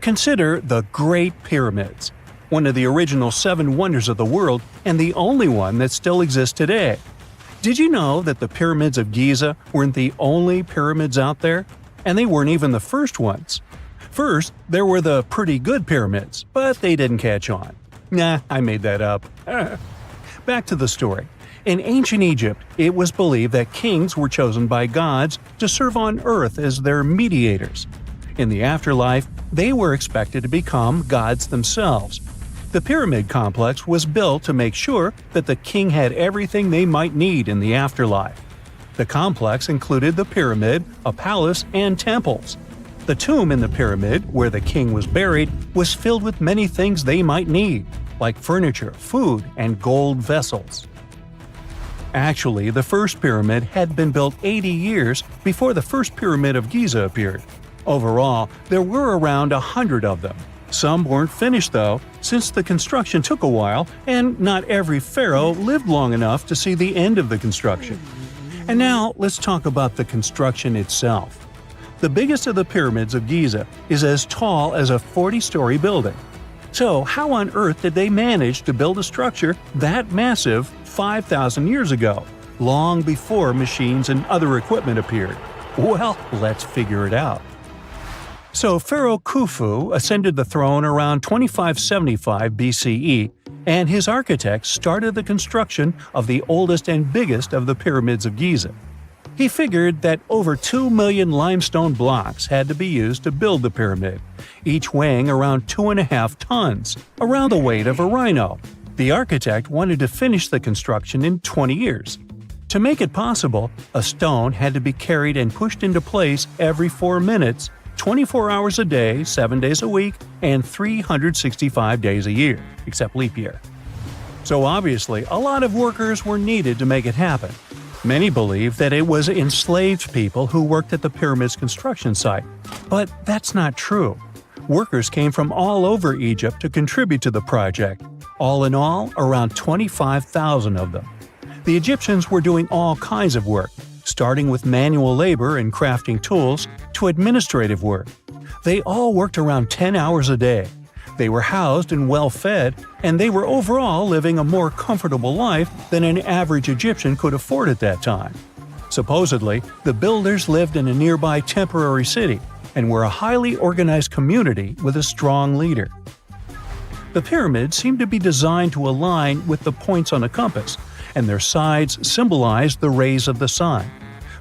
Consider the Great Pyramids, one of the original 7 wonders of the world and the only one that still exists today. Did you know that the pyramids of Giza weren't the only pyramids out there? And they weren't even the first ones. First, there were the pretty good pyramids, but they didn't catch on. Nah, I made that up. Back to the story. In ancient Egypt, it was believed that kings were chosen by gods to serve on earth as their mediators. In the afterlife, they were expected to become gods themselves. The pyramid complex was built to make sure that the king had everything they might need in the afterlife. The complex included the pyramid, a palace, and temples. The tomb in the pyramid, where the king was buried, was filled with many things they might need, like furniture, food, and gold vessels. Actually, the first pyramid had been built 80 years before the first pyramid of Giza appeared. Overall, there were around 100 of them. Some weren't finished though, since the construction took a while and not every pharaoh lived long enough to see the end of the construction. And now let's talk about the construction itself. The biggest of the pyramids of Giza is as tall as a 40-story building. So how on earth did they manage to build a structure that massive 5,000 years ago, long before machines and other equipment appeared? Well, let's figure it out. So Pharaoh Khufu ascended the throne around 2575 BCE, and his architects started the construction of the oldest and biggest of the pyramids of Giza. He figured that over 2 million limestone blocks had to be used to build the pyramid, each weighing around 2.5 tons, around the weight of a rhino. The architect wanted to finish the construction in 20 years. To make it possible, a stone had to be carried and pushed into place every 4 minutes, 24 hours a day, 7 days a week, and 365 days a year, except leap year. So obviously, a lot of workers were needed to make it happen. Many believe that it was enslaved people who worked at the pyramid's construction site, but that's not true. Workers came from all over Egypt to contribute to the project. All in all, around 25,000 of them. The Egyptians were doing all kinds of work, starting with manual labor and crafting tools to administrative work. They all worked around 10 hours a day. They were housed and well-fed, and they were overall living a more comfortable life than an average Egyptian could afford at that time. Supposedly, the builders lived in a nearby temporary city and were a highly organized community with a strong leader. The pyramids seemed to be designed to align with the points on a compass, and their sides symbolized the rays of the sun.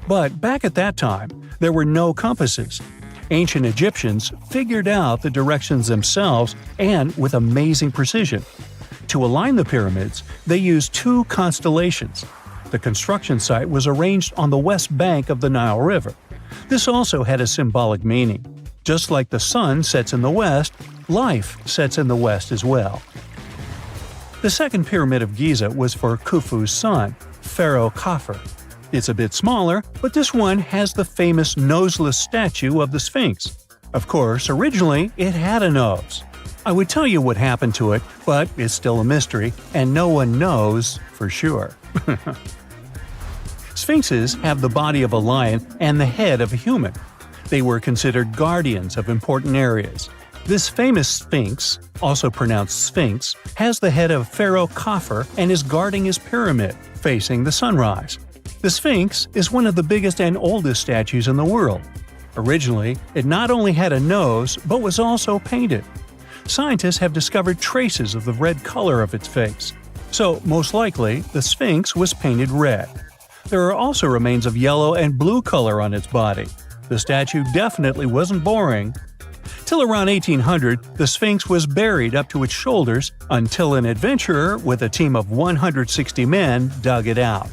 But back at that time, there were no compasses. Ancient Egyptians figured out the directions themselves and with amazing precision. To align the pyramids, they used 2 constellations. The construction site was arranged on the west bank of the Nile River. This also had a symbolic meaning. Just like the sun sets in the west, life sets in the west as well. The second pyramid of Giza was for Khufu's son, Pharaoh Khafre. It's a bit smaller, but this one has the famous noseless statue of the Sphinx. Of course, originally it had a nose. I would tell you what happened to it, but it's still a mystery, and no one knows for sure. Sphinxes have the body of a lion and the head of a human. They were considered guardians of important areas. This famous Sphinx, also pronounced Sphinx, has the head of Pharaoh Khafre and is guarding his pyramid, facing the sunrise. The Sphinx is one of the biggest and oldest statues in the world. Originally, it not only had a nose, but was also painted. Scientists have discovered traces of the red color of its face. So, most likely, the Sphinx was painted red. There are also remains of yellow and blue color on its body. The statue definitely wasn't boring. Till around 1800, the Sphinx was buried up to its shoulders until an adventurer with a team of 160 men dug it out.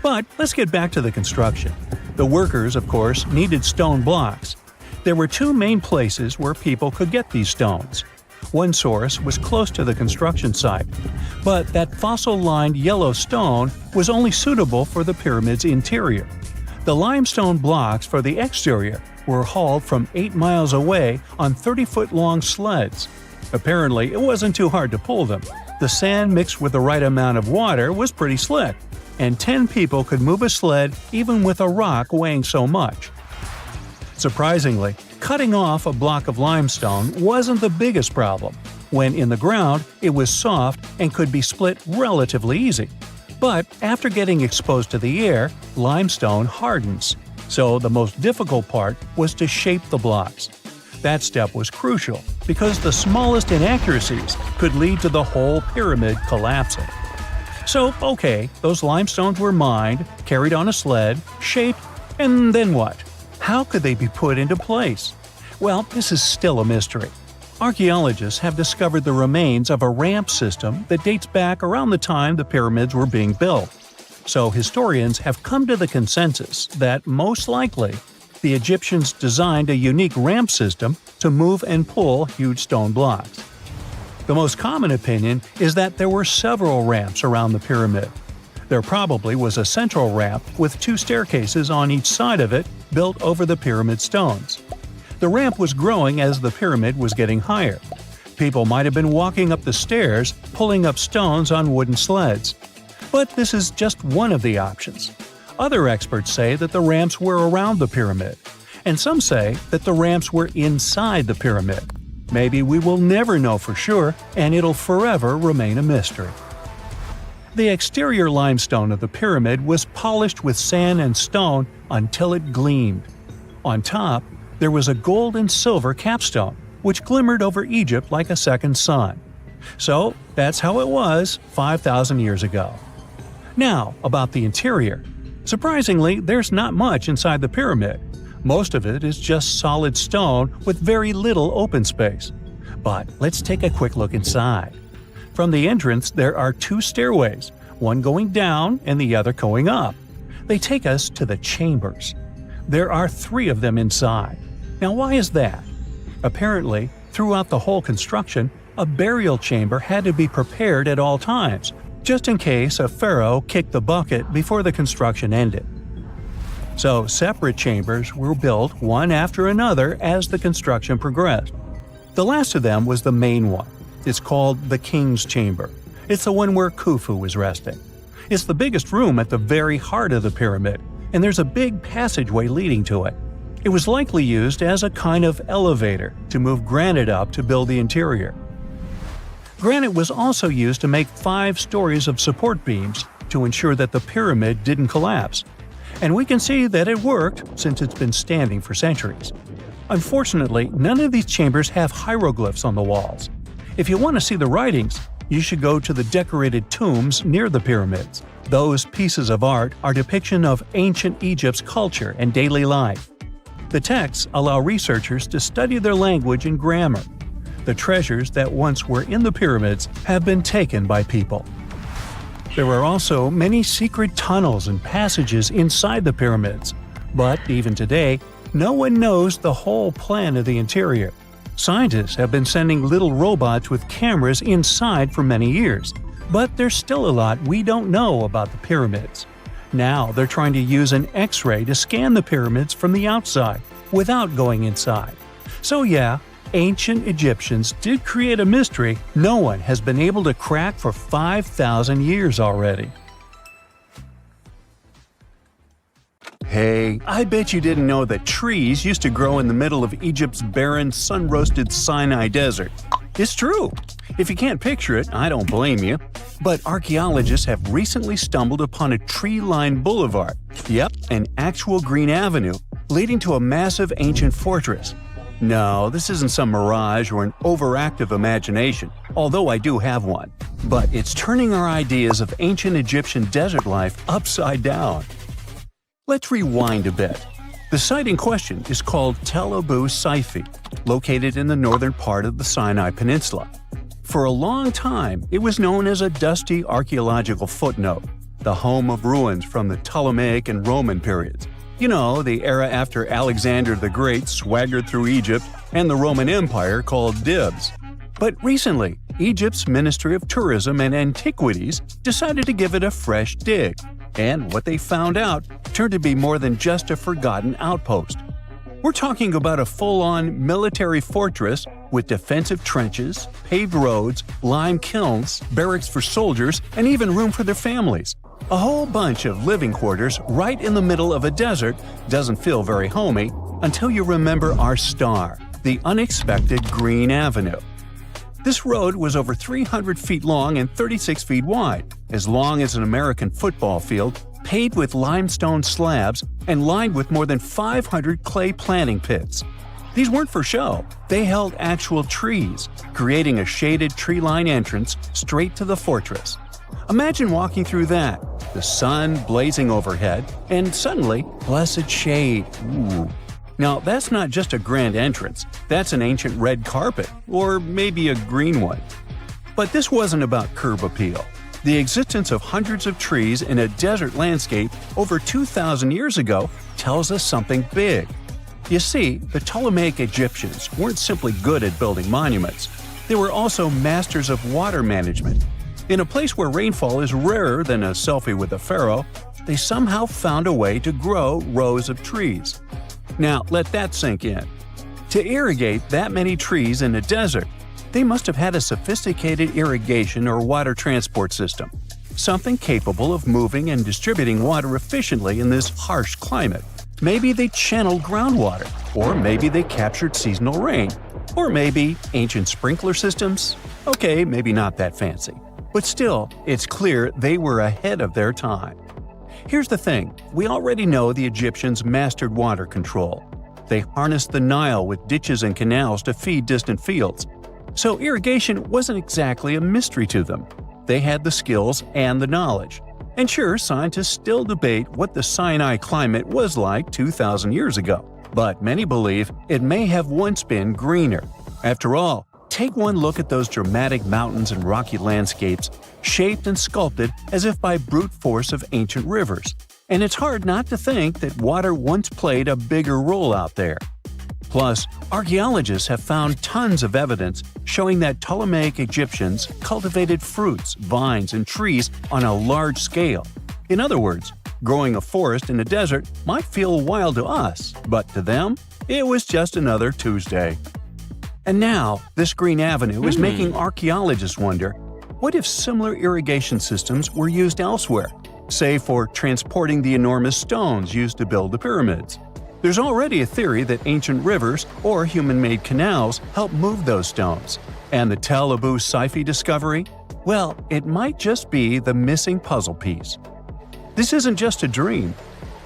But let's get back to the construction. The workers, of course, needed stone blocks. There were 2 main places where people could get these stones. One source was close to the construction site, but that fossil-lined yellow stone was only suitable for the pyramid's interior. The limestone blocks for the exterior were hauled from 8 miles away on 30-foot-long sleds. Apparently, it wasn't too hard to pull them. The sand mixed with the right amount of water was pretty slick, and 10 people could move a sled even with a rock weighing so much. Surprisingly, cutting off a block of limestone wasn't the biggest problem. When in the ground, it was soft and could be split relatively easy. But after getting exposed to the air, limestone hardens. So the most difficult part was to shape the blocks. That step was crucial because the smallest inaccuracies could lead to the whole pyramid collapsing. So, okay, those limestones were mined, carried on a sled, shaped, and then what? How could they be put into place? Well, this is still a mystery. Archaeologists have discovered the remains of a ramp system that dates back around the time the pyramids were being built. So historians have come to the consensus that, most likely, the Egyptians designed a unique ramp system to move and pull huge stone blocks. The most common opinion is that there were several ramps around the pyramid. There probably was a central ramp with 2 staircases on each side of it built over the pyramid stones. The ramp was growing as the pyramid was getting higher. People might have been walking up the stairs, pulling up stones on wooden sleds. But this is just one of the options. Other experts say that the ramps were around the pyramid, and some say that the ramps were inside the pyramid. Maybe we will never know for sure, and it'll forever remain a mystery. The exterior limestone of the pyramid was polished with sand and stone until it gleamed. On top, there was a gold and silver capstone, which glimmered over Egypt like a second sun. So that's how it was 5,000 years ago. Now, about the interior. Surprisingly, there's not much inside the pyramid. Most of it is just solid stone with very little open space. But let's take a quick look inside. From the entrance, there are 2 stairways, one going down and the other going up. They take us to the chambers. There are 3 of them inside. Now, why is that? Apparently, throughout the whole construction, a burial chamber had to be prepared at all times, just in case a pharaoh kicked the bucket before the construction ended. So separate chambers were built one after another as the construction progressed. The last of them was the main one. It's called the King's Chamber. It's the one where Khufu was resting. It's the biggest room at the very heart of the pyramid, and there's a big passageway leading to it. It was likely used as a kind of elevator to move granite up to build the interior. Granite was also used to make 5 stories of support beams to ensure that the pyramid didn't collapse. And we can see that it worked since it's been standing for centuries. Unfortunately, none of these chambers have hieroglyphs on the walls. If you want to see the writings, you should go to the decorated tombs near the pyramids. Those pieces of art are depiction of ancient Egypt's culture and daily life. The texts allow researchers to study their language and grammar. The treasures that once were in the pyramids have been taken by people. There are also many secret tunnels and passages inside the pyramids, but even today, no one knows the whole plan of the interior. Scientists have been sending little robots with cameras inside for many years, but there's still a lot we don't know about the pyramids. Now they're trying to use an X-ray to scan the pyramids from the outside, without going inside. So yeah, ancient Egyptians did create a mystery no one has been able to crack for 5,000 years already. Hey, I bet you didn't know that trees used to grow in the middle of Egypt's barren, sun-roasted Sinai desert. It's true. If you can't picture it, I don't blame you. But archaeologists have recently stumbled upon a tree-lined boulevard. Yep, an actual green avenue, leading to a massive ancient fortress. No, this isn't some mirage or an overactive imagination, although I do have one. But it's turning our ideas of ancient Egyptian desert life upside down. Let's rewind a bit. The site in question is called Tel Abu Saifi, located in the northern part of the Sinai Peninsula. For a long time, it was known as a dusty archaeological footnote, the home of ruins from the Ptolemaic and Roman periods. You know, the era after Alexander the Great swaggered through Egypt and the Roman Empire called dibs. But recently, Egypt's Ministry of Tourism and Antiquities decided to give it a fresh dig. And what they found out turned to be more than just a forgotten outpost. We're talking about a full-on military fortress with defensive trenches, paved roads, lime kilns, barracks for soldiers, and even room for their families. A whole bunch of living quarters right in the middle of a desert doesn't feel very homey, until you remember our star, the unexpected Green Avenue. This road was over 300 feet long and 36 feet wide, as long as an American football field, paved with limestone slabs and lined with more than 500 clay planting pits. These weren't for show, they held actual trees, creating a shaded tree-line entrance straight to the fortress. Imagine walking through that, the sun blazing overhead, and suddenly, blessed shade. Ooh. Now, that's not just a grand entrance, that's an ancient red carpet, or maybe a green one. But this wasn't about curb appeal. The existence of hundreds of trees in a desert landscape over 2,000 years ago tells us something big. You see, the Ptolemaic Egyptians weren't simply good at building monuments. They were also masters of water management. In a place where rainfall is rarer than a selfie with a pharaoh, they somehow found a way to grow rows of trees. Now, let that sink in. To irrigate that many trees in a desert, they must have had a sophisticated irrigation or water transport system, something capable of moving and distributing water efficiently in this harsh climate. Maybe they channeled groundwater, or maybe they captured seasonal rain, or maybe ancient sprinkler systems. Okay, maybe not that fancy. But still, it's clear they were ahead of their time. Here's the thing, we already know the Egyptians mastered water control. They harnessed the Nile with ditches and canals to feed distant fields. So irrigation wasn't exactly a mystery to them. They had the skills and the knowledge. And sure, scientists still debate what the Sinai climate was like 2,000 years ago. But many believe it may have once been greener. After all, take one look at those dramatic mountains and rocky landscapes, shaped and sculpted as if by brute force of ancient rivers. And it's hard not to think that water once played a bigger role out there. Plus, archaeologists have found tons of evidence showing that Ptolemaic Egyptians cultivated fruits, vines, and trees on a large scale. In other words, growing a forest in a desert might feel wild to us, but to them, it was just another Tuesday. And now, this Green Avenue is making archaeologists wonder, what if similar irrigation systems were used elsewhere, say for transporting the enormous stones used to build the pyramids? There's already a theory that ancient rivers or human-made canals helped move those stones. And the Tel Abu Saifi discovery? Well, it might just be the missing puzzle piece. This isn't just a dream.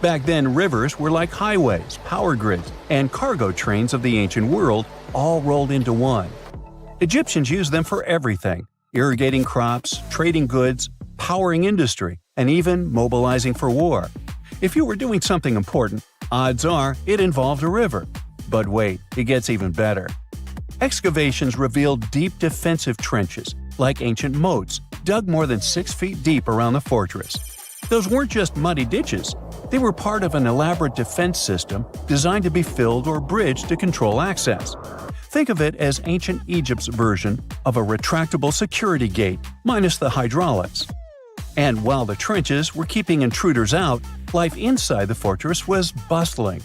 Back then, rivers were like highways, power grids, and cargo trains of the ancient world, all rolled into one. Egyptians used them for everything – irrigating crops, trading goods, powering industry, and even mobilizing for war. If you were doing something important, odds are it involved a river. But wait, it gets even better. Excavations revealed deep defensive trenches, like ancient moats, dug more than 6 feet deep around the fortress. Those weren't just muddy ditches. They were part of an elaborate defense system designed to be filled or bridged to control access. Think of it as ancient Egypt's version of a retractable security gate, minus the hydraulics. And while the trenches were keeping intruders out, life inside the fortress was bustling.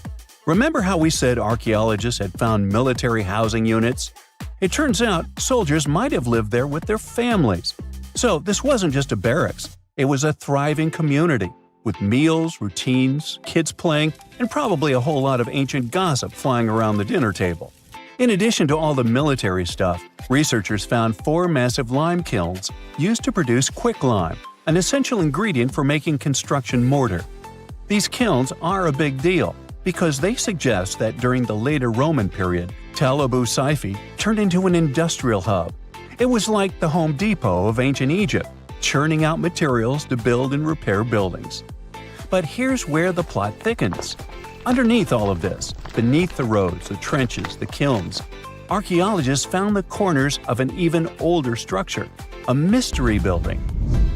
Remember how we said archaeologists had found military housing units? It turns out soldiers might have lived there with their families. So this wasn't just a barracks, it was a thriving community, with meals, routines, kids playing, and probably a whole lot of ancient gossip flying around the dinner table. In addition to all the military stuff, researchers found 4 massive lime kilns used to produce quicklime, an essential ingredient for making construction mortar. These kilns are a big deal because they suggest that during the later Roman period, Tel Abu Saifi turned into an industrial hub. It was like the Home Depot of ancient Egypt, churning out materials to build and repair buildings. But here's where the plot thickens. Underneath all of this, beneath the roads, the trenches, the kilns, archaeologists found the corners of an even older structure, a mystery building.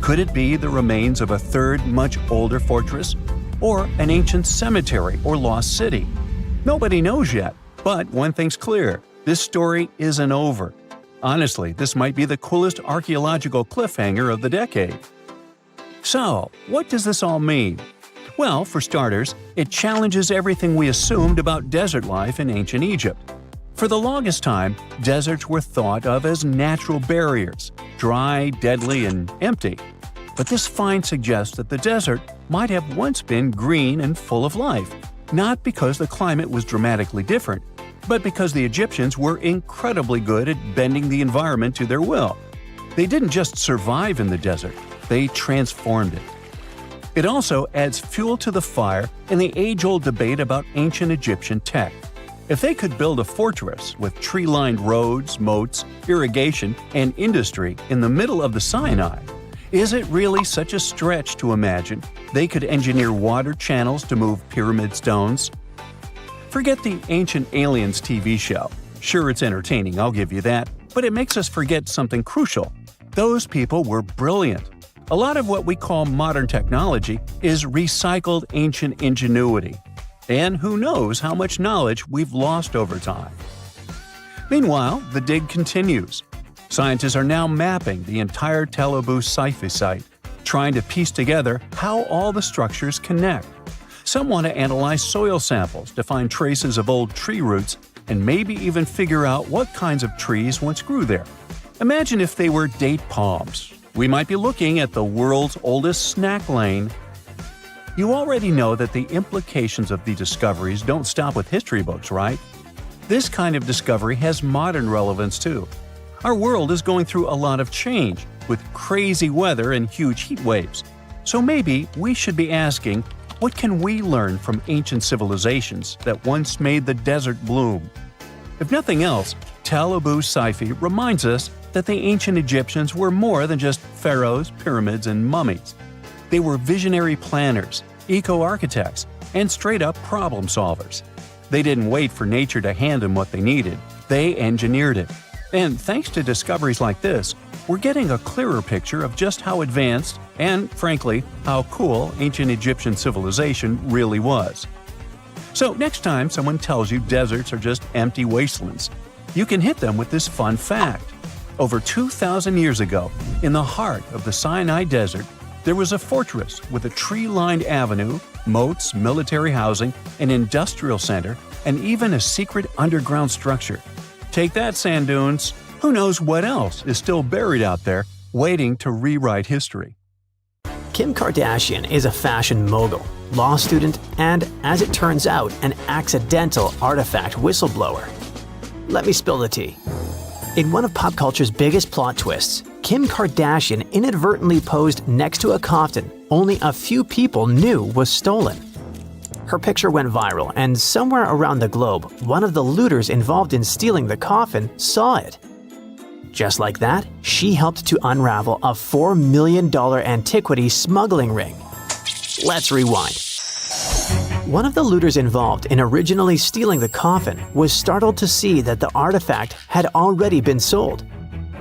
Could it be the remains of a third, much older fortress? Or an ancient cemetery or lost city? Nobody knows yet, but one thing's clear, this story isn't over. Honestly, this might be the coolest archaeological cliffhanger of the decade. So, what does this all mean? Well, for starters, it challenges everything we assumed about desert life in ancient Egypt. For the longest time, deserts were thought of as natural barriers, dry, deadly, and empty. But this find suggests that the desert might have once been green and full of life, not because the climate was dramatically different, but because the Egyptians were incredibly good at bending the environment to their will. They didn't just survive in the desert, they transformed it. It also adds fuel to the fire in the age-old debate about ancient Egyptian tech. If they could build a fortress with tree-lined roads, moats, irrigation, and industry in the middle of the Sinai, is it really such a stretch to imagine they could engineer water channels to move pyramid stones? Forget the Ancient Aliens TV show. Sure, it's entertaining, I'll give you that, but it makes us forget something crucial. Those people were brilliant. A lot of what we call modern technology is recycled ancient ingenuity. And who knows how much knowledge we've lost over time. Meanwhile, the dig continues. Scientists are now mapping the entire Tel Abydos Sci-Fi site, trying to piece together how all the structures connect. Some want to analyze soil samples to find traces of old tree roots and maybe even figure out what kinds of trees once grew there. Imagine if they were date palms. We might be looking at the world's oldest snack lane. You already know that the implications of the discoveries don't stop with history books, right? This kind of discovery has modern relevance too. Our world is going through a lot of change, with crazy weather and huge heat waves. So maybe we should be asking, what can we learn from ancient civilizations that once made the desert bloom? If nothing else, Tel Abydos Sci-Fi reminds us that the ancient Egyptians were more than just pharaohs, pyramids, and mummies. They were visionary planners, eco-architects, and straight-up problem solvers. They didn't wait for nature to hand them what they needed, they engineered it. And thanks to discoveries like this, we're getting a clearer picture of just how advanced and, frankly, how cool ancient Egyptian civilization really was. So next time someone tells you deserts are just empty wastelands, you can hit them with this fun fact. Over 2,000 years ago, in the heart of the Sinai Desert, there was a fortress with a tree-lined avenue, moats, military housing, an industrial center, and even a secret underground structure. Take that, sand dunes! Who knows what else is still buried out there, waiting to rewrite history? Kim Kardashian is a fashion mogul, law student, and, as it turns out, an accidental artifact whistleblower. Let me spill the tea. In one of pop culture's biggest plot twists, Kim Kardashian inadvertently posed next to a coffin only a few people knew was stolen. Her picture went viral, and somewhere around the globe, one of the looters involved in stealing the coffin saw it. Just like that, she helped to unravel a $4 million antiquity smuggling ring. Let's rewind. One of the looters involved in originally stealing the coffin was startled to see that the artifact had already been sold.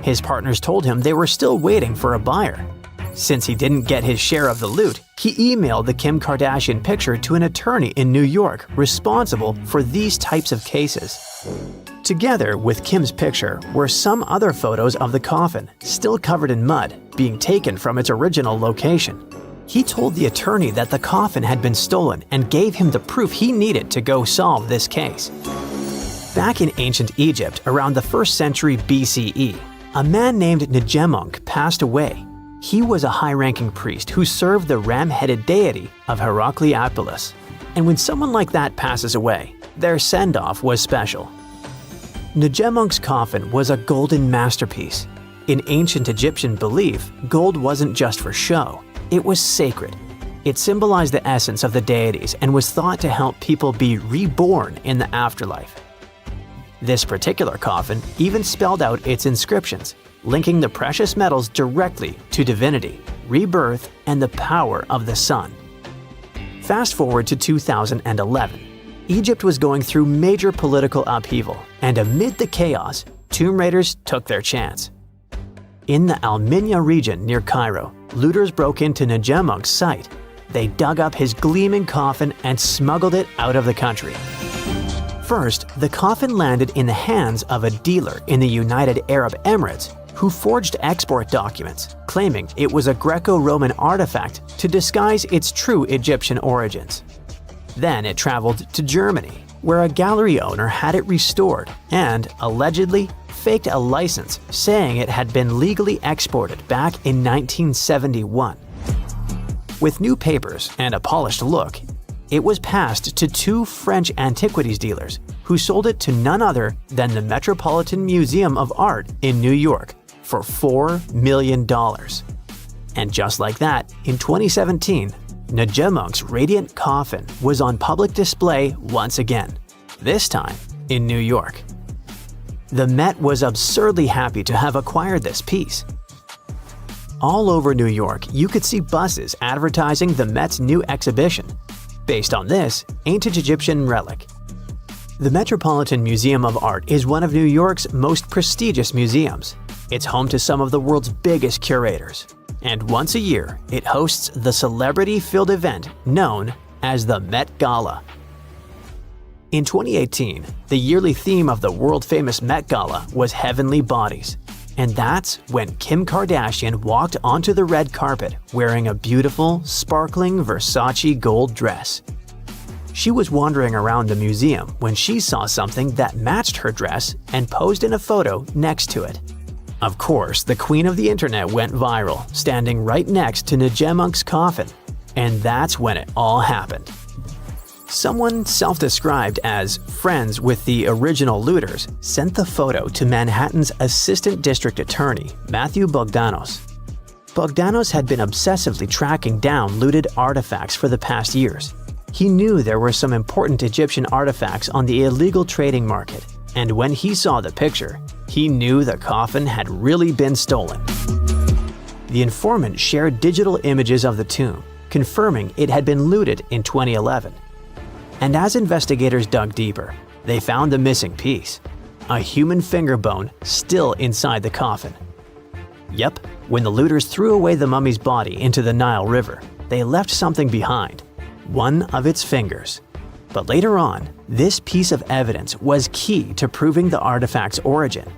His partners told him they were still waiting for a buyer. Since he didn't get his share of the loot, he emailed the Kim Kardashian picture to an attorney in New York responsible for these types of cases. Together with Kim's picture were some other photos of the coffin, still covered in mud, being taken from its original location. He told the attorney that the coffin had been stolen and gave him the proof he needed to go solve this case. Back in ancient Egypt around the 1st century BCE, a man named Njemonk passed away. He was a high-ranking priest who served the ram-headed deity of Heracleopolis. And when someone like that passes away, their send-off was special. Njemonk's coffin was a golden masterpiece. In ancient Egyptian belief, gold wasn't just for show, it was sacred. It symbolized the essence of the deities and was thought to help people be reborn in the afterlife. This particular coffin even spelled out its inscriptions, linking the precious metals directly to divinity, rebirth, and the power of the sun. Fast forward to 2011. Egypt was going through major political upheaval, and amid the chaos, tomb raiders took their chance. In the Al-Minya region near Cairo, looters broke into Njemonk's site. They dug up his gleaming coffin and smuggled it out of the country. First, the coffin landed in the hands of a dealer in the United Arab Emirates who forged export documents, claiming it was a Greco-Roman artifact to disguise its true Egyptian origins. Then it traveled to Germany, where a gallery owner had it restored and, allegedly, faked a license saying it had been legally exported back in 1971. With new papers and a polished look, it was passed to two French antiquities dealers who sold it to none other than the Metropolitan Museum of Art in New York for $4 million. And just like that, in 2017, Nejemunk's radiant coffin was on public display once again, this time in New York. The Met was absurdly happy to have acquired this piece. All over New York, you could see buses advertising the Met's new exhibition, based on this ancient Egyptian relic. The Metropolitan Museum of Art is one of New York's most prestigious museums. It's home to some of the world's biggest curators. And once a year, it hosts the celebrity-filled event known as the Met Gala. In 2018, the yearly theme of the world-famous Met Gala was Heavenly Bodies. And that's when Kim Kardashian walked onto the red carpet wearing a beautiful, sparkling Versace gold dress. She was wandering around the museum when she saw something that matched her dress and posed in a photo next to it. Of course, the queen of the internet went viral, standing right next to Nejemunk's coffin. And that's when it all happened. Someone self-described as friends with the original looters sent the photo to Manhattan's Assistant District Attorney, Matthew Bogdanos. Bogdanos had been obsessively tracking down looted artifacts for the past years. He knew there were some important Egyptian artifacts on the illegal trading market, and when he saw the picture, he knew the coffin had really been stolen. The informant shared digital images of the tomb, confirming it had been looted in 2011. And as investigators dug deeper, they found the missing piece, a human finger bone still inside the coffin. Yep, when the looters threw away the mummy's body into the Nile River, they left something behind, one of its fingers. But later on, this piece of evidence was key to proving the artifact's origin.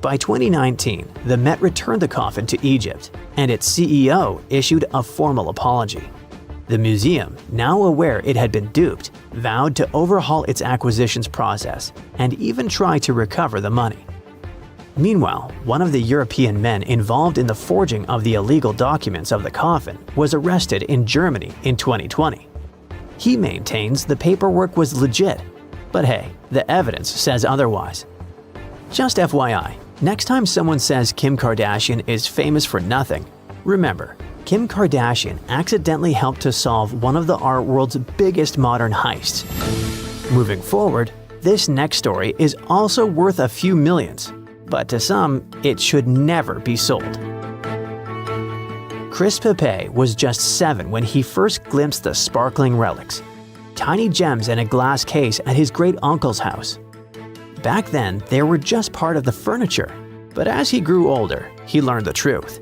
By 2019, the Met returned the coffin to Egypt, and its CEO issued a formal apology. The museum, now aware it had been duped, vowed to overhaul its acquisitions process and even try to recover the money. Meanwhile, one of the European men involved in the forging of the illegal documents of the coffin was arrested in Germany in 2020. He maintains the paperwork was legit, but hey, the evidence says otherwise. Just FYI, next time someone says Kim Kardashian is famous for nothing, remember, Kim Kardashian accidentally helped to solve one of the art world's biggest modern heists. Moving forward, this next story is also worth a few millions, but to some, it should never be sold. Chris Pepe was just 7 when he first glimpsed the sparkling relics, tiny gems in a glass case at his great-uncle's house. Back then, they were just part of the furniture, but as he grew older, he learned the truth.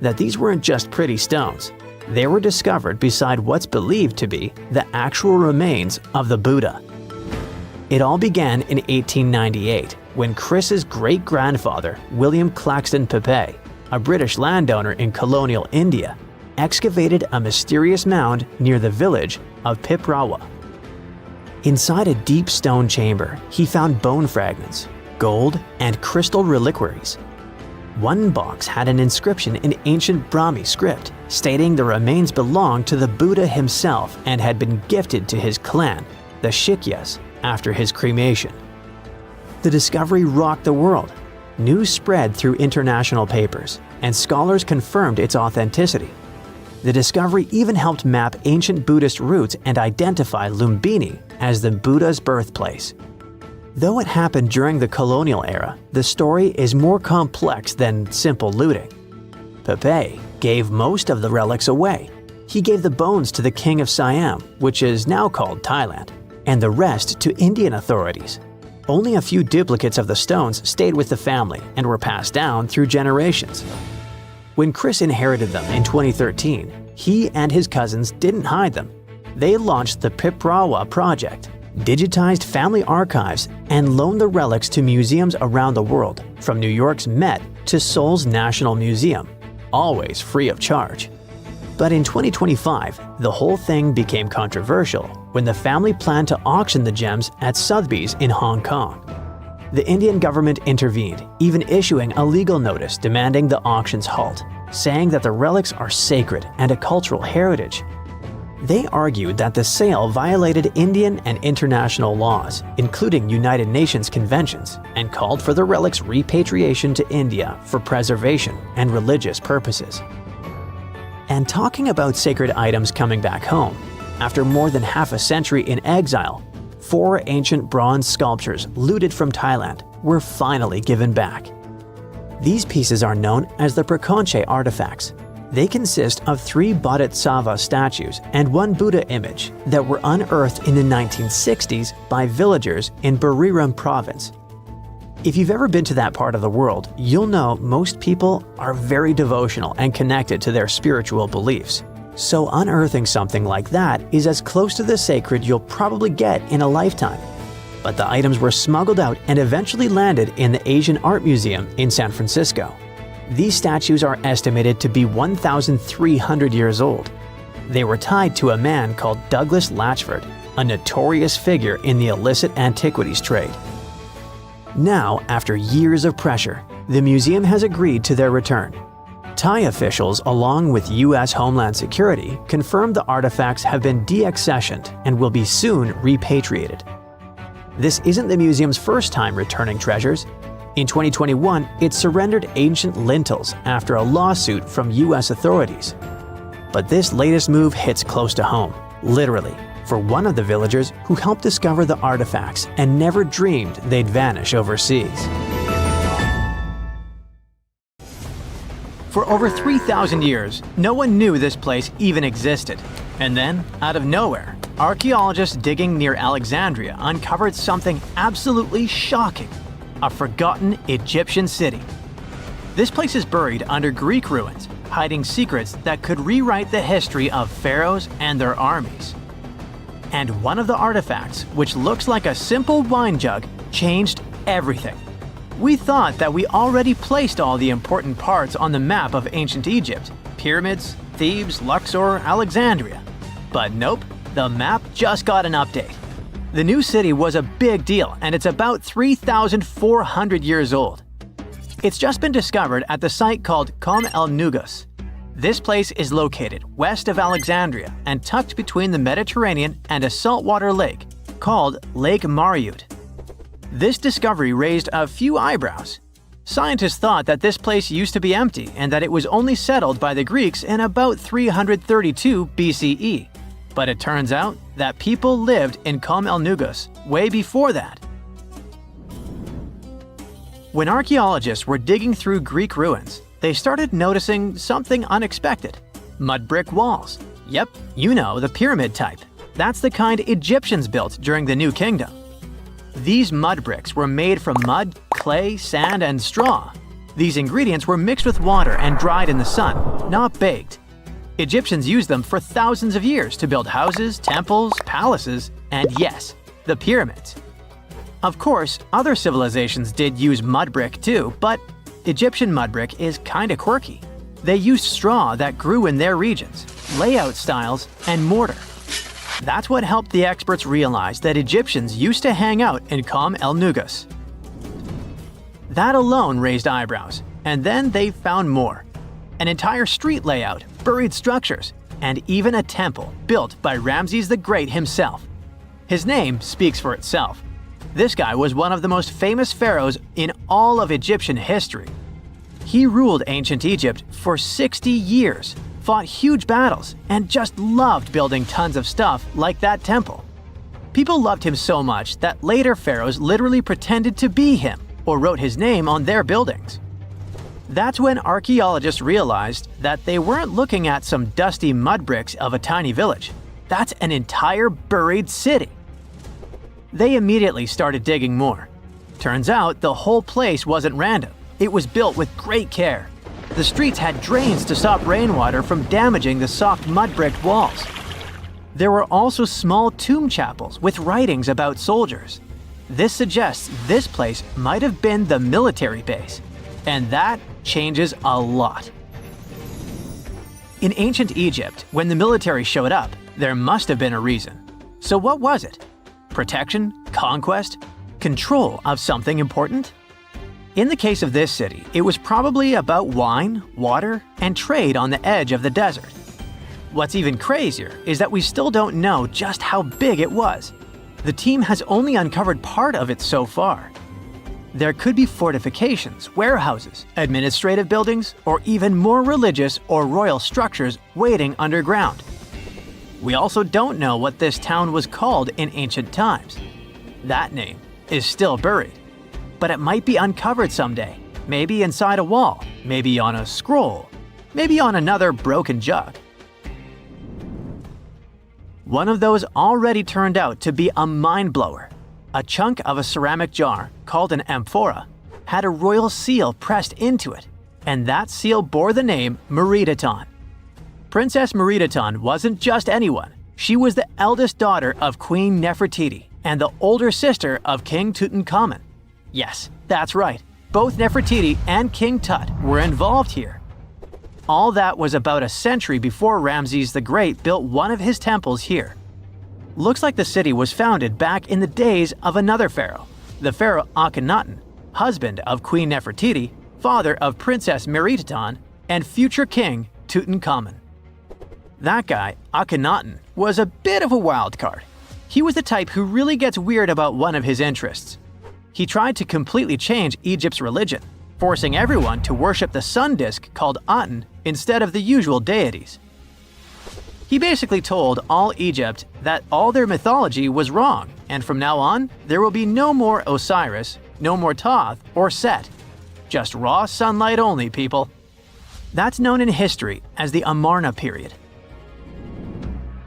That these weren't just pretty stones. They were discovered beside what's believed to be the actual remains of the Buddha. It all began in 1898 when Chris's great-grandfather, William Claxton Pepe, a British landowner in colonial India, excavated a mysterious mound near the village of Piprawa. Inside a deep stone chamber, he found bone fragments, gold, and crystal reliquaries. One box had an inscription in ancient Brahmi script stating the remains belonged to the Buddha himself and had been gifted to his clan, the Shikyas, after his cremation. The discovery rocked the world. News spread through international papers, and scholars confirmed its authenticity. The discovery even helped map ancient Buddhist roots and identify Lumbini as the Buddha's birthplace. Though it happened during the colonial era, the story is more complex than simple looting. Pepe gave most of the relics away. He gave the bones to the king of Siam, which is now called Thailand, and the rest to Indian authorities. Only a few duplicates of the stones stayed with the family and were passed down through generations. When Chris inherited them in 2013, he and his cousins didn't hide them. They launched the Piprawa project, digitized family archives, and loaned the relics to museums around the world, from New York's Met to Seoul's National Museum, always free of charge. But in 2025, the whole thing became controversial when the family planned to auction the gems at Sotheby's in Hong Kong. The Indian government intervened, even issuing a legal notice demanding the auction's halt, saying that the relics are sacred and a cultural heritage. They argued that the sale violated Indian and international laws, including United Nations conventions, and called for the relics' repatriation to India for preservation and religious purposes. And talking about sacred items coming back home, after more than half a century in exile, 4 ancient bronze sculptures looted from Thailand were finally given back. These pieces are known as the Prakonche artifacts. They consist of 3 Bodhisattva statues and 1 Buddha image that were unearthed in the 1960s by villagers in Buriram province. If you've ever been to that part of the world, you'll know most people are very devotional and connected to their spiritual beliefs. So unearthing something like that is as close to the sacred you'll probably get in a lifetime. But the items were smuggled out and eventually landed in the Asian Art Museum in San Francisco. These statues are estimated to be 1,300 years old. They were tied to a man called Douglas Latchford, a notorious figure in the illicit antiquities trade. Now, after years of pressure, the museum has agreed to their return. Thai officials, along with U.S. Homeland Security, confirmed the artifacts have been deaccessioned and will be soon repatriated. This isn't the museum's first time returning treasures. In 2021, it surrendered ancient lintels after a lawsuit from U.S. authorities. But this latest move hits close to home, literally, for one of the villagers who helped discover the artifacts and never dreamed they'd vanish overseas. For over 3,000 years, no one knew this place even existed. And then, out of nowhere, archaeologists digging near Alexandria uncovered something absolutely shocking: a forgotten Egyptian city. This place is buried under Greek ruins, hiding secrets that could rewrite the history of pharaohs and their armies. And one of the artifacts, which looks like a simple wine jug, changed everything. We thought that we already placed all the important parts on the map of ancient Egypt: pyramids, Thebes, Luxor, Alexandria. But nope, the map just got an update. The new city was a big deal, and it's about 3,400 years old. It's just been discovered at the site called Kom el Nugus. This place is located west of Alexandria and tucked between the Mediterranean and a saltwater lake called Lake Mariut. This discovery raised a few eyebrows. Scientists thought that this place used to be empty and that it was only settled by the Greeks in about 332 BCE. But it turns out that people lived in Kom el Nugus way before that. When archaeologists were digging through Greek ruins, they started noticing something unexpected: mud brick walls. Yep, you know, the pyramid type. That's the kind Egyptians built during the New Kingdom. These mud bricks were made from mud, clay, sand, and straw. These ingredients were mixed with water and dried in the sun, not baked. Egyptians used them for thousands of years to build houses, temples, palaces, and yes, the pyramids. Of course, other civilizations did use mud brick too, but Egyptian mud brick is kinda quirky. They used straw that grew in their regions, layout styles, and mortar. That's what helped the experts realize that Egyptians used to hang out in Kom el Nugus. That alone raised eyebrows, and then they found more: an entire street layout, buried structures, and even a temple built by Ramses the Great himself. His name speaks for itself. This guy was one of the most famous pharaohs in all of Egyptian history. He ruled ancient Egypt for 60 years, fought huge battles, and just loved building tons of stuff like that temple. People loved him so much that later pharaohs literally pretended to be him or wrote his name on their buildings. That's when archaeologists realized that they weren't looking at some dusty mud bricks of a tiny village. That's an entire buried city. They immediately started digging more. Turns out the whole place wasn't random. It was built with great care. The streets had drains to stop rainwater from damaging the soft mud-bricked walls. There were also small tomb chapels with writings about soldiers. This suggests this place might have been the military base, and that changes a lot. In ancient Egypt, when the military showed up, there must have been a reason. So what was it? Protection? Conquest? Control of something important? In the case of this city, it was probably about wine, water, and trade on the edge of the desert. What's even crazier is that we still don't know just how big it was. The team has only uncovered part of it so far. There could be fortifications, warehouses, administrative buildings, or even more religious or royal structures waiting underground. We also don't know what this town was called in ancient times. That name is still buried, but it might be uncovered someday, maybe inside a wall, maybe on a scroll, maybe on another broken jug. One of those already turned out to be a mind-blower. A chunk of a ceramic jar, called an amphora, had a royal seal pressed into it, and that seal bore the name Meredaton. Princess Meredaton wasn't just anyone. She was the eldest daughter of Queen Nefertiti and the older sister of King Tutankhamun. Yes, that's right. Both Nefertiti and King Tut were involved here. All that was about a century before Ramses the Great built one of his temples here. Looks like the city was founded back in the days of another pharaoh, the pharaoh Akhenaten, husband of Queen Nefertiti, father of Princess Meredaton, and future king Tutankhamun. That guy, Akhenaten, was a bit of a wild card. He was the type who really gets weird about one of his interests. He tried to completely change Egypt's religion, forcing everyone to worship the sun disk called Aten instead of the usual deities. He basically told all Egypt that all their mythology was wrong, and from now on, there will be no more Osiris, no more Thoth or Set. Just raw sunlight only, people. That's known in history as the Amarna period.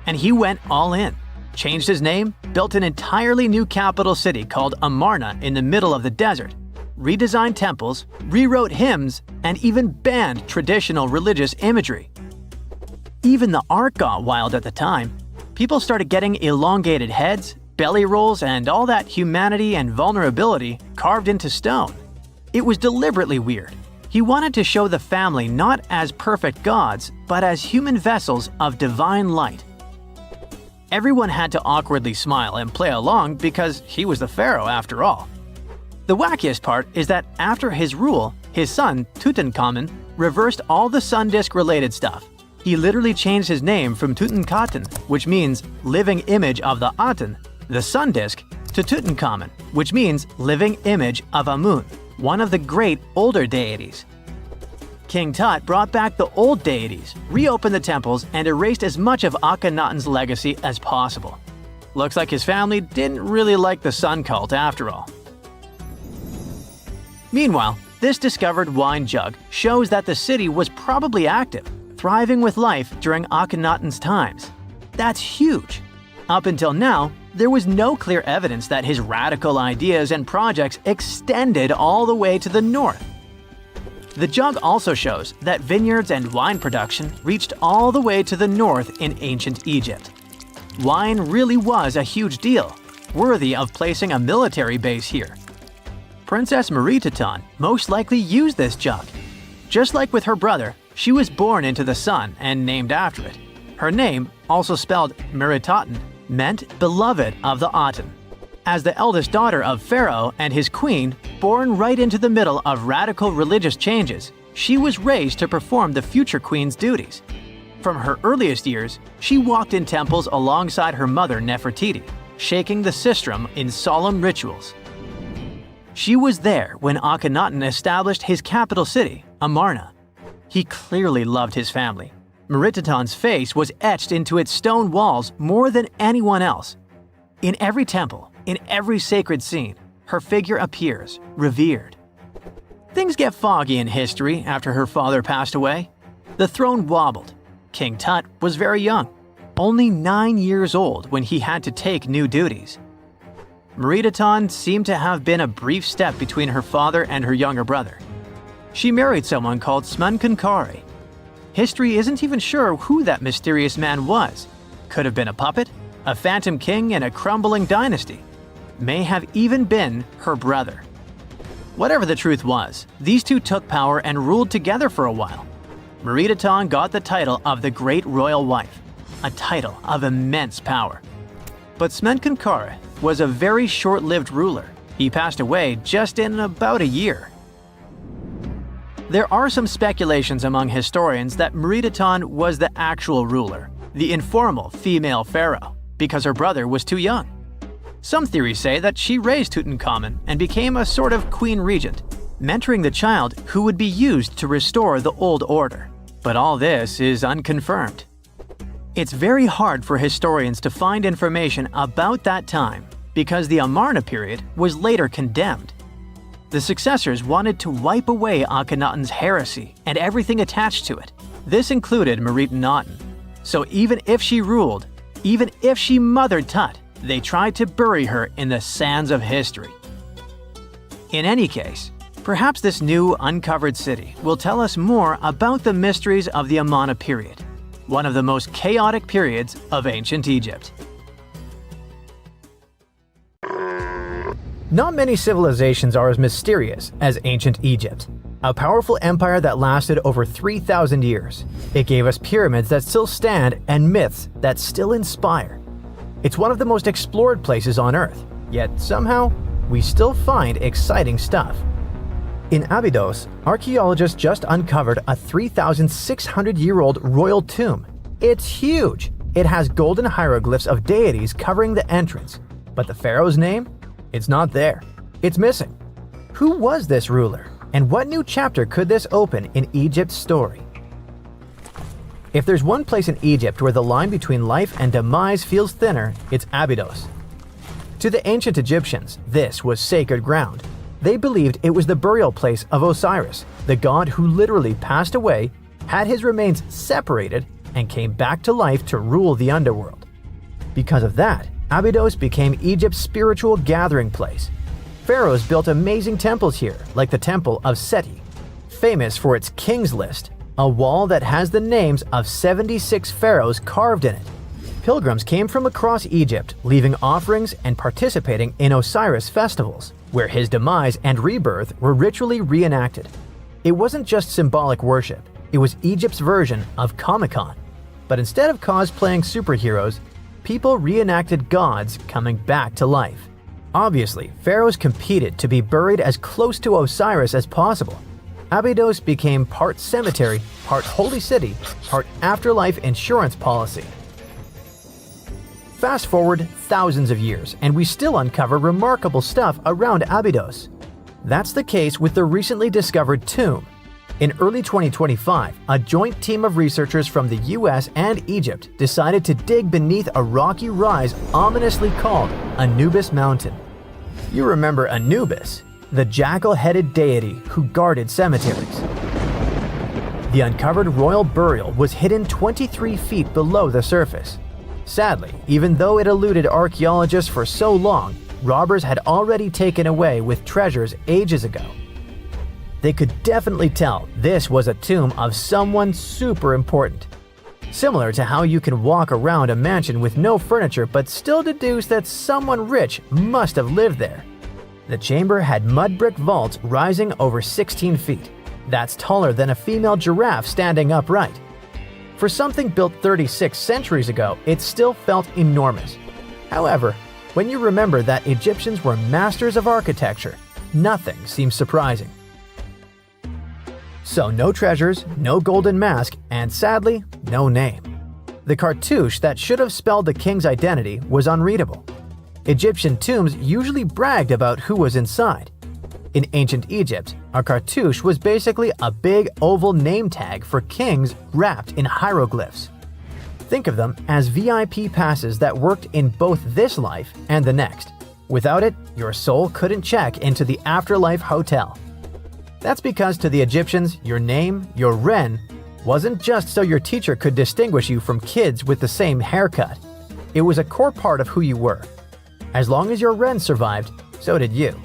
And he went all in, changed his name, built an entirely new capital city called Amarna in the middle of the desert, redesigned temples, rewrote hymns, and even banned traditional religious imagery. Even the art got wild at the time. People started getting elongated heads, belly rolls, and all that humanity and vulnerability carved into stone. It was deliberately weird. He wanted to show the family not as perfect gods, but as human vessels of divine light. Everyone had to awkwardly smile and play along because he was the pharaoh after all. The wackiest part is that after his rule, his son, Tutankhamun, reversed all the sun disk-related stuff. He literally changed his name from Tutankhaten, which means living image of the Aten, the sun disk, to Tutankhamun, which means living image of Amun, one of the great older deities. King Tut brought back the old deities, reopened the temples, and erased as much of Akhenaten's legacy as possible. Looks like his family didn't really like the sun cult after all. Meanwhile, this discovered wine jug shows that the city was probably active, thriving with life during Akhenaten's times. That's huge. Up until now, there was no clear evidence that his radical ideas and projects extended all the way to the north. The jug also shows that vineyards and wine production reached all the way to the north in ancient Egypt. Wine really was a huge deal, worthy of placing a military base here. Princess Meredaton most likely used this jug. Just like with her brother, she was born into the sun and named after it. Her name, also spelled Meritaten, meant beloved of the Aten. As the eldest daughter of Pharaoh and his queen, born right into the middle of radical religious changes, she was raised to perform the future queen's duties. From her earliest years, she walked in temples alongside her mother Nefertiti, shaking the sistrum in solemn rituals. She was there when Akhenaten established his capital city, Amarna. He clearly loved his family. Meredaton's face was etched into its stone walls more than anyone else. In every temple, in every sacred scene, her figure appears, revered. Things get foggy in history after her father passed away. The throne wobbled. King Tut was very young, only 9 years old when he had to take new duties. Meredaton seemed to have been a brief step between her father and her younger brother. She married someone called Smenkhkare. History isn't even sure who that mysterious man was. Could have been a puppet, a phantom king in a crumbling dynasty. May have even been her brother. Whatever the truth was, these two took power and ruled together for a while. Meredaton got the title of the Great Royal Wife, a title of immense power. But Smenkhkare was a very short-lived ruler. He passed away just in about a year. There are some speculations among historians that Meredaton was the actual ruler, the informal female pharaoh, because her brother was too young. Some theories say that she raised Tutankhamun and became a sort of queen regent, mentoring the child who would be used to restore the old order. But all this is unconfirmed. It's very hard for historians to find information about that time because the Amarna period was later condemned. The successors wanted to wipe away Akhenaten's heresy and everything attached to it. This included Merentenauten. So even if she ruled, even if she mothered Tut, they tried to bury her in the sands of history. In any case, perhaps this new uncovered city will tell us more about the mysteries of the Amarna period, one of the most chaotic periods of ancient Egypt. Not many civilizations are as mysterious as ancient Egypt, a powerful empire that lasted over 3,000 years. It gave us pyramids that still stand and myths that still inspire. It's one of the most explored places on Earth, yet somehow we still find exciting stuff. In Abydos, archaeologists just uncovered a 3,600-year-old royal tomb. It's huge! It has golden hieroglyphs of deities covering the entrance, but the pharaoh's name? It's not there. It's missing. Who was this ruler, and what new chapter could this open in Egypt's story? If there's one place in Egypt where the line between life and demise feels thinner, it's Abydos. To the ancient Egyptians, this was sacred ground. They believed it was the burial place of Osiris, the god who literally passed away, had his remains separated, and came back to life to rule the underworld. Because of that, Abydos became Egypt's spiritual gathering place. Pharaohs built amazing temples here, like the Temple of Seti, famous for its King's List, a wall that has the names of 76 pharaohs carved in it. Pilgrims came from across Egypt, leaving offerings and participating in Osiris festivals, where his demise and rebirth were ritually reenacted. It wasn't just symbolic worship, it was Egypt's version of Comic-Con. But instead of cosplaying superheroes, people reenacted gods coming back to life. Obviously, pharaohs competed to be buried as close to Osiris as possible. Abydos became part cemetery, part holy city, part afterlife insurance policy. Fast forward thousands of years, and we still uncover remarkable stuff around Abydos. That's the case with the recently discovered tomb. In early 2025, a joint team of researchers from the US and Egypt decided to dig beneath a rocky rise ominously called Anubis Mountain. You remember Anubis, the jackal-headed deity who guarded cemeteries. The uncovered royal burial was hidden 23 feet below the surface. Sadly, even though it eluded archaeologists for so long, robbers had already taken away with treasures ages ago. They could definitely tell this was a tomb of someone super important. Similar to how you can walk around a mansion with no furniture but still deduce that someone rich must have lived there. The chamber had mud brick vaults rising over 16 feet. That's taller than a female giraffe standing upright. For something built 36 centuries ago, it still felt enormous. However, when you remember that Egyptians were masters of architecture, nothing seems surprising. So no treasures, no golden mask, and sadly, no name. The cartouche that should have spelled the king's identity was unreadable. Egyptian tombs usually bragged about who was inside. In ancient Egypt, a cartouche was basically a big oval name tag for kings wrapped in hieroglyphs. Think of them as VIP passes that worked in both this life and the next. Without it, your soul couldn't check into the afterlife hotel. That's because to the Egyptians, your name, your Ren, wasn't just so your teacher could distinguish you from kids with the same haircut. It was a core part of who you were. As long as your Ren survived, so did you.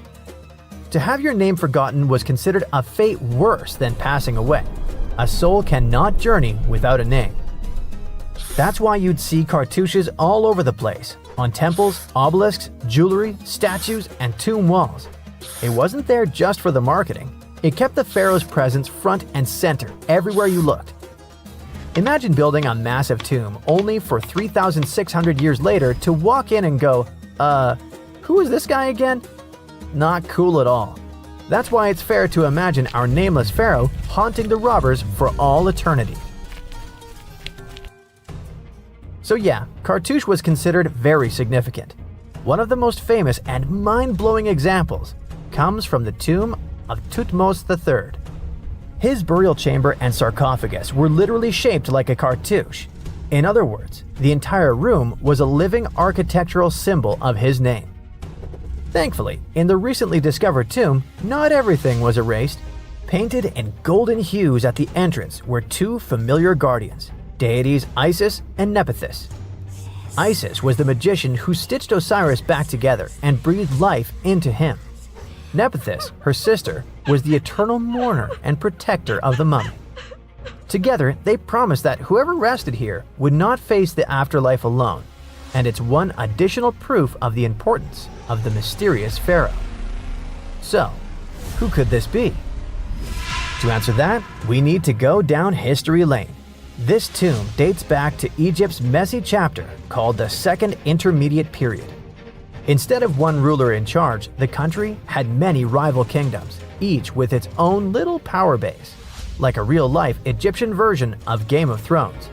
To have your name forgotten was considered a fate worse than passing away. A soul cannot journey without a name. That's why you'd see cartouches all over the place, on temples, obelisks, jewelry, statues, and tomb walls. It wasn't there just for the marketing. It kept the pharaoh's presence front and center everywhere you looked. Imagine building a massive tomb only for 3,600 years later to walk in and go, who is this guy again? Not cool at all. That's why it's fair to imagine our nameless pharaoh haunting the robbers for all eternity. So yeah, cartouche was considered very significant. One of the most famous and mind-blowing examples comes from the tomb of Thutmose III. His burial chamber and sarcophagus were literally shaped like a cartouche. In other words, the entire room was a living architectural symbol of his name. Thankfully, in the recently discovered tomb, not everything was erased. Painted in golden hues at the entrance were two familiar guardians, deities Isis and Nephthys. Isis was the magician who stitched Osiris back together and breathed life into him. Nephthys, her sister, was the eternal mourner and protector of the mummy. Together, they promised that whoever rested here would not face the afterlife alone, and it's one additional proof of the importance of the mysterious pharaoh. So, who could this be? To answer that, we need to go down history lane. This tomb dates back to Egypt's messy chapter called the Second Intermediate Period. Instead of one ruler in charge, the country had many rival kingdoms, each with its own little power base, like a real-life Egyptian version of Game of Thrones.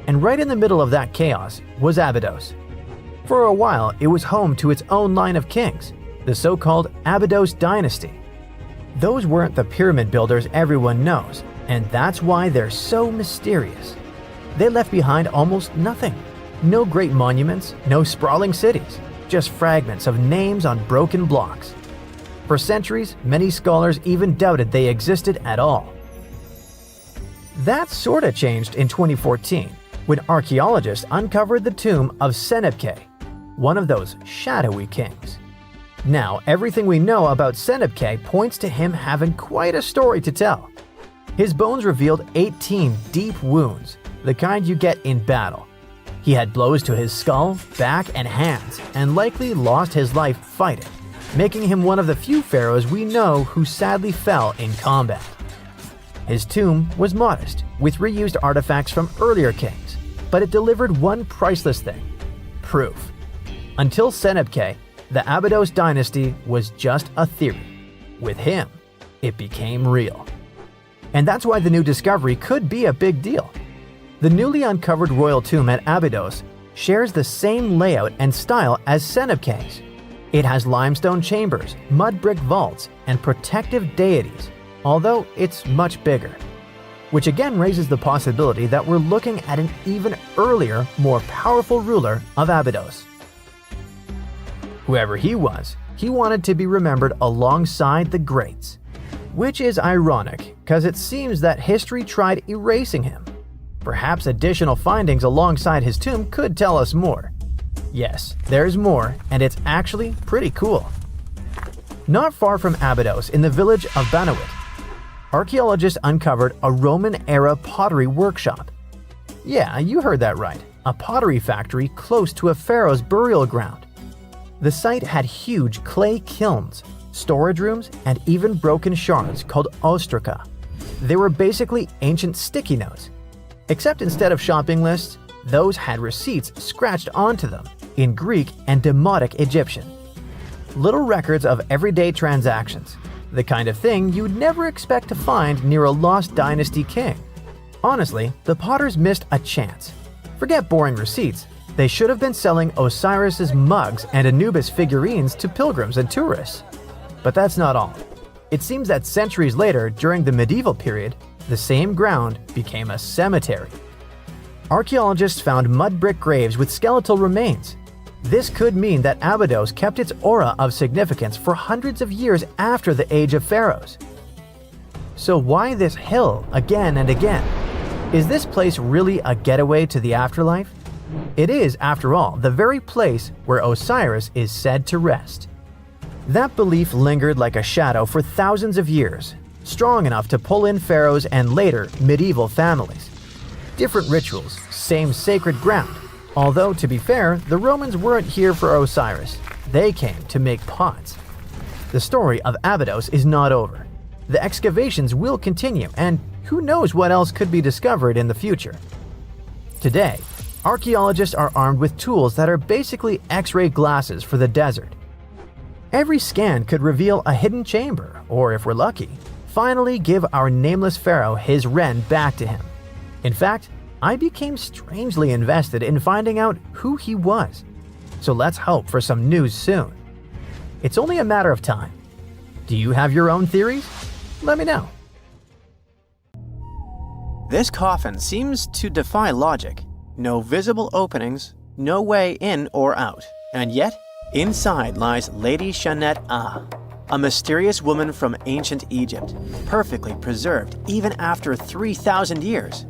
And right in the middle of that chaos was Abydos. For a while, it was home to its own line of kings, the so-called Abydos dynasty. Those weren't the pyramid builders everyone knows, and that's why they're so mysterious. They left behind almost nothing. No great monuments, no sprawling cities, just fragments of names on broken blocks. For centuries, many scholars even doubted they existed at all. That sorta changed in 2014 when archaeologists uncovered the tomb of Senebkay, one of those shadowy kings. Now, everything we know about Senebkay points to him having quite a story to tell. His bones revealed 18 deep wounds, the kind you get in battle. He had blows to his skull, back, and hands, and likely lost his life fighting, making him one of the few pharaohs we know who sadly fell in combat. His tomb was modest, with reused artifacts from earlier kings, but it delivered one priceless thing: proof. Until Senebkay, the Abydos dynasty was just a theory. With him, it became real. And that's why the new discovery could be a big deal. The newly uncovered royal tomb at Abydos shares the same layout and style as Senebkay's. It has limestone chambers, mud brick vaults, and protective deities, although it's much bigger. Which again raises the possibility that we're looking at an even earlier, more powerful ruler of Abydos. Whoever he was, he wanted to be remembered alongside the greats. Which is ironic, because it seems that history tried erasing him. Perhaps additional findings alongside his tomb could tell us more. Yes, there's more, and it's actually pretty cool. Not far from Abydos, in the village of Banawit, archaeologists uncovered a Roman-era pottery workshop. Yeah, you heard that right, a pottery factory close to a pharaoh's burial ground. The site had huge clay kilns, storage rooms, and even broken shards called ostraca. They were basically ancient sticky notes. Except instead of shopping lists, those had receipts scratched onto them in Greek and Demotic Egyptian. Little records of everyday transactions, the kind of thing you'd never expect to find near a lost dynasty king. Honestly, the potters missed a chance. Forget boring receipts, they should have been selling Osiris's mugs and Anubis figurines to pilgrims and tourists. But that's not all. It seems that centuries later, during the medieval period, the same ground became a cemetery. Archaeologists found mud brick graves with skeletal remains. This could mean that Abydos kept its aura of significance for hundreds of years after the age of pharaohs. So why this hill again and again? Is this place really a getaway to the afterlife? It is, after all, the very place where Osiris is said to rest. That belief lingered like a shadow for thousands of years, strong enough to pull in pharaohs and later medieval families. Different rituals, same sacred ground. Although, to be fair, the Romans weren't here for Osiris. They came to make pots. The story of Abydos is not over. The excavations will continue, and who knows what else could be discovered in the future. Today, archaeologists are armed with tools that are basically X-ray glasses for the desert. Every scan could reveal a hidden chamber, or if we're lucky, finally give our nameless pharaoh his wren back to him. In fact, I became strangely invested in finding out who he was. So let's hope for some news soon. It's only a matter of time. Do you have your own theories? Let me know. This coffin seems to defy logic. No visible openings, no way in or out. And yet, inside lies Lady Shanette Ah, a mysterious woman from ancient Egypt, perfectly preserved even after 3,000 years.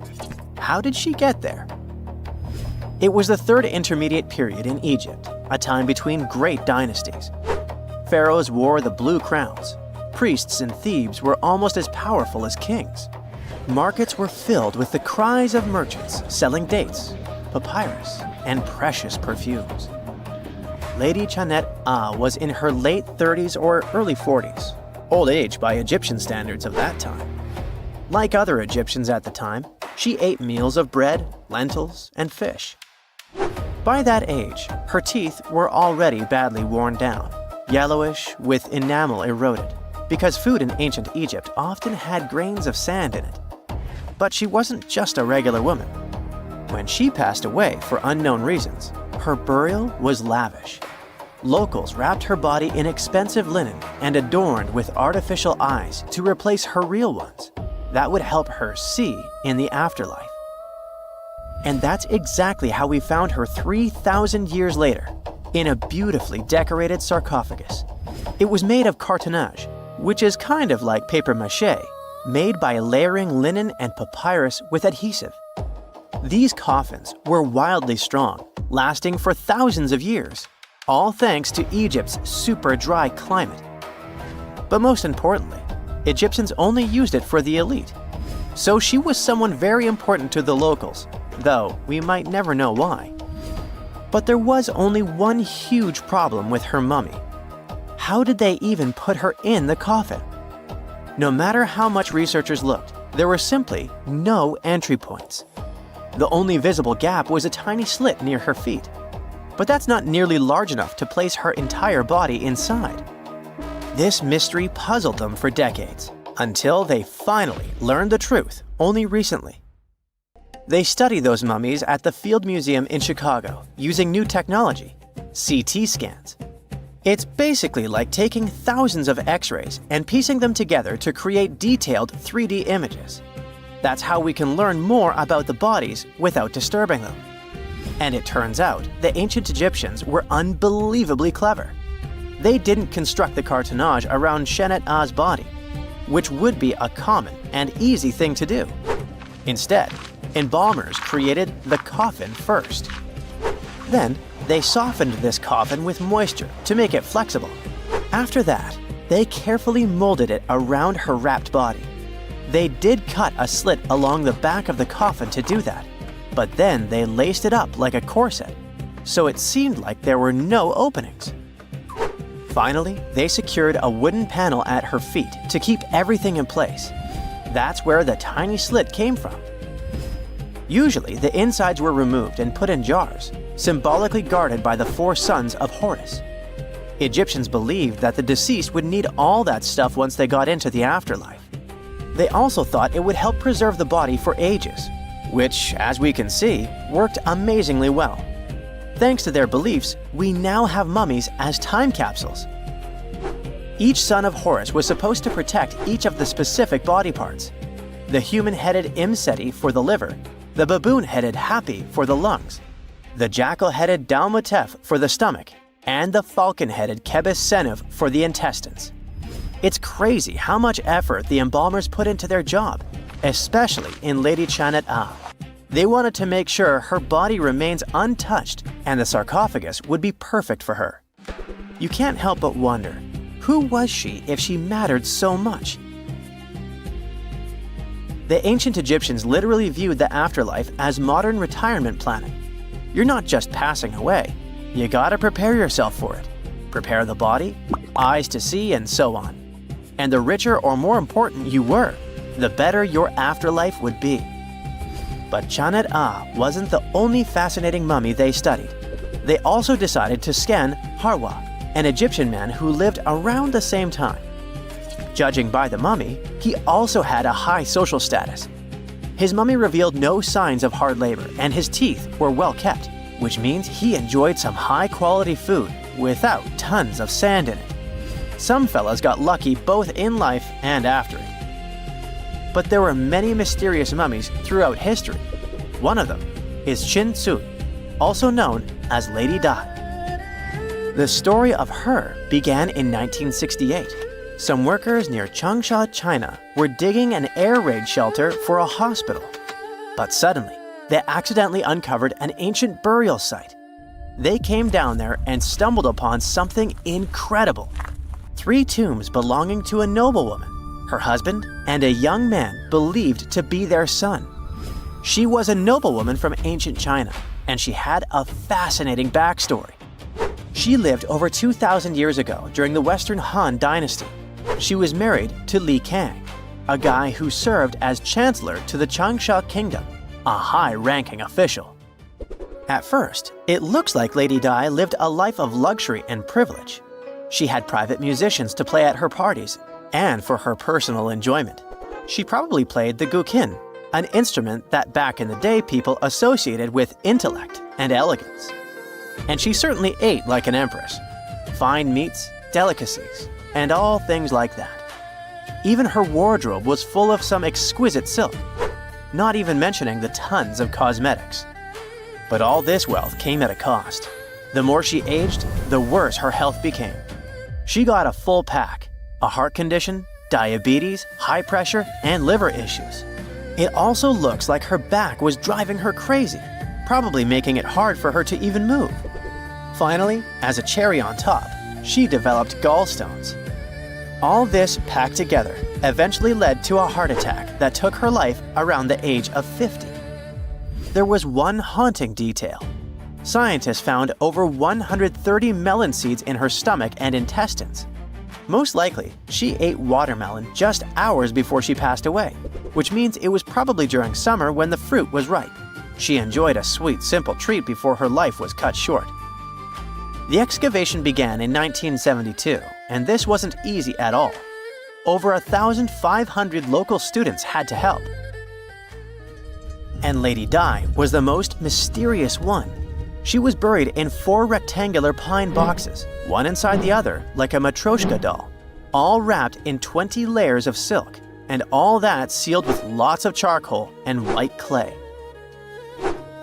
How did she get there? It was the third intermediate period in Egypt, a time between great dynasties. Pharaohs wore the blue crowns. Priests in Thebes were almost as powerful as kings. Markets were filled with the cries of merchants selling dates, papyrus, and precious perfumes. Lady Shanette Ah was in her late 30s or early 40s, old age by Egyptian standards of that time. Like other Egyptians at the time, she ate meals of bread, lentils, and fish. By that age, her teeth were already badly worn down, yellowish with enamel eroded, because food in ancient Egypt often had grains of sand in it. But she wasn't just a regular woman. When she passed away for unknown reasons, her burial was lavish. Locals wrapped her body in expensive linen and adorned with artificial eyes to replace her real ones. That would help her see in the afterlife. And that's exactly how we found her 3,000 years later, in a beautifully decorated sarcophagus. It was made of cartonnage, which is kind of like papier-mâché, made by layering linen and papyrus with adhesive. These coffins were wildly strong, lasting for thousands of years, all thanks to Egypt's super dry climate. But most importantly, Egyptians only used it for the elite. So she was someone very important to the locals, though we might never know why. But there was only one huge problem with her mummy. How did they even put her in the coffin? No matter how much researchers looked, there were simply no entry points. The only visible gap was a tiny slit near her feet. But that's not nearly large enough to place her entire body inside. This mystery puzzled them for decades, until they finally learned the truth only recently. They study those mummies at the Field Museum in Chicago using new technology, CT scans. It's basically like taking thousands of X-rays and piecing them together to create detailed 3D images. That's how we can learn more about the bodies without disturbing them. And it turns out the ancient Egyptians were unbelievably clever. They didn't construct the cartonnage around Shanette Ah's body, which would be a common and easy thing to do. Instead, embalmers created the coffin first. Then, they softened this coffin with moisture to make it flexible. After that, they carefully molded it around her wrapped body. They did cut a slit along the back of the coffin to do that, but then they laced it up like a corset, so it seemed like there were no openings. Finally, they secured a wooden panel at her feet to keep everything in place. That's where the tiny slit came from. Usually, the insides were removed and put in jars, symbolically guarded by the 4 sons of Horus. Egyptians believed that the deceased would need all that stuff once they got into the afterlife. They also thought it would help preserve the body for ages, which, as we can see, worked amazingly well. Thanks to their beliefs, we now have mummies as time capsules. Each son of Horus was supposed to protect each of the specific body parts. The human-headed Imseti for the liver, the baboon-headed Hapi for the lungs, the jackal-headed Dalmatef for the stomach, and the falcon-headed Kebis Senuv for the intestines. It's crazy how much effort the embalmers put into their job, especially in Lady Shanette Ah. They wanted to make sure her body remains untouched and the sarcophagus would be perfect for her. You can't help but wonder, who was she if she mattered so much? The ancient Egyptians literally viewed the afterlife as modern retirement planning. You're not just passing away, you gotta prepare yourself for it. Prepare the body, eyes to see, and so on. And the richer or more important you were, the better your afterlife would be. But Shanette Ah wasn't the only fascinating mummy they studied. They also decided to scan Harwa, an Egyptian man who lived around the same time. Judging by the mummy, he also had a high social status. His mummy revealed no signs of hard labor, and his teeth were well kept, which means he enjoyed some high-quality food without tons of sand in it. Some fellas got lucky both in life and after it. But there were many mysterious mummies throughout history. One of them is Chin Tsun, also known as Lady Di. The story of her began in 1968. Some workers near Changsha, China, were digging an air raid shelter for a hospital. But suddenly, they accidentally uncovered an ancient burial site. They came down there and stumbled upon something incredible. 3 tombs belonging to a noblewoman, her husband, and a young man believed to be their son. She was a noblewoman from ancient China, and she had a fascinating backstory. She lived over 2,000 years ago during the Western Han Dynasty. She was married to Li Kang, a guy who served as chancellor to the Changsha Kingdom, a high-ranking official. At first, it looks like Lady Di lived a life of luxury and privilege. She had private musicians to play at her parties, and for her personal enjoyment. She probably played the guqin, an instrument that back in the day people associated with intellect and elegance. And she certainly ate like an empress. Fine meats, delicacies, and all things like that. Even her wardrobe was full of some exquisite silk, not even mentioning the tons of cosmetics. But all this wealth came at a cost. The more she aged, the worse her health became. She got a full pack: a heart condition, diabetes, high pressure, and liver issues. It also looks like her back was driving her crazy, probably making it hard for her to even move. Finally, as a cherry on top, she developed gallstones. All this packed together eventually led to a heart attack that took her life around the age of 50. There was one haunting detail. Scientists found over 130 melon seeds in her stomach and intestines. Most likely, she ate watermelon just hours before she passed away, which means it was probably during summer when the fruit was ripe. She enjoyed a sweet, simple treat before her life was cut short. The excavation began in 1972, and this wasn't easy at all. Over 1,500 local students had to help. And Lady Di was the most mysterious one. She was buried in 4 rectangular pine boxes, one inside the other like a Matryoshka doll, all wrapped in 20 layers of silk, and all that sealed with lots of charcoal and white clay.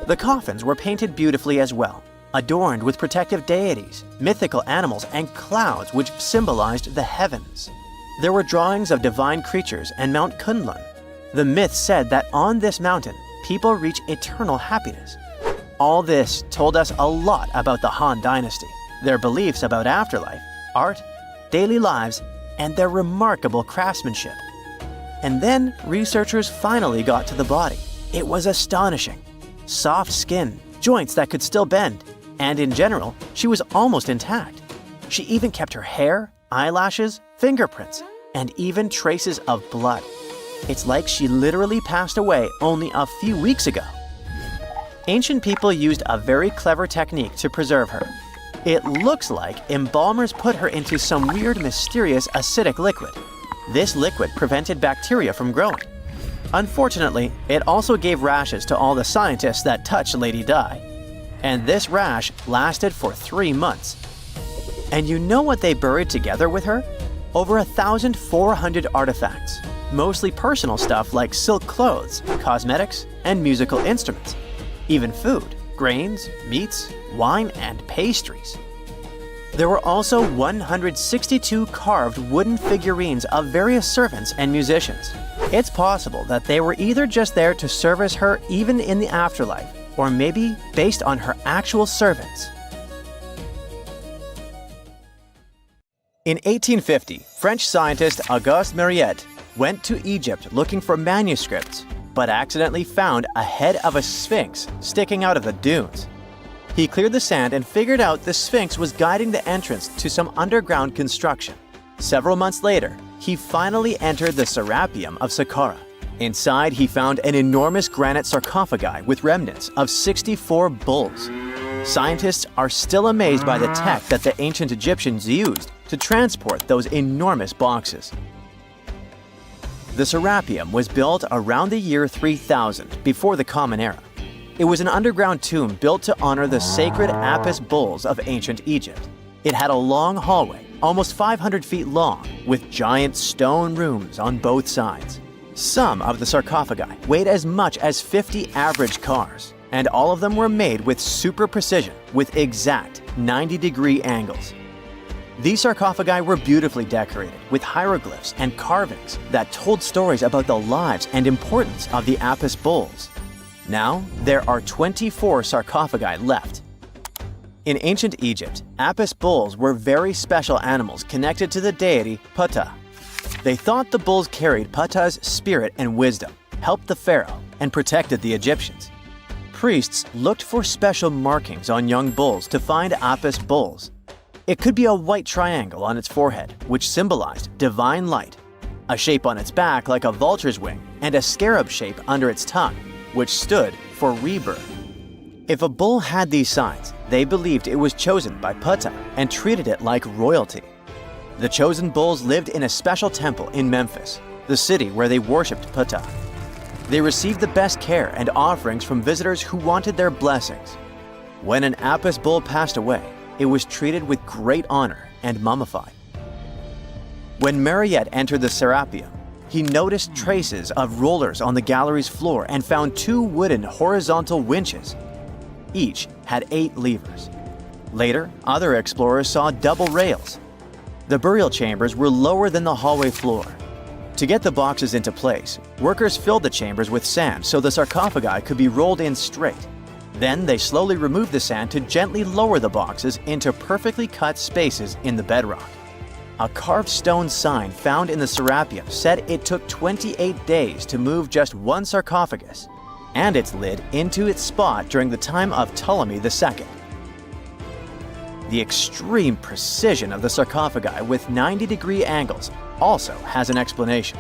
The coffins were painted beautifully as well, adorned with protective deities, mythical animals, and clouds which symbolized the heavens. There were drawings of divine creatures and Mount Kunlun. The myth said that on this mountain, people reach eternal happiness. All this told us a lot about the Han Dynasty, their beliefs about afterlife, art, daily lives, and their remarkable craftsmanship. And then researchers finally got to the body. It was astonishing. Soft skin, joints that could still bend, and in general, she was almost intact. She even kept her hair, eyelashes, fingerprints, and even traces of blood. It's like she literally passed away only a few weeks ago. Ancient people used a very clever technique to preserve her. It looks like embalmers put her into some weird, mysterious acidic liquid. This liquid prevented bacteria from growing. Unfortunately, it also gave rashes to all the scientists that touched Lady Di. And this rash lasted for 3 months. And you know what they buried together with her? Over 1,400 artifacts, mostly personal stuff like silk clothes, cosmetics, and musical instruments. Even food, grains, meats, wine, and pastries. There were also 162 carved wooden figurines of various servants and musicians. It's possible that they were either just there to service her even in the afterlife, or maybe based on her actual servants. In 1850, French scientist Auguste Mariette went to Egypt looking for manuscripts, but accidentally found a head of a sphinx sticking out of the dunes. He cleared the sand and figured out the sphinx was guiding the entrance to some underground construction. Several months later, he finally entered the Serapium of Saqqara. Inside, he found an enormous granite sarcophagi with remnants of 64 bulls. Scientists are still amazed by the tech that the ancient Egyptians used to transport those enormous boxes. The Serapium was built around the year 3000 before the Common Era. It was an underground tomb built to honor the sacred Apis bulls of ancient Egypt. It had a long hallway, almost 500 feet long, with giant stone rooms on both sides. Some of the sarcophagi weighed as much as 50 average cars, and all of them were made with super precision with exact 90-degree angles. These sarcophagi were beautifully decorated with hieroglyphs and carvings that told stories about the lives and importance of the Apis bulls. Now, there are 24 sarcophagi left. In ancient Egypt, Apis bulls were very special animals connected to the deity Ptah. They thought the bulls carried Ptah's spirit and wisdom, helped the pharaoh, and protected the Egyptians. Priests looked for special markings on young bulls to find Apis bulls. It could be a white triangle on its forehead, which symbolized divine light, a shape on its back like a vulture's wing, and a scarab shape under its tongue, which stood for rebirth. If a bull had these signs, they believed it was chosen by Ptah and treated it like royalty. The chosen bulls lived in a special temple in Memphis, the city where they worshipped Ptah. They received the best care and offerings from visitors who wanted their blessings. When an Apis bull passed away, it was treated with great honor and mummified. When Mariette entered the Serapium, he noticed traces of rollers on the gallery's floor and found 2 wooden horizontal winches. Each had 8 levers. Later, other explorers saw double rails. The burial chambers were lower than the hallway floor. To get the boxes into place, workers filled the chambers with sand so the sarcophagi could be rolled in straight. Then they slowly removed the sand to gently lower the boxes into perfectly cut spaces in the bedrock. A carved stone sign found in the Serapium said it took 28 days to move just one sarcophagus and its lid into its spot during the time of Ptolemy II. The extreme precision of the sarcophagi with 90-degree angles also has an explanation.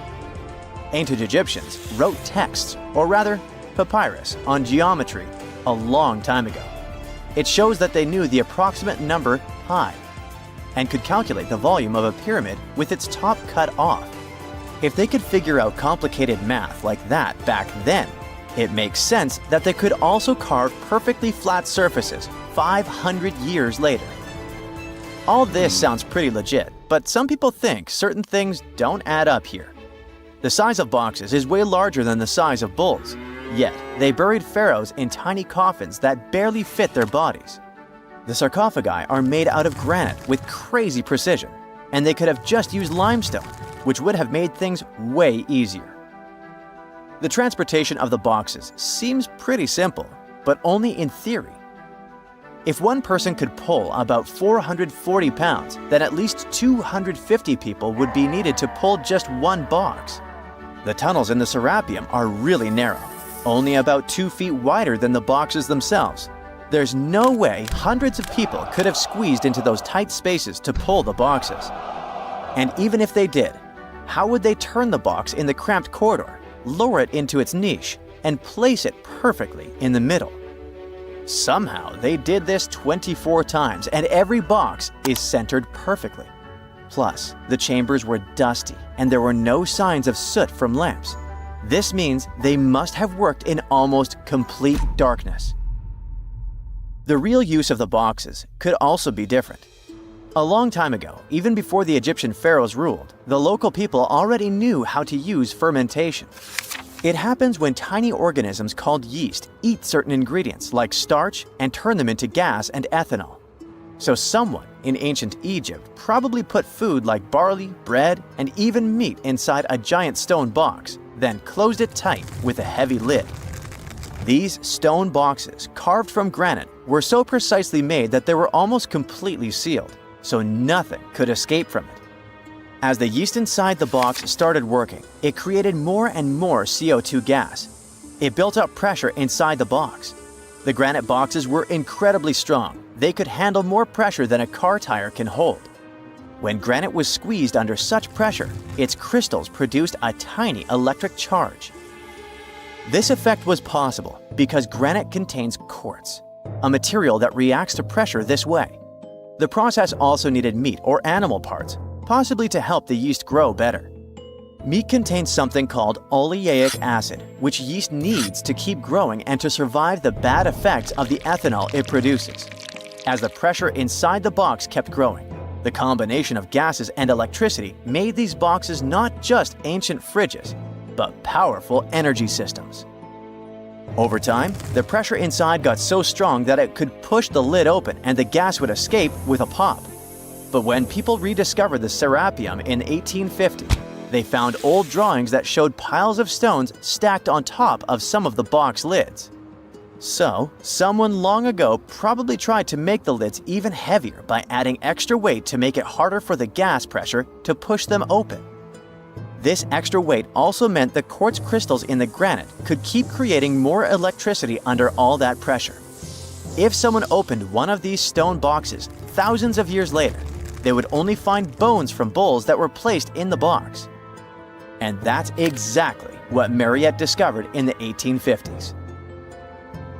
Ancient Egyptians wrote texts, or rather, papyrus, on geometry a long time ago. It shows that they knew the approximate number pi and could calculate the volume of a pyramid with its top cut off. If they could figure out complicated math like that back then, it makes sense that they could also carve perfectly flat surfaces 500 years later. All this sounds pretty legit, but some people think certain things don't add up here. The size of boxes is way larger than the size of bulls, yet they buried pharaohs in tiny coffins that barely fit their bodies. The sarcophagi are made out of granite with crazy precision, and they could have just used limestone, which would have made things way easier. The transportation of the boxes seems pretty simple, but only in theory. If one person could pull about 440 pounds, then at least 250 people would be needed to pull just one box. The tunnels in the Serapium are really narrow, only about 2 feet wider than the boxes themselves. There's no way hundreds of people could have squeezed into those tight spaces to pull the boxes. And even if they did, how would they turn the box in the cramped corridor, lower it into its niche, and place it perfectly in the middle? Somehow, they did this 24 times, and every box is centered perfectly. Plus, the chambers were dusty, and there were no signs of soot from lamps. This means they must have worked in almost complete darkness. The real use of the boxes could also be different. A long time ago, even before the Egyptian pharaohs ruled, the local people already knew how to use fermentation. It happens when tiny organisms called yeast eat certain ingredients like starch and turn them into gas and ethanol. So someone in ancient Egypt probably put food like barley, bread, and even meat inside a giant stone box, then closed it tight with a heavy lid. These stone boxes, carved from granite, were so precisely made that they were almost completely sealed, so nothing could escape from it. As the yeast inside the box started working, it created more and more CO2 gas. It built up pressure inside the box. The granite boxes were incredibly strong. They could handle more pressure than a car tire can hold. When granite was squeezed under such pressure, its crystals produced a tiny electric charge. This effect was possible because granite contains quartz, a material that reacts to pressure this way. The process also needed meat or animal parts, possibly to help the yeast grow better. Meat contains something called oleic acid, which yeast needs to keep growing and to survive the bad effects of the ethanol it produces. As the pressure inside the box kept growing, the combination of gases and electricity made these boxes not just ancient fridges, but powerful energy systems. Over time, the pressure inside got so strong that it could push the lid open and the gas would escape with a pop. But when people rediscovered the Serapium in 1850, they found old drawings that showed piles of stones stacked on top of some of the box lids. So, someone long ago probably tried to make the lids even heavier by adding extra weight to make it harder for the gas pressure to push them open. This extra weight also meant the quartz crystals in the granite could keep creating more electricity under all that pressure. If someone opened one of these stone boxes thousands of years later, they would only find bones from bulls that were placed in the box. And that's exactly what Mariette discovered in the 1850s.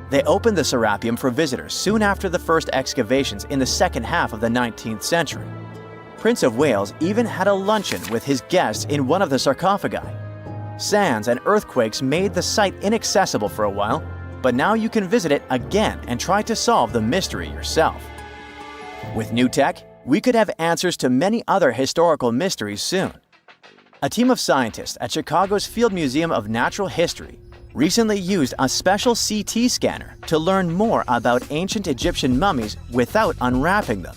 They opened the Serapium for visitors soon after the first excavations in the second half of the 19th century. Prince of Wales even had a luncheon with his guests in one of the sarcophagi. Sands and earthquakes made the site inaccessible for a while, but now you can visit it again and try to solve the mystery yourself. With new tech, we could have answers to many other historical mysteries soon. A team of scientists at Chicago's Field Museum of Natural History recently used a special CT scanner to learn more about ancient Egyptian mummies without unwrapping them.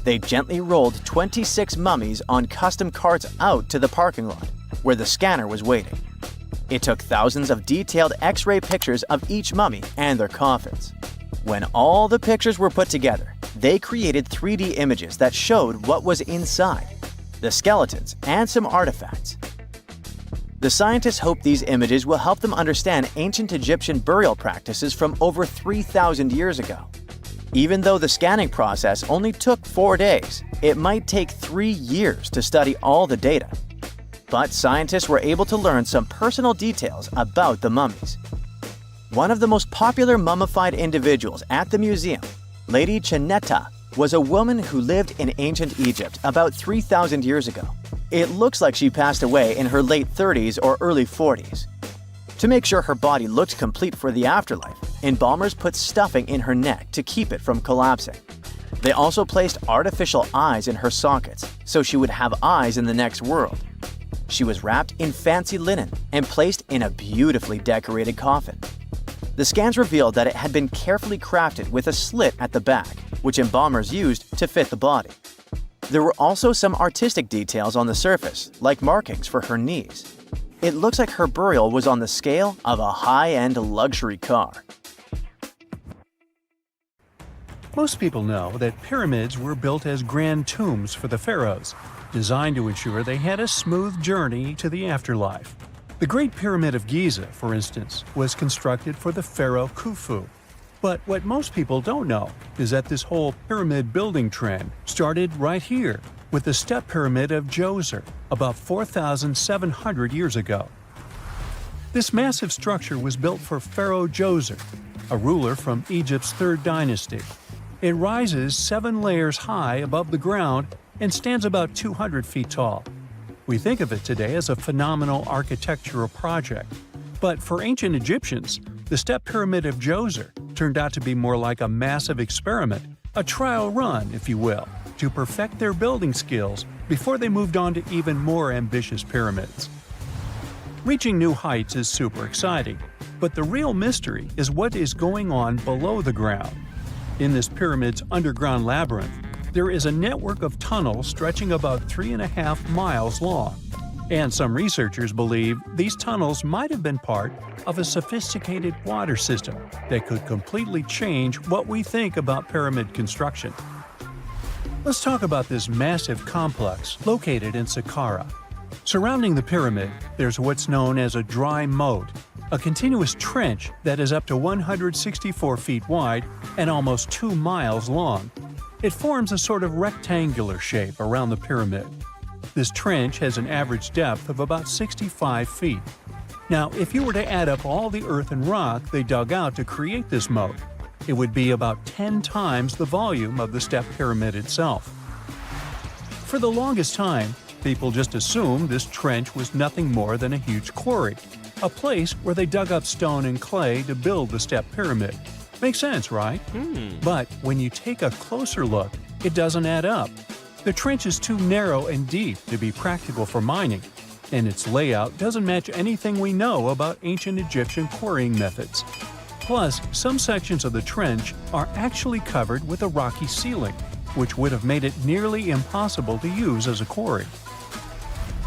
They gently rolled 26 mummies on custom carts out to the parking lot, where the scanner was waiting. It took thousands of detailed X-ray pictures of each mummy and their coffins. When all the pictures were put together, they created 3D images that showed what was inside, the skeletons, and some artifacts. The scientists hope these images will help them understand ancient Egyptian burial practices from over 3,000 years ago. Even though the scanning process only took 4 days, it might take 3 years to study all the data. But scientists were able to learn some personal details about the mummies. One of the most popular mummified individuals at the museum, Lady Chineta, was a woman who lived in ancient Egypt about 3,000 years ago. It looks like she passed away in her late 30s or early 40s. To make sure her body looked complete for the afterlife, embalmers put stuffing in her neck to keep it from collapsing. They also placed artificial eyes in her sockets, so she would have eyes in the next world. She was wrapped in fancy linen and placed in a beautifully decorated coffin. The scans revealed that it had been carefully crafted with a slit at the back, which embalmers used to fit the body. There were also some artistic details on the surface, like markings for her knees. It looks like her burial was on the scale of a high-end luxury car. Most people know that pyramids were built as grand tombs for the pharaohs, designed to ensure they had a smooth journey to the afterlife. The Great Pyramid of Giza, for instance, was constructed for the pharaoh Khufu. But what most people don't know is that this whole pyramid building trend started right here with the step pyramid of Djoser about 4,700 years ago. This massive structure was built for Pharaoh Djoser, a ruler from Egypt's 3rd dynasty. It rises 7 layers high above the ground and stands about 200 feet tall. We think of it today as a phenomenal architectural project, but for ancient Egyptians, the step pyramid of Djoser turned out to be more like a massive experiment, a trial run, if you will, to perfect their building skills before they moved on to even more ambitious pyramids. Reaching new heights is super exciting, but the real mystery is what is going on below the ground. In this pyramid's underground labyrinth, there is a network of tunnels stretching about 3.5 miles long, and some researchers believe these tunnels might have been part of a sophisticated water system that could completely change what we think about pyramid construction. Let's talk about this massive complex located in Saqqara. Surrounding the pyramid, there's what's known as a dry moat, a continuous trench that is up to 164 feet wide and almost 2 miles long. It forms a sort of rectangular shape around the pyramid. This trench has an average depth of about 65 feet. Now, if you were to add up all the earth and rock they dug out to create this moat, it would be about 10 times the volume of the step pyramid itself. For the longest time, People just assumed this trench was nothing more than a huge quarry, a place where they dug up stone and clay to build the step pyramid. Makes sense, right? But when you take a closer look, it doesn't add up. The trench is too narrow and deep to be practical for mining, and its layout doesn't match anything we know about ancient Egyptian quarrying methods. Plus, some sections of the trench are actually covered with a rocky ceiling, which would have made it nearly impossible to use as a quarry.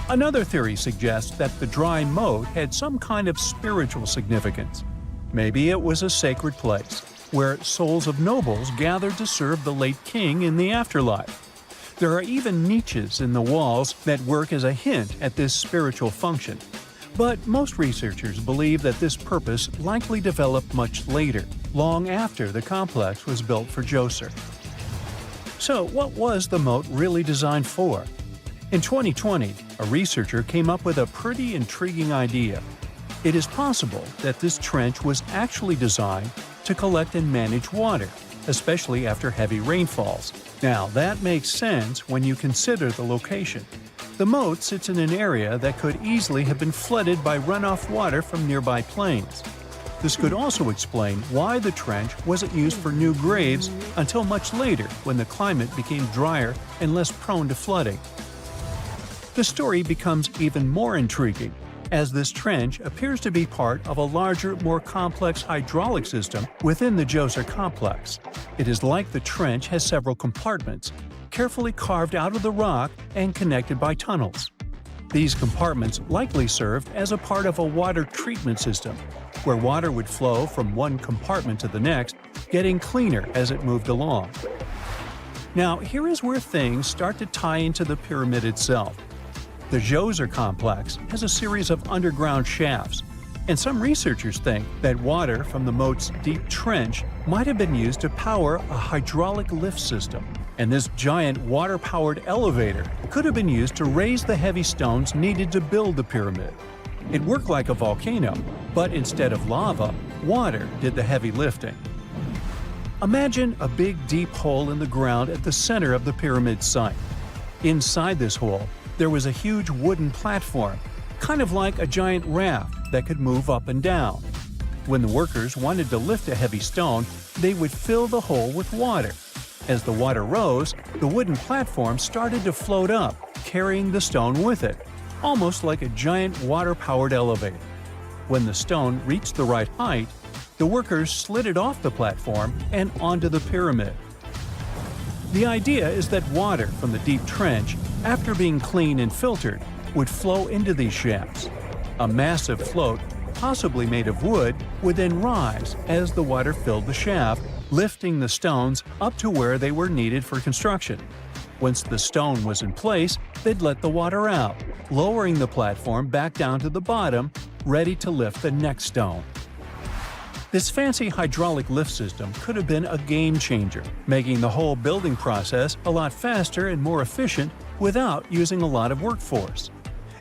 Another theory suggests that the dry moat had some kind of spiritual significance. Maybe it was a sacred place, where souls of nobles gathered to serve the late king in the afterlife. There are even niches in the walls that work as a hint at this spiritual function. But most researchers believe that this purpose likely developed much later, long after the complex was built for Djoser. So, what was the moat really designed for? In 2020, a researcher came up with a pretty intriguing idea. It is possible that this trench was actually designed to collect and manage water, especially after heavy rainfalls. Now, that makes sense when you consider the location. The moat sits in an area that could easily have been flooded by runoff water from nearby plains. This could also explain why the trench wasn't used for new graves until much later when the climate became drier and less prone to flooding. The story becomes even more intriguing, as this trench appears to be part of a larger, more complex hydraulic system within the Djoser complex. It is like the trench has several compartments, carefully carved out of the rock and connected by tunnels. These compartments likely served as a part of a water treatment system, where water would flow from one compartment to the next, getting cleaner as it moved along. Now, here is where things start to tie into the pyramid itself. The Djoser complex has a series of underground shafts, and some researchers think that water from the moat's deep trench might have been used to power a hydraulic lift system, and this giant water-powered elevator could have been used to raise the heavy stones needed to build the pyramid. It worked like a volcano, but instead of lava, water did the heavy lifting. Imagine a big deep hole in the ground at the center of the pyramid site. Inside this hole, there was a huge wooden platform, kind of like a giant raft that could move up and down. When the workers wanted to lift a heavy stone, they would fill the hole with water. As the water rose, the wooden platform started to float up, carrying the stone with it, almost like a giant water-powered elevator. When the stone reached the right height, the workers slid it off the platform and onto the pyramid. The idea is that water from the deep trench, after being cleaned and filtered, would flow into these shafts. A massive float, possibly made of wood, would then rise as the water filled the shaft, lifting the stones up to where they were needed for construction. Once the stone was in place, they'd let the water out, lowering the platform back down to the bottom, ready to lift the next stone. This fancy hydraulic lift system could have been a game changer, making the whole building process a lot faster and more efficient without using a lot of workforce.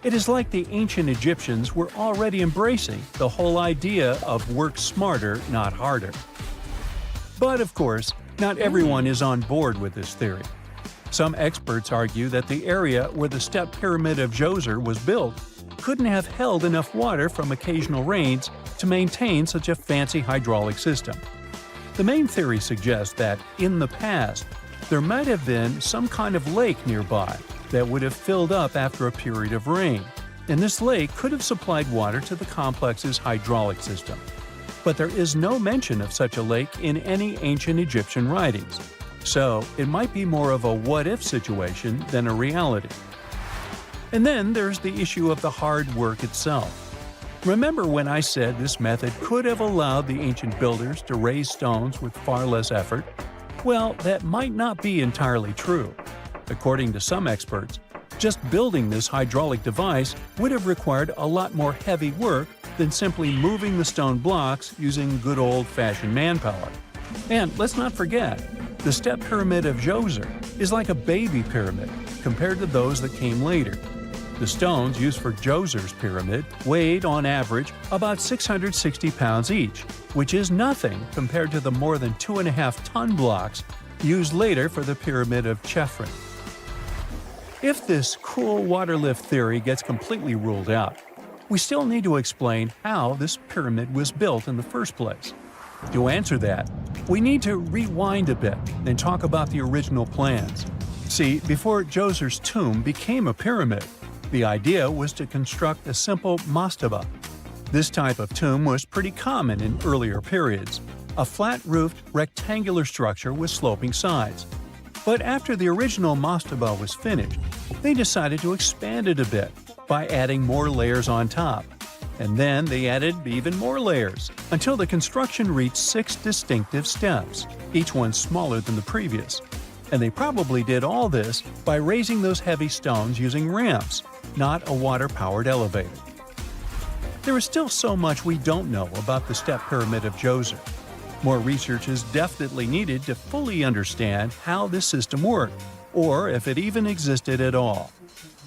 It is like the ancient Egyptians were already embracing the whole idea of work smarter, not harder. But of course, not everyone is on board with this theory. Some experts argue that the area where the step pyramid of Djoser was built couldn't have held enough water from occasional rains to maintain such a fancy hydraulic system. The main theory suggests that, in the past, there might have been some kind of lake nearby that would have filled up after a period of rain, and this lake could have supplied water to the complex's hydraulic system. But there is no mention of such a lake in any ancient Egyptian writings, so it might be more of a what-if situation than a reality. And then there's the issue of the hard work itself. Remember when I said this method could have allowed the ancient builders to raise stones with far less effort? Well, that might not be entirely true. According to some experts, just building this hydraulic device would have required a lot more heavy work than simply moving the stone blocks using good old-fashioned manpower. And let's not forget, the step pyramid of Djoser is like a baby pyramid compared to those that came later. The stones used for Djoser's pyramid weighed, on average, about 660 pounds each, which is nothing compared to the more than 2.5-ton blocks used later for the pyramid of Chephren. If this cool water lift theory gets completely ruled out, we still need to explain how this pyramid was built in the first place. To answer that, we need to rewind a bit and talk about the original plans. See, before Djoser's tomb became a pyramid, the idea was to construct a simple mastaba. This type of tomb was pretty common in earlier periods, a flat-roofed, rectangular structure with sloping sides. But after the original mastaba was finished, they decided to expand it a bit by adding more layers on top. And then they added even more layers, until the construction reached 6 distinctive steps, each one smaller than the previous. And they probably did all this by raising those heavy stones using ramps, not a water-powered elevator. There is still so much we don't know about the step pyramid of Djoser. More research is definitely needed to fully understand how this system worked, or if it even existed at all.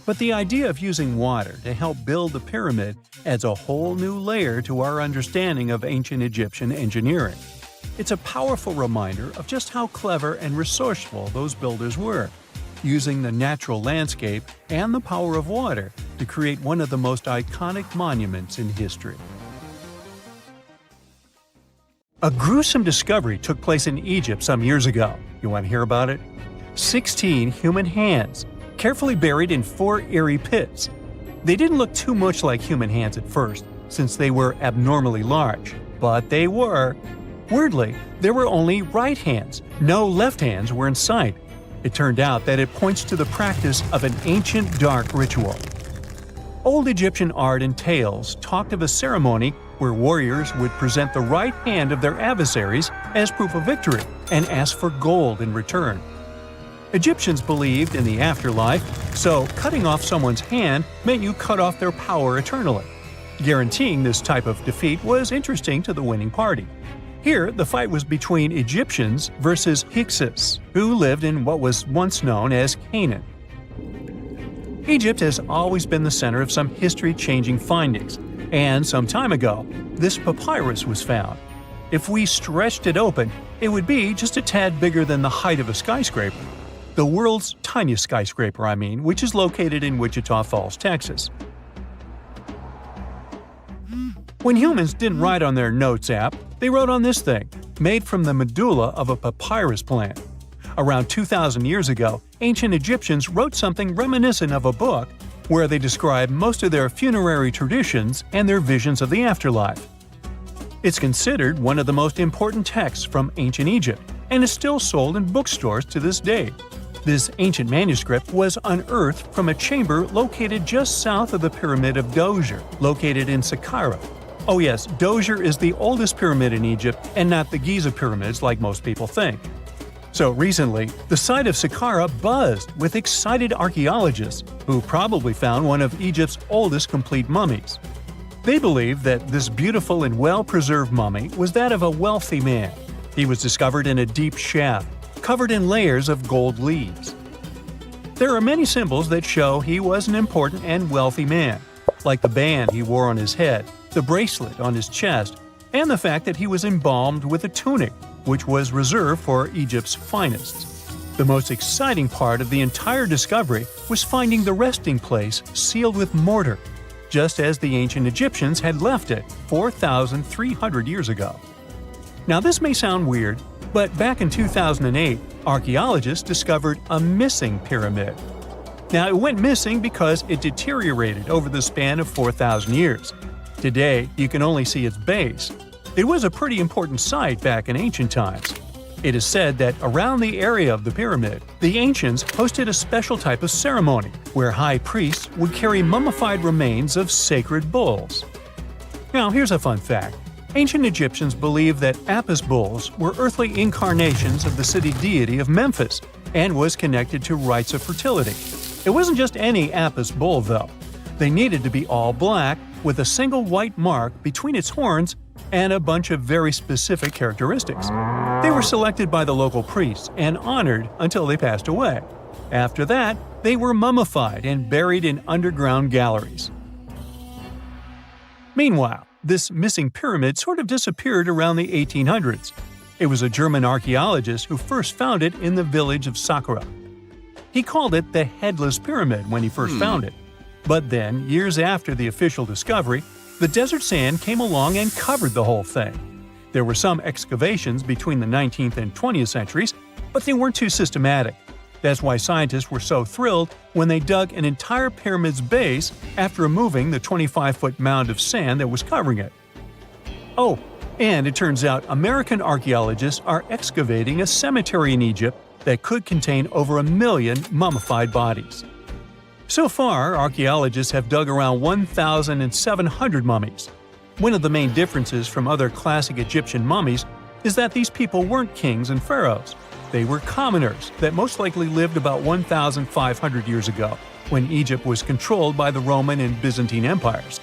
But the idea of using water to help build the pyramid adds a whole new layer to our understanding of ancient Egyptian engineering. It's a powerful reminder of just how clever and resourceful those builders were, using the natural landscape and the power of water to create one of the most iconic monuments in history. A gruesome discovery took place in Egypt some years ago. You want to hear about it? 16 human hands, carefully buried in 4 eerie pits. They didn't look too much like human hands at first, since they were abnormally large, but they were. Weirdly, there were only right hands, no left hands were in sight. It turned out that it points to the practice of an ancient dark ritual. Old Egyptian art and tales talked of a ceremony where warriors would present the right hand of their adversaries as proof of victory and ask for gold in return. Egyptians believed in the afterlife, so cutting off someone's hand meant you cut off their power eternally. Guaranteeing this type of defeat was interesting to the winning party. Here, the fight was between Egyptians versus Hyksos, who lived in what was once known as Canaan. Egypt has always been the center of some history-changing findings, and some time ago, this papyrus was found. If we stretched it open, it would be just a tad bigger than the height of a skyscraper. The world's tiniest skyscraper, which is located in Wichita Falls, Texas. When humans didn't write on their notes app, they wrote on this thing, made from the medulla of a papyrus plant. Around 2,000 years ago, ancient Egyptians wrote something reminiscent of a book where they describe most of their funerary traditions and their visions of the afterlife. It's considered one of the most important texts from ancient Egypt and is still sold in bookstores to this day. This ancient manuscript was unearthed from a chamber located just south of the Pyramid of Djoser, located in Saqqara. Oh yes, Djoser is the oldest pyramid in Egypt and not the Giza pyramids like most people think. So recently, the site of Saqqara buzzed with excited archaeologists who probably found one of Egypt's oldest complete mummies. They believe that this beautiful and well-preserved mummy was that of a wealthy man. He was discovered in a deep shaft, covered in layers of gold leaves. There are many symbols that show he was an important and wealthy man, like the band he wore on his head, the bracelet on his chest, and the fact that he was embalmed with a tunic, which was reserved for Egypt's finest. The most exciting part of the entire discovery was finding the resting place sealed with mortar, just as the ancient Egyptians had left it 4,300 years ago. Now this may sound weird, but back in 2008, archaeologists discovered a missing pyramid. Now it went missing because it deteriorated over the span of 4,000 years. Today, you can only see its base. It was a pretty important site back in ancient times. It is said that around the area of the pyramid, the ancients hosted a special type of ceremony where high priests would carry mummified remains of sacred bulls. Now here's a fun fact. Ancient Egyptians believed that Apis bulls were earthly incarnations of the city deity of Memphis and was connected to rites of fertility. It wasn't just any Apis bull though. They needed to be all black with a single white mark between its horns and a bunch of very specific characteristics. They were selected by the local priests and honored until they passed away. After that, they were mummified and buried in underground galleries. Meanwhile, this missing pyramid sort of disappeared around the 1800s. It was a German archaeologist who first found it in the village of Saqqara. He called it the Headless Pyramid when he first found it. But then, years after the official discovery, the desert sand came along and covered the whole thing. There were some excavations between the 19th and 20th centuries, but they weren't too systematic. That's why scientists were so thrilled when they dug an entire pyramid's base after removing the 25-foot mound of sand that was covering it. Oh, and it turns out American archaeologists are excavating a cemetery in Egypt that could contain over 1 million mummified bodies. So far, archaeologists have dug around 1,700 mummies. One of the main differences from other classic Egyptian mummies is that these people weren't kings and pharaohs. They were commoners that most likely lived about 1,500 years ago, when Egypt was controlled by the Roman and Byzantine empires.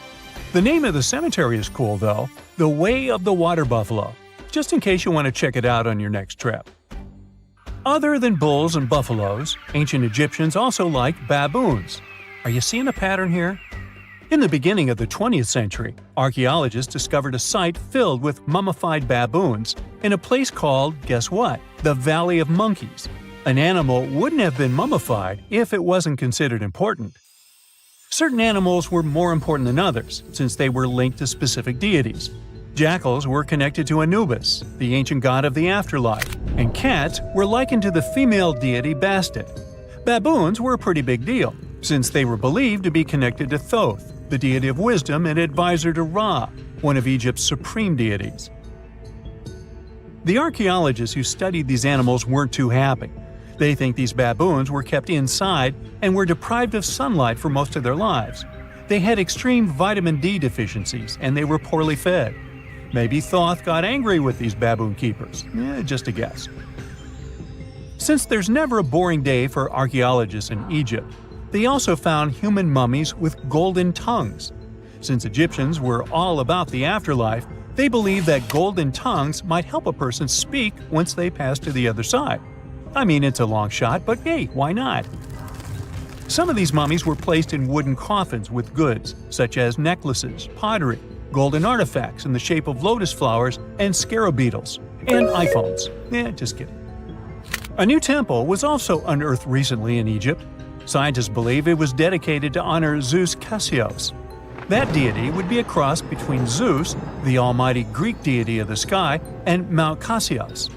The name of the cemetery is cool, though, the Way of the Water Buffalo, just in case you want to check it out on your next trip. Other than bulls and buffaloes, ancient Egyptians also liked baboons. Are you seeing a pattern here? In the beginning of the 20th century, archaeologists discovered a site filled with mummified baboons in a place called, guess what? The Valley of Monkeys. An animal wouldn't have been mummified if it wasn't considered important. Certain animals were more important than others, since they were linked to specific deities. Jackals were connected to Anubis, the ancient god of the afterlife, and cats were likened to the female deity Bastet. Baboons were a pretty big deal, since they were believed to be connected to Thoth, the deity of wisdom and advisor to Ra, one of Egypt's supreme deities. The archaeologists who studied these animals weren't too happy. They think these baboons were kept inside and were deprived of sunlight for most of their lives. They had extreme vitamin D deficiencies and they were poorly fed. Maybe Thoth got angry with these baboon keepers. Just a guess. Since there's never a boring day for archaeologists in Egypt, they also found human mummies with golden tongues. Since Egyptians were all about the afterlife, they believed that golden tongues might help a person speak once they pass to the other side. I mean, it's a long shot, but hey, why not? Some of these mummies were placed in wooden coffins with goods, such as necklaces, pottery, golden artifacts in the shape of lotus flowers and scarab beetles, and iPhones. Just kidding. A new temple was also unearthed recently in Egypt. Scientists believe it was dedicated to honor Zeus Cassios. That deity would be a cross between Zeus, the almighty Greek deity of the sky, and Mount Cassios.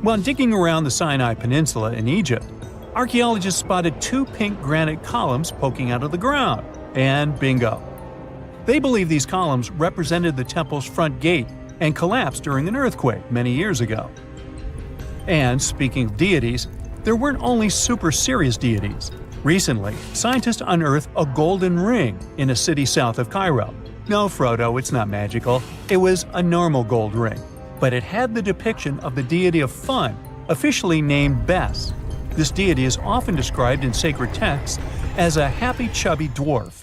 While digging around the Sinai Peninsula in Egypt, archaeologists spotted 2 pink granite columns poking out of the ground, and bingo. They believe these columns represented the temple's front gate and collapsed during an earthquake many years ago. And speaking of deities, there weren't only super serious deities. Recently, scientists unearthed a golden ring in a city south of Cairo. No, Frodo, it's not magical. It was a normal gold ring, but it had the depiction of the deity of fun, officially named Bes. This deity is often described in sacred texts as a happy chubby dwarf.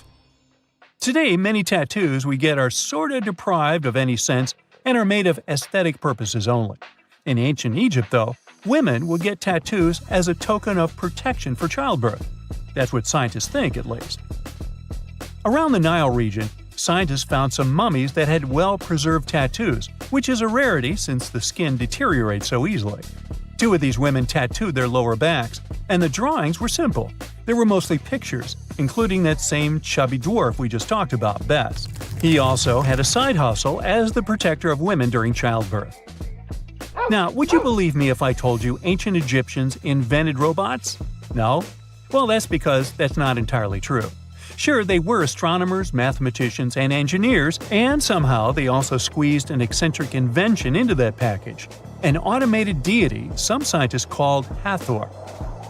Today, many tattoos we get are sorta deprived of any sense and are made of aesthetic purposes only. In ancient Egypt, though, women would get tattoos as a token of protection for childbirth. That's what scientists think, at least. Around the Nile region, scientists found some mummies that had well-preserved tattoos, which is a rarity since the skin deteriorates so easily. 2 of these women tattooed their lower backs, and the drawings were simple. They were mostly pictures, including that same chubby dwarf we just talked about, Bes. He also had a side hustle as the protector of women during childbirth. Now, would you believe me if I told you ancient Egyptians invented robots? No? Well, that's because that's not entirely true. Sure, they were astronomers, mathematicians, and engineers, and somehow they also squeezed an eccentric invention into that package. An automated deity some scientists called Hathor.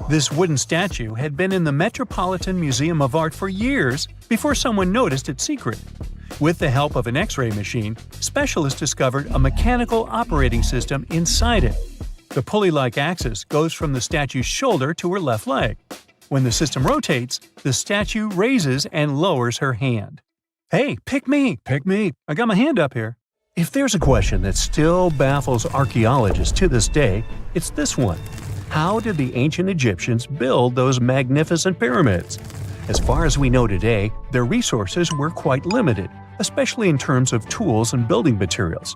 This wooden statue had been in the Metropolitan Museum of Art for years before someone noticed its secret. With the help of an X-ray machine, specialists discovered a mechanical operating system inside it. The pulley-like axis goes from the statue's shoulder to her left leg. When the system rotates, the statue raises and lowers her hand. Hey, pick me! Pick me! I got my hand up here. If there's a question that still baffles archaeologists to this day, it's this one. How did the ancient Egyptians build those magnificent pyramids? As far as we know today, their resources were quite limited, especially in terms of tools and building materials.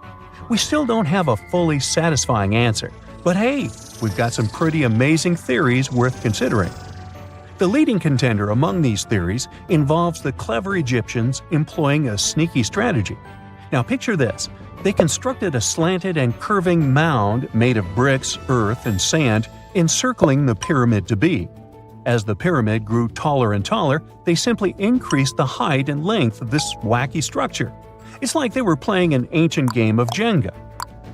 We still don't have a fully satisfying answer, but hey, we've got some pretty amazing theories worth considering. The leading contender among these theories involves the clever Egyptians employing a sneaky strategy. Now picture this. They constructed a slanted and curving mound made of bricks, earth, and sand encircling the pyramid to be. As the pyramid grew taller and taller, they simply increased the height and length of this wacky structure. It's like they were playing an ancient game of Jenga.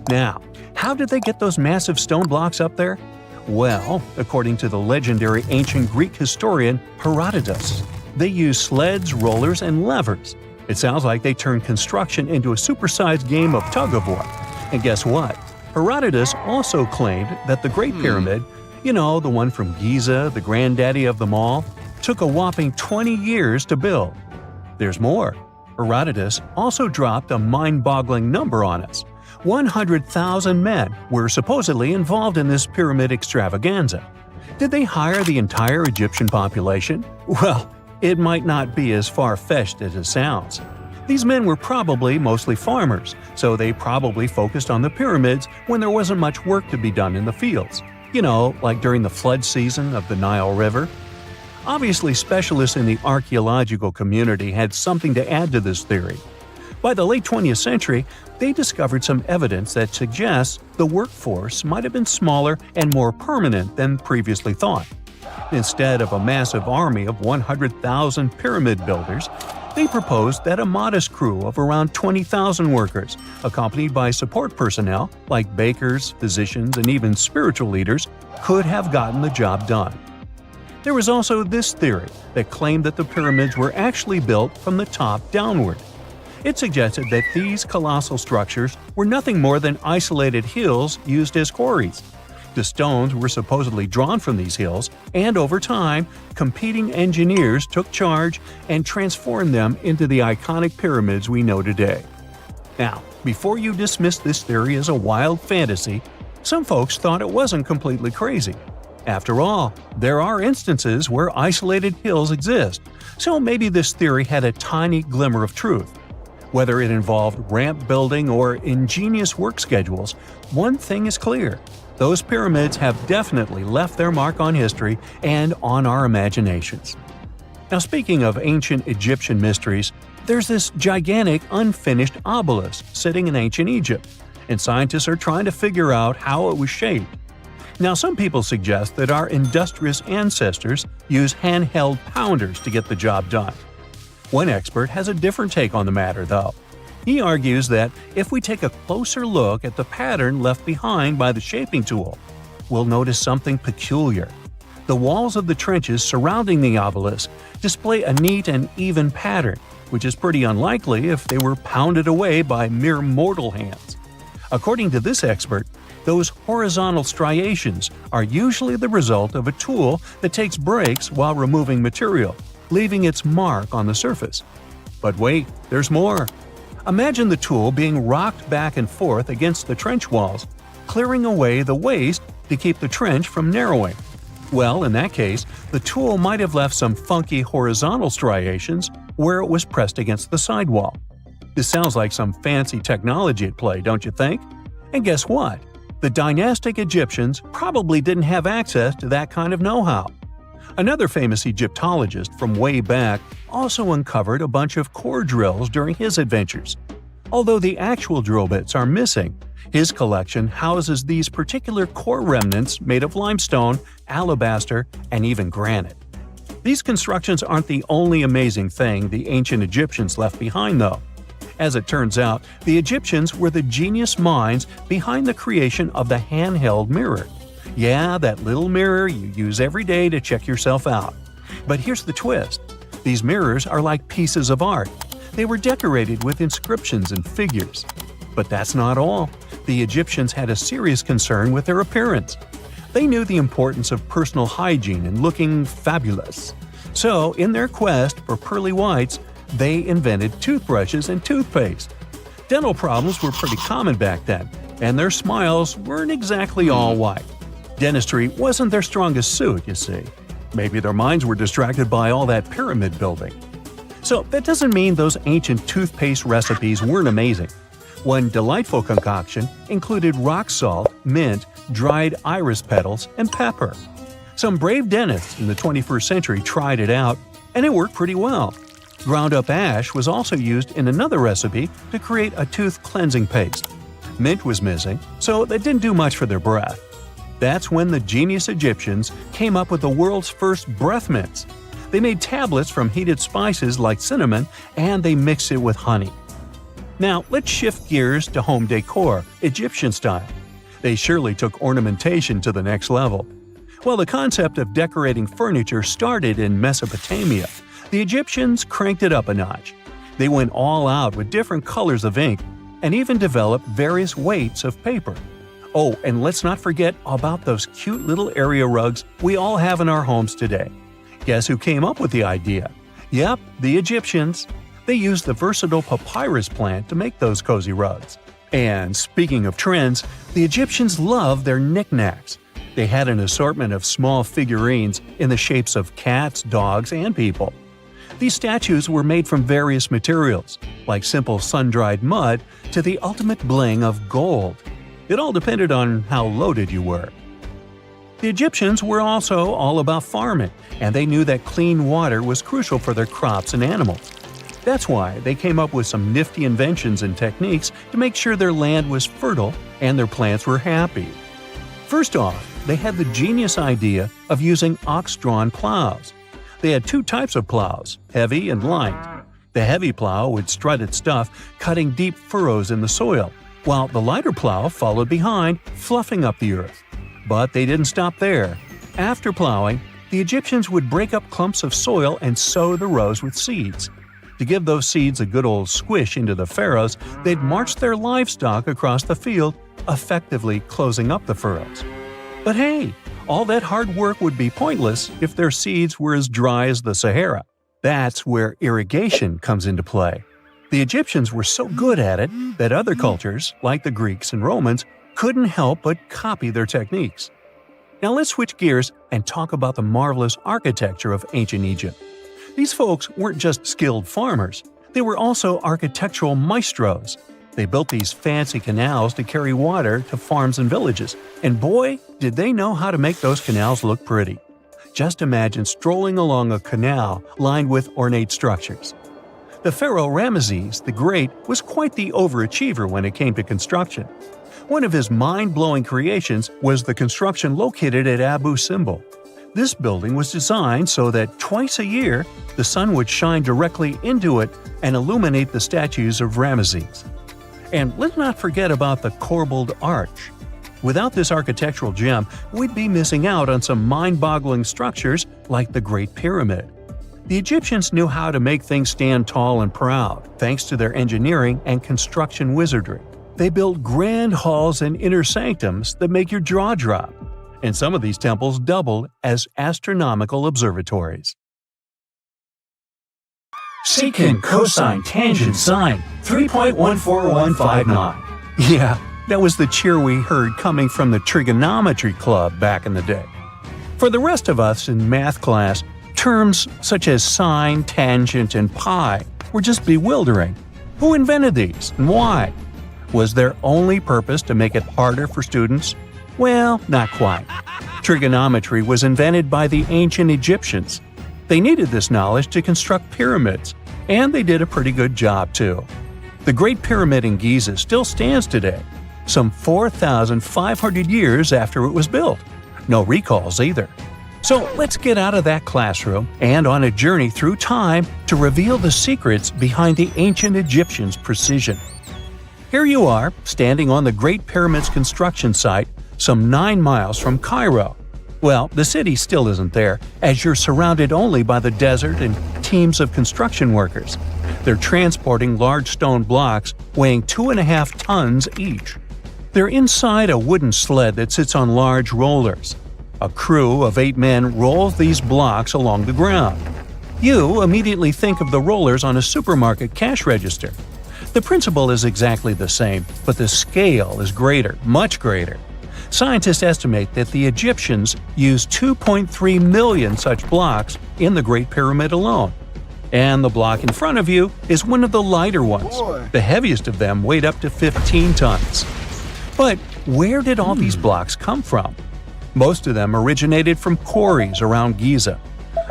Now, how did they get those massive stone blocks up there? Well, according to the legendary ancient Greek historian Herodotus, they used sleds, rollers, and levers. It sounds like they turned construction into a supersized game of tug-of-war. And guess what? Herodotus also claimed that the Great Pyramid, the one from Giza, the granddaddy of them all, took a whopping 20 years to build. There's more. Herodotus also dropped a mind-boggling number on us. 100,000 men were supposedly involved in this pyramid extravaganza. Did they hire the entire Egyptian population? Well, it might not be as far-fetched as it sounds. These men were probably mostly farmers, so they probably focused on the pyramids when there wasn't much work to be done in the fields. Like during the flood season of the Nile River. Obviously, specialists in the archaeological community had something to add to this theory. By the late 20th century, they discovered some evidence that suggests the workforce might have been smaller and more permanent than previously thought. Instead of a massive army of 100,000 pyramid builders, they proposed that a modest crew of around 20,000 workers, accompanied by support personnel like bakers, physicians, and even spiritual leaders, could have gotten the job done. There was also this theory that claimed that the pyramids were actually built from the top downward. It suggested that these colossal structures were nothing more than isolated hills used as quarries. The stones were supposedly drawn from these hills, and over time, competing engineers took charge and transformed them into the iconic pyramids we know today. Now, before you dismiss this theory as a wild fantasy, some folks thought it wasn't completely crazy. After all, there are instances where isolated hills exist, so maybe this theory had a tiny glimmer of truth. Whether it involved ramp building or ingenious work schedules, one thing is clear. Those pyramids have definitely left their mark on history and on our imaginations. Now, speaking of ancient Egyptian mysteries, there's this gigantic unfinished obelisk sitting in ancient Egypt, and scientists are trying to figure out how it was shaped. Now, some people suggest that our industrious ancestors used handheld pounders to get the job done. One expert has a different take on the matter, though. He argues that if we take a closer look at the pattern left behind by the shaping tool, we'll notice something peculiar. The walls of the trenches surrounding the obelisk display a neat and even pattern, which is pretty unlikely if they were pounded away by mere mortal hands. According to this expert, those horizontal striations are usually the result of a tool that takes breaks while removing material, leaving its mark on the surface. But wait, there's more. Imagine the tool being rocked back and forth against the trench walls, clearing away the waste to keep the trench from narrowing. Well, in that case, the tool might have left some funky horizontal striations where it was pressed against the sidewall. This sounds like some fancy technology at play, don't you think? And guess what? The dynastic Egyptians probably didn't have access to that kind of know-how. Another famous Egyptologist from way back also uncovered a bunch of core drills during his adventures. Although the actual drill bits are missing, his collection houses these particular core remnants made of limestone, alabaster, and even granite. These constructions aren't the only amazing thing the ancient Egyptians left behind, though. As it turns out, the Egyptians were the genius minds behind the creation of the handheld mirror. Yeah, that little mirror you use every day to check yourself out. But here's the twist. These mirrors are like pieces of art. They were decorated with inscriptions and figures. But that's not all. The Egyptians had a serious concern with their appearance. They knew the importance of personal hygiene and looking fabulous. So, in their quest for pearly whites, they invented toothbrushes and toothpaste. Dental problems were pretty common back then, and their smiles weren't exactly all white. Dentistry wasn't their strongest suit, you see. Maybe their minds were distracted by all that pyramid building. So that doesn't mean those ancient toothpaste recipes weren't amazing. One delightful concoction included rock salt, mint, dried iris petals, and pepper. Some brave dentists in the 21st century tried it out, and it worked pretty well. Ground-up ash was also used in another recipe to create a tooth cleansing paste. Mint was missing, so that didn't do much for their breath. That's when the genius Egyptians came up with the world's first breath mints. They made tablets from heated spices like cinnamon, and they mixed it with honey. Now, let's shift gears to home decor, Egyptian style. They surely took ornamentation to the next level. While the concept of decorating furniture started in Mesopotamia, the Egyptians cranked it up a notch. They went all out with different colors of ink and even developed various weights of paper. Oh, and let's not forget about those cute little area rugs we all have in our homes today. Guess who came up with the idea? Yep, the Egyptians. They used the versatile papyrus plant to make those cozy rugs. And speaking of trends, the Egyptians loved their knickknacks. They had an assortment of small figurines in the shapes of cats, dogs, and people. These statues were made from various materials, like simple sun-dried mud to the ultimate bling of gold. It all depended on how loaded you were. The Egyptians were also all about farming, and they knew that clean water was crucial for their crops and animals. That's why they came up with some nifty inventions and techniques to make sure their land was fertile and their plants were happy. First off, they had the genius idea of using ox-drawn plows. They had two types of plows, heavy and light. The heavy plow would strut its stuff, cutting deep furrows in the soil, while the lighter plow followed behind, fluffing up the earth. But they didn't stop there. After plowing, the Egyptians would break up clumps of soil and sow the rows with seeds. To give those seeds a good old squish into the furrows, they'd march their livestock across the field, effectively closing up the furrows. But hey, all that hard work would be pointless if their seeds were as dry as the Sahara. That's where irrigation comes into play. The Egyptians were so good at it that other cultures, like the Greeks and Romans, couldn't help but copy their techniques. Now let's switch gears and talk about the marvelous architecture of ancient Egypt. These folks weren't just skilled farmers, they were also architectural maestros. They built these fancy canals to carry water to farms and villages, and boy, did they know how to make those canals look pretty. Just imagine strolling along a canal lined with ornate structures. The pharaoh Ramesses the Great was quite the overachiever when it came to construction. One of his mind-blowing creations was the construction located at Abu Simbel. This building was designed so that twice a year, the sun would shine directly into it and illuminate the statues of Ramesses. And let's not forget about the corbelled arch. Without this architectural gem, we'd be missing out on some mind-boggling structures like the Great Pyramid. The Egyptians knew how to make things stand tall and proud, thanks to their engineering and construction wizardry. They built grand halls and inner sanctums that make your jaw drop. And some of these temples doubled as astronomical observatories. Secant, cosine, tangent, sine, 3.14159. Yeah, that was the cheer we heard coming from the Trigonometry Club back in the day. For the rest of us in math class, terms such as sine, tangent, and pi were just bewildering. Who invented these and why? Was their only purpose to make it harder for students? Well, not quite. Trigonometry was invented by the ancient Egyptians. They needed this knowledge to construct pyramids, and they did a pretty good job too. The Great Pyramid in Giza still stands today, some 4,500 years after it was built. No recalls either. So let's get out of that classroom and on a journey through time to reveal the secrets behind the ancient Egyptians' precision. Here you are, standing on the Great Pyramid's construction site, some 9 miles from Cairo. Well, the city still isn't there, as you're surrounded only by the desert and teams of construction workers. They're transporting large stone blocks weighing 2.5 tons each. They're inside a wooden sled that sits on large rollers. A crew of 8 men rolls these blocks along the ground. You immediately think of the rollers on a supermarket cash register. The principle is exactly the same, but the scale is greater, much greater. Scientists estimate that the Egyptians used 2.3 million such blocks in the Great Pyramid alone. And the block in front of you is one of the lighter ones. The heaviest of them weighed up to 15 tons. But where did all these blocks come from? Most of them originated from quarries around Giza.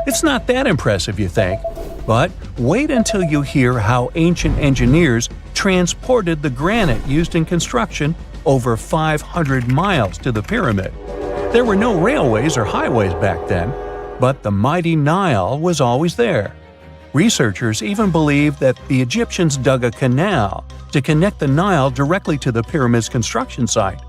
It's not that impressive, you think? But wait until you hear how ancient engineers transported the granite used in construction over 500 miles to the pyramid. There were no railways or highways back then, but the mighty Nile was always there. Researchers even believe that the Egyptians dug a canal to connect the Nile directly to the pyramid's construction site.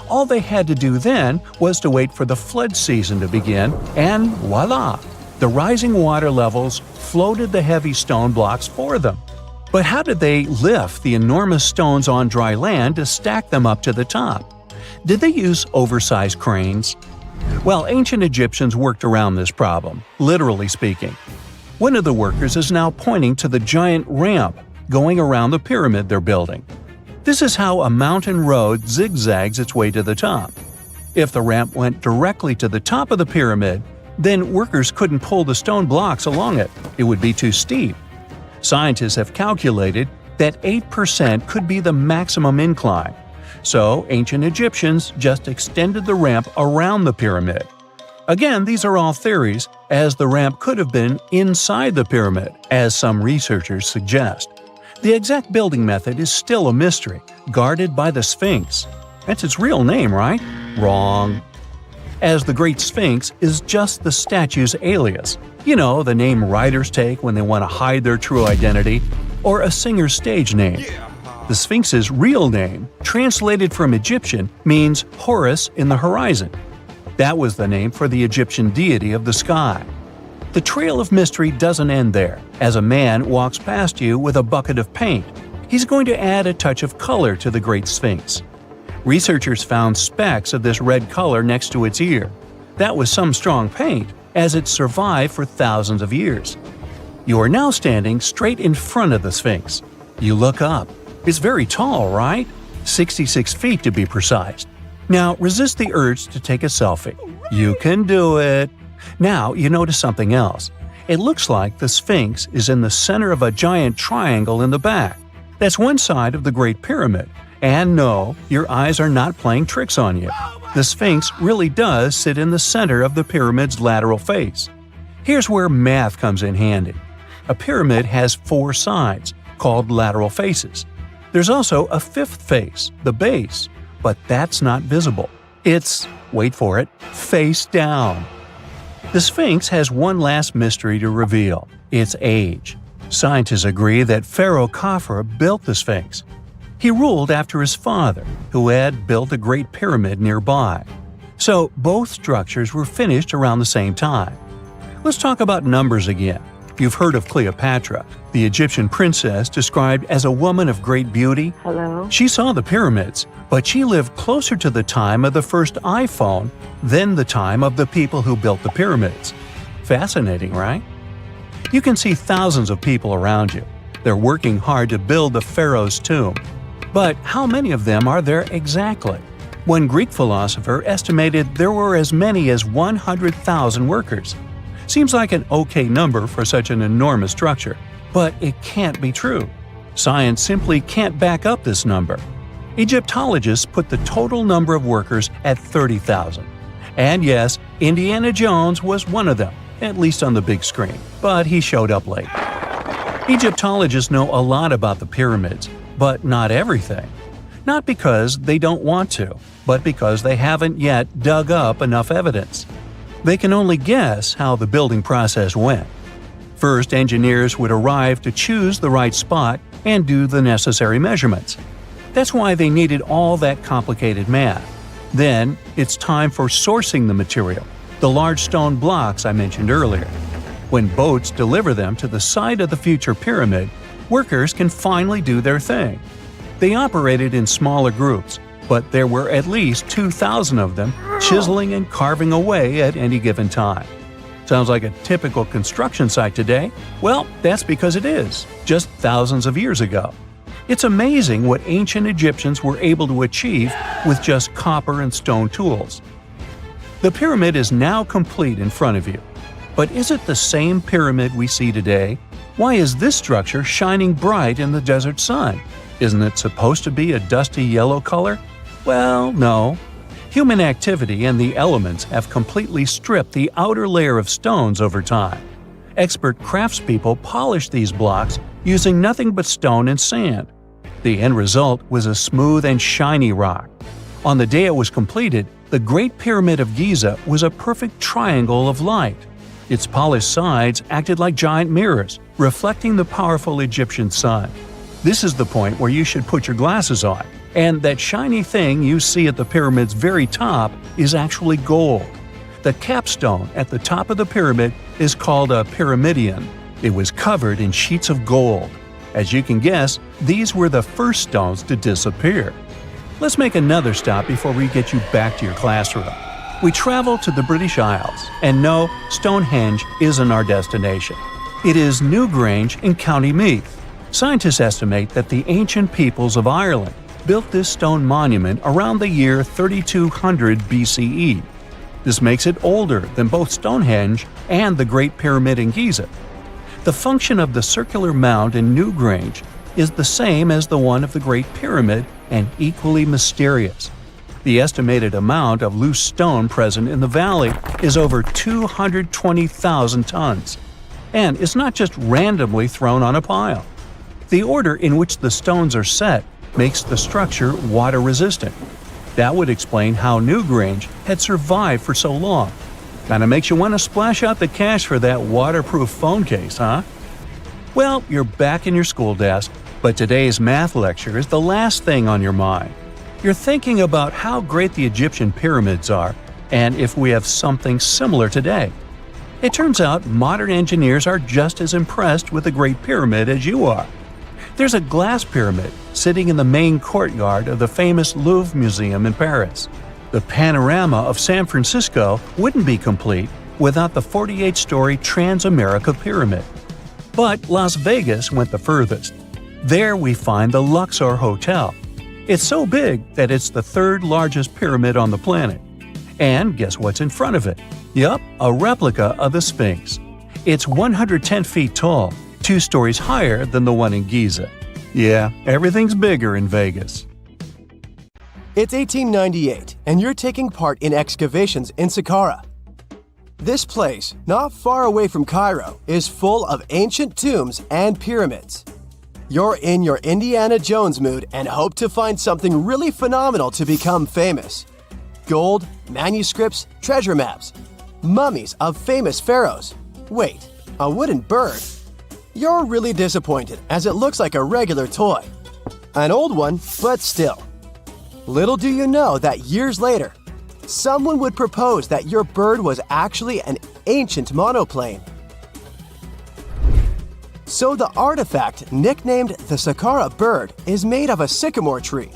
All they had to do then was to wait for the flood season to begin, and voila! The rising water levels floated the heavy stone blocks for them. But how did they lift the enormous stones on dry land to stack them up to the top? Did they use oversized cranes? Well, ancient Egyptians worked around this problem, literally speaking. One of the workers is now pointing to the giant ramp going around the pyramid they're building. This is how a mountain road zigzags its way to the top. If the ramp went directly to the top of the pyramid, then workers couldn't pull the stone blocks along it. It would be too steep. Scientists have calculated that 8% could be the maximum incline. So ancient Egyptians just extended the ramp around the pyramid. Again, these are all theories, as the ramp could have been inside the pyramid, as some researchers suggest. The exact building method is still a mystery, guarded by the Sphinx. That's its real name, right? Wrong. As the Great Sphinx is just the statue's alias. You know, the name writers take when they want to hide their true identity, or a singer's stage name. The Sphinx's real name, translated from Egyptian, means Horus in the horizon. That was the name for the Egyptian deity of the sky. The trail of mystery doesn't end there. As a man walks past you with a bucket of paint, he's going to add a touch of color to the Great Sphinx. Researchers found specks of this red color next to its ear. That was some strong paint, as it survived for thousands of years. You are now standing straight in front of the Sphinx. You look up. It's very tall, right? 66 feet to be precise. Now resist the urge to take a selfie. You can do it. Now you notice something else. It looks like the Sphinx is in the center of a giant triangle in the back. That's one side of the Great Pyramid. And no, your eyes are not playing tricks on you. The Sphinx really does sit in the center of the pyramid's lateral face. Here's where math comes in handy. A pyramid has 4 sides, called lateral faces. There's also a 5th face, the base, but that's not visible. It's, wait for it, face down. The Sphinx has one last mystery to reveal: its age. Scientists agree that Pharaoh Khafre built the Sphinx. He ruled after his father, who had built a great pyramid nearby. So both structures were finished around the same time. Let's talk about numbers again. You've heard of Cleopatra, the Egyptian princess described as a woman of great beauty. Hello? She saw the pyramids, but she lived closer to the time of the first iPhone than the time of the people who built the pyramids. Fascinating, right? You can see thousands of people around you. They're working hard to build the pharaoh's tomb. But how many of them are there exactly? One Greek philosopher estimated there were as many as 100,000 workers. Seems like an okay number for such an enormous structure, but it can't be true. Science simply can't back up this number. Egyptologists put the total number of workers at 30,000. And yes, Indiana Jones was one of them, at least on the big screen, but he showed up late. Egyptologists know a lot about the pyramids, but not everything. Not because they don't want to, but because they haven't yet dug up enough evidence. They can only guess how the building process went. First, engineers would arrive to choose the right spot and do the necessary measurements. That's why they needed all that complicated math. Then, it's time for sourcing the material, the large stone blocks I mentioned earlier. When boats deliver them to the site of the future pyramid, workers can finally do their thing. They operated in smaller groups, but there were at least 2,000 of them chiseling and carving away at any given time. Sounds like a typical construction site today? Well, that's because it is, just thousands of years ago. It's amazing what ancient Egyptians were able to achieve with just copper and stone tools. The pyramid is now complete in front of you. But is it the same pyramid we see today? Why is this structure shining bright in the desert sun? Isn't it supposed to be a dusty yellow color? Well, no. Human activity and the elements have completely stripped the outer layer of stones over time. Expert craftspeople polished these blocks using nothing but stone and sand. The end result was a smooth and shiny rock. On the day it was completed, the Great Pyramid of Giza was a perfect triangle of light. Its polished sides acted like giant mirrors, reflecting the powerful Egyptian sun. This is the point where you should put your glasses on, and that shiny thing you see at the pyramid's very top is actually gold. The capstone at the top of the pyramid is called a pyramidion. It was covered in sheets of gold. As you can guess, these were the first stones to disappear. Let's make another stop before we get you back to your classroom. We travel to the British Isles, and no, Stonehenge isn't our destination. It is Newgrange in County Meath. Scientists estimate that the ancient peoples of Ireland built this stone monument around the year 3200 BCE. This makes it older than both Stonehenge and the Great Pyramid in Giza. The function of the circular mound in Newgrange is the same as the one of the Great Pyramid and equally mysterious. The estimated amount of loose stone present in the valley is over 220,000 tons. And it's not just randomly thrown on a pile. The order in which the stones are set makes the structure water-resistant. That would explain how Newgrange had survived for so long. Kinda makes you want to splash out the cash for that waterproof phone case, huh? Well, you're back in your school desk, but today's math lecture is the last thing on your mind. You're thinking about how great the Egyptian pyramids are, and if we have something similar today. It turns out modern engineers are just as impressed with the Great Pyramid as you are. There's a glass pyramid sitting in the main courtyard of the famous Louvre Museum in Paris. The panorama of San Francisco wouldn't be complete without the 48-story Trans-America Pyramid. But Las Vegas went the furthest. There we find the Luxor Hotel. It's so big that it's the third largest pyramid on the planet. And guess what's in front of it? Yup, a replica of the Sphinx. It's 110 feet tall, 2 stories higher than the one in Giza. Yeah, everything's bigger in Vegas. It's 1898, and you're taking part in excavations in Saqqara. This place, not far away from Cairo, is full of ancient tombs and pyramids. You're in your Indiana Jones mood and hope to find something really phenomenal to become famous. Gold, manuscripts, treasure maps, mummies of famous pharaohs. Wait, a wooden bird? You're really disappointed as it looks like a regular toy. An old one, but still. Little do you know that years later, someone would propose that your bird was actually an ancient monoplane. So the artifact, nicknamed the Saqqara bird, is made of a sycamore tree.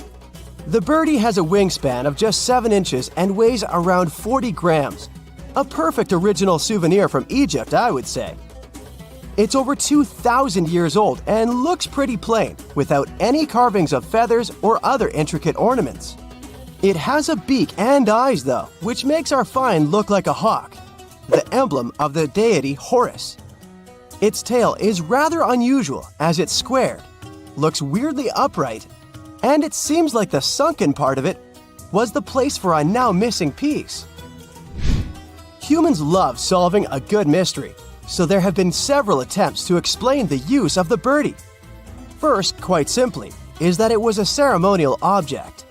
The birdie has a wingspan of just 7 inches and weighs around 40 grams. A perfect original souvenir from Egypt, I would say. It's over 2,000 years old and looks pretty plain, without any carvings of feathers or other intricate ornaments. It has a beak and eyes though, which makes our find look like a hawk, the emblem of the deity Horus. Its tail is rather unusual as it's squared, looks weirdly upright, and it seems like the sunken part of it was the place for a now missing piece. Humans love solving a good mystery, so there have been several attempts to explain the use of the birdie. First, quite simply, is that it was a ceremonial object.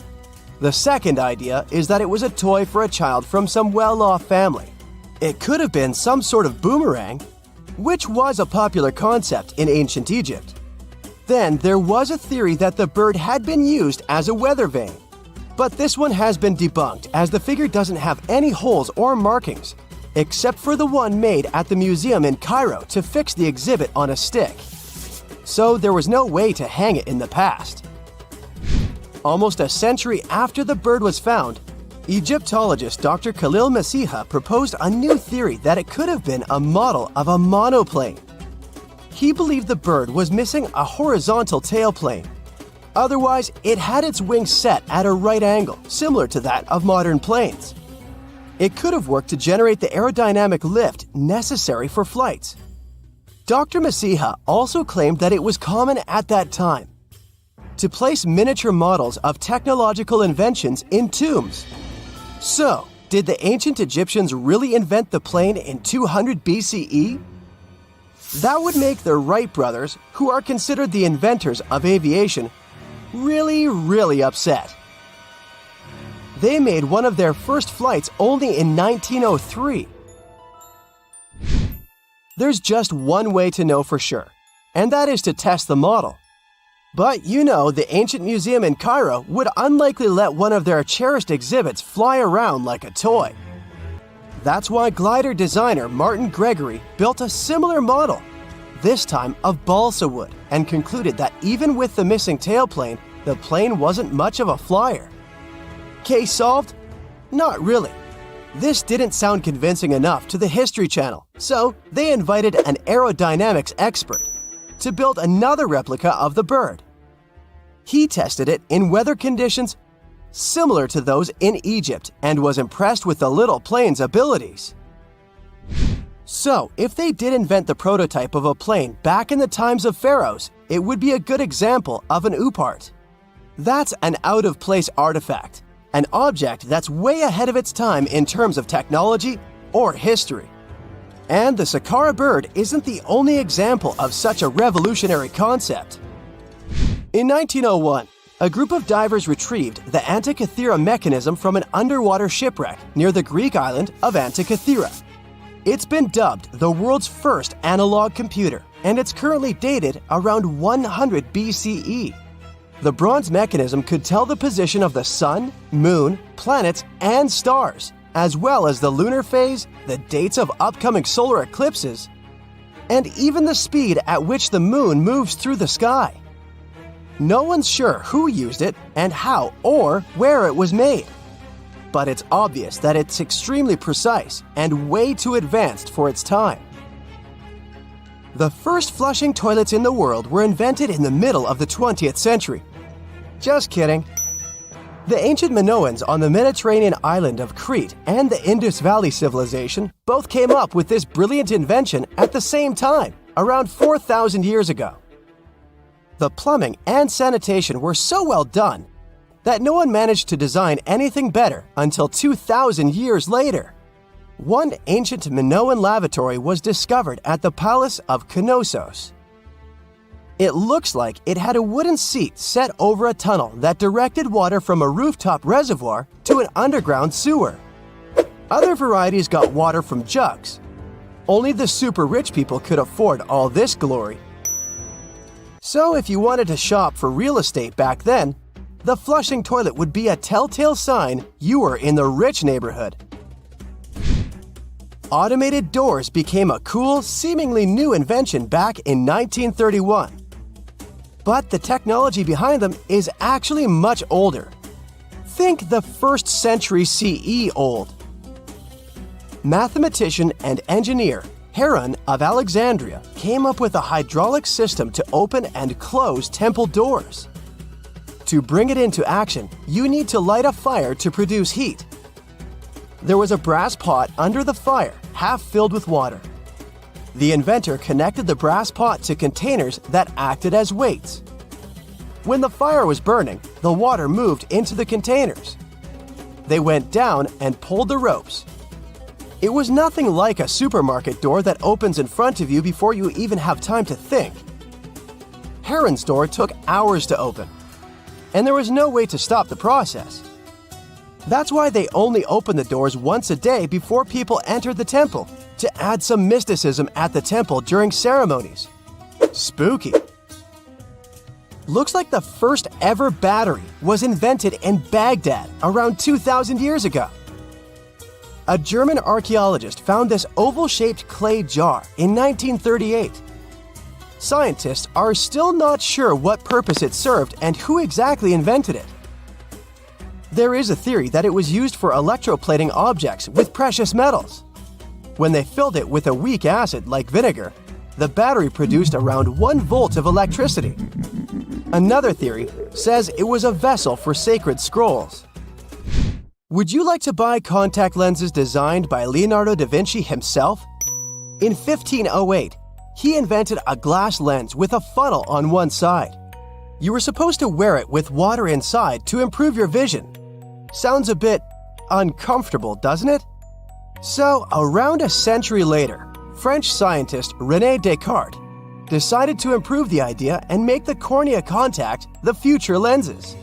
The second idea is that it was a toy for a child from some well-off family. It could have been some sort of boomerang, which was a popular concept in ancient Egypt. Then there was a theory that the bird had been used as a weather vane. But this one has been debunked as the figure doesn't have any holes or markings, except for the one made at the museum in Cairo to fix the exhibit on a stick. So there was no way to hang it in the past. Almost a century after the bird was found, Egyptologist Dr. Khalil Masiha proposed a new theory that it could have been a model of a monoplane. He believed the bird was missing a horizontal tailplane. Otherwise, it had its wings set at a right angle, similar to that of modern planes. It could have worked to generate the aerodynamic lift necessary for flights. Dr. Masiha also claimed that it was common at that time to place miniature models of technological inventions in tombs. So, did the ancient Egyptians really invent the plane in 200 BCE? That would make the Wright brothers, who are considered the inventors of aviation, really upset. They made one of their first flights only in 1903. There's just one way to know for sure, and that is to test the model. But you know, the ancient museum in Cairo would unlikely let one of their cherished exhibits fly around like a toy. That's why glider designer Martin Gregory built a similar model, this time of balsa wood, and concluded that even with the missing tailplane, the plane wasn't much of a flyer. Case solved? Not really. This didn't sound convincing enough to the History Channel, so they invited an aerodynamics expert to build another replica of the bird. He tested it in weather conditions similar to those in Egypt and was impressed with the little plane's abilities. So, if they did invent the prototype of a plane back in the times of pharaohs, it would be a good example of an oupart. That's an out-of-place artifact, an object that's way ahead of its time in terms of technology or history. And the Saqqara bird isn't the only example of such a revolutionary concept. In 1901, a group of divers retrieved the Antikythera mechanism from an underwater shipwreck near the Greek island of Antikythera. It's been dubbed the world's first analog computer, and it's currently dated around 100 BCE. The bronze mechanism could tell the position of the sun, moon, planets, and stars, as well as the lunar phase, the dates of upcoming solar eclipses, and even the speed at which the moon moves through the sky. No one's sure who used it and how or where it was made. But it's obvious that it's extremely precise and way too advanced for its time. The first flushing toilets in the world were invented in the middle of the 20th century. Just kidding. The ancient Minoans on the Mediterranean island of Crete and the Indus Valley civilization both came up with this brilliant invention at the same time, around 4,000 years ago. The plumbing and sanitation were so well done that no one managed to design anything better until 2,000 years later. One ancient Minoan lavatory was discovered at the Palace of Knossos. It looks like it had a wooden seat set over a tunnel that directed water from a rooftop reservoir to an underground sewer. Other varieties got water from jugs. Only the super rich people could afford all this glory. So if you wanted to shop for real estate back then, the flushing toilet would be a telltale sign you were in the rich neighborhood. Automated doors became a cool, seemingly new invention back in 1931. But the technology behind them is actually much older. Think the 1st century CE old. Mathematician and engineer Heron of Alexandria came up with a hydraulic system to open and close temple doors. To bring it into action, you need to light a fire to produce heat. There was a brass pot under the fire, half filled with water. The inventor connected the brass pot to containers that acted as weights. When the fire was burning, the water moved into the containers. They went down and pulled the ropes. It was nothing like a supermarket door that opens in front of you before you even have time to think. Heron's door took hours to open, and there was no way to stop the process. That's why they only opened the doors once a day before people entered the temple, to add some mysticism at the temple during ceremonies. Spooky. Looks like the first ever battery was invented in Baghdad around 2,000 years ago. A German archaeologist found this oval-shaped clay jar in 1938. Scientists are still not sure what purpose it served and who exactly invented it. There is a theory that it was used for electroplating objects with precious metals. When they filled it with a weak acid like vinegar, the battery produced around 1 volt of electricity. Another theory says it was a vessel for sacred scrolls. Would you like to buy contact lenses designed by Leonardo da Vinci himself? In 1508, he invented a glass lens with a funnel on one side. You were supposed to wear it with water inside to improve your vision. Sounds a bit uncomfortable, doesn't it? So, around a century later, French scientist René Descartes decided to improve the idea and make the cornea contact the future lenses.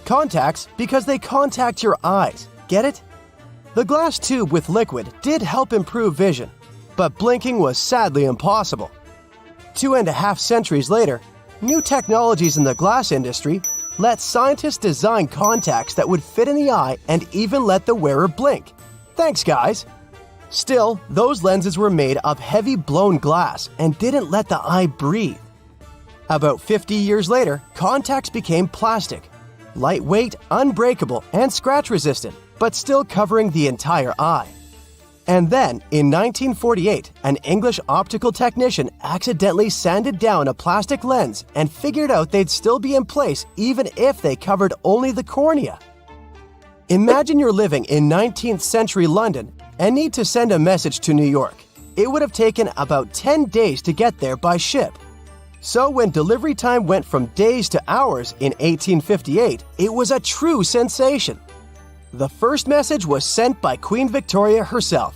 Contacts because they contact your eyes, get it? The glass tube with liquid did help improve vision, but blinking was sadly impossible. 2.5 centuries later, new technologies in the glass industry let scientists design contacts that would fit in the eye and even let the wearer blink. Thanks, guys! Still, those lenses were made of heavy blown glass and didn't let the eye breathe. About 50 years later, contacts became plastic, lightweight, unbreakable, and scratch-resistant, but still covering the entire eye. And then, in 1948, an English optical technician accidentally sanded down a plastic lens and figured out they'd still be in place even if they covered only the cornea. Imagine you're living in 19th century London and need to send a message to New York. It would have taken about 10 days to get there by ship. So when delivery time went from days to hours in 1858, it was a true sensation. The first message was sent by Queen Victoria herself.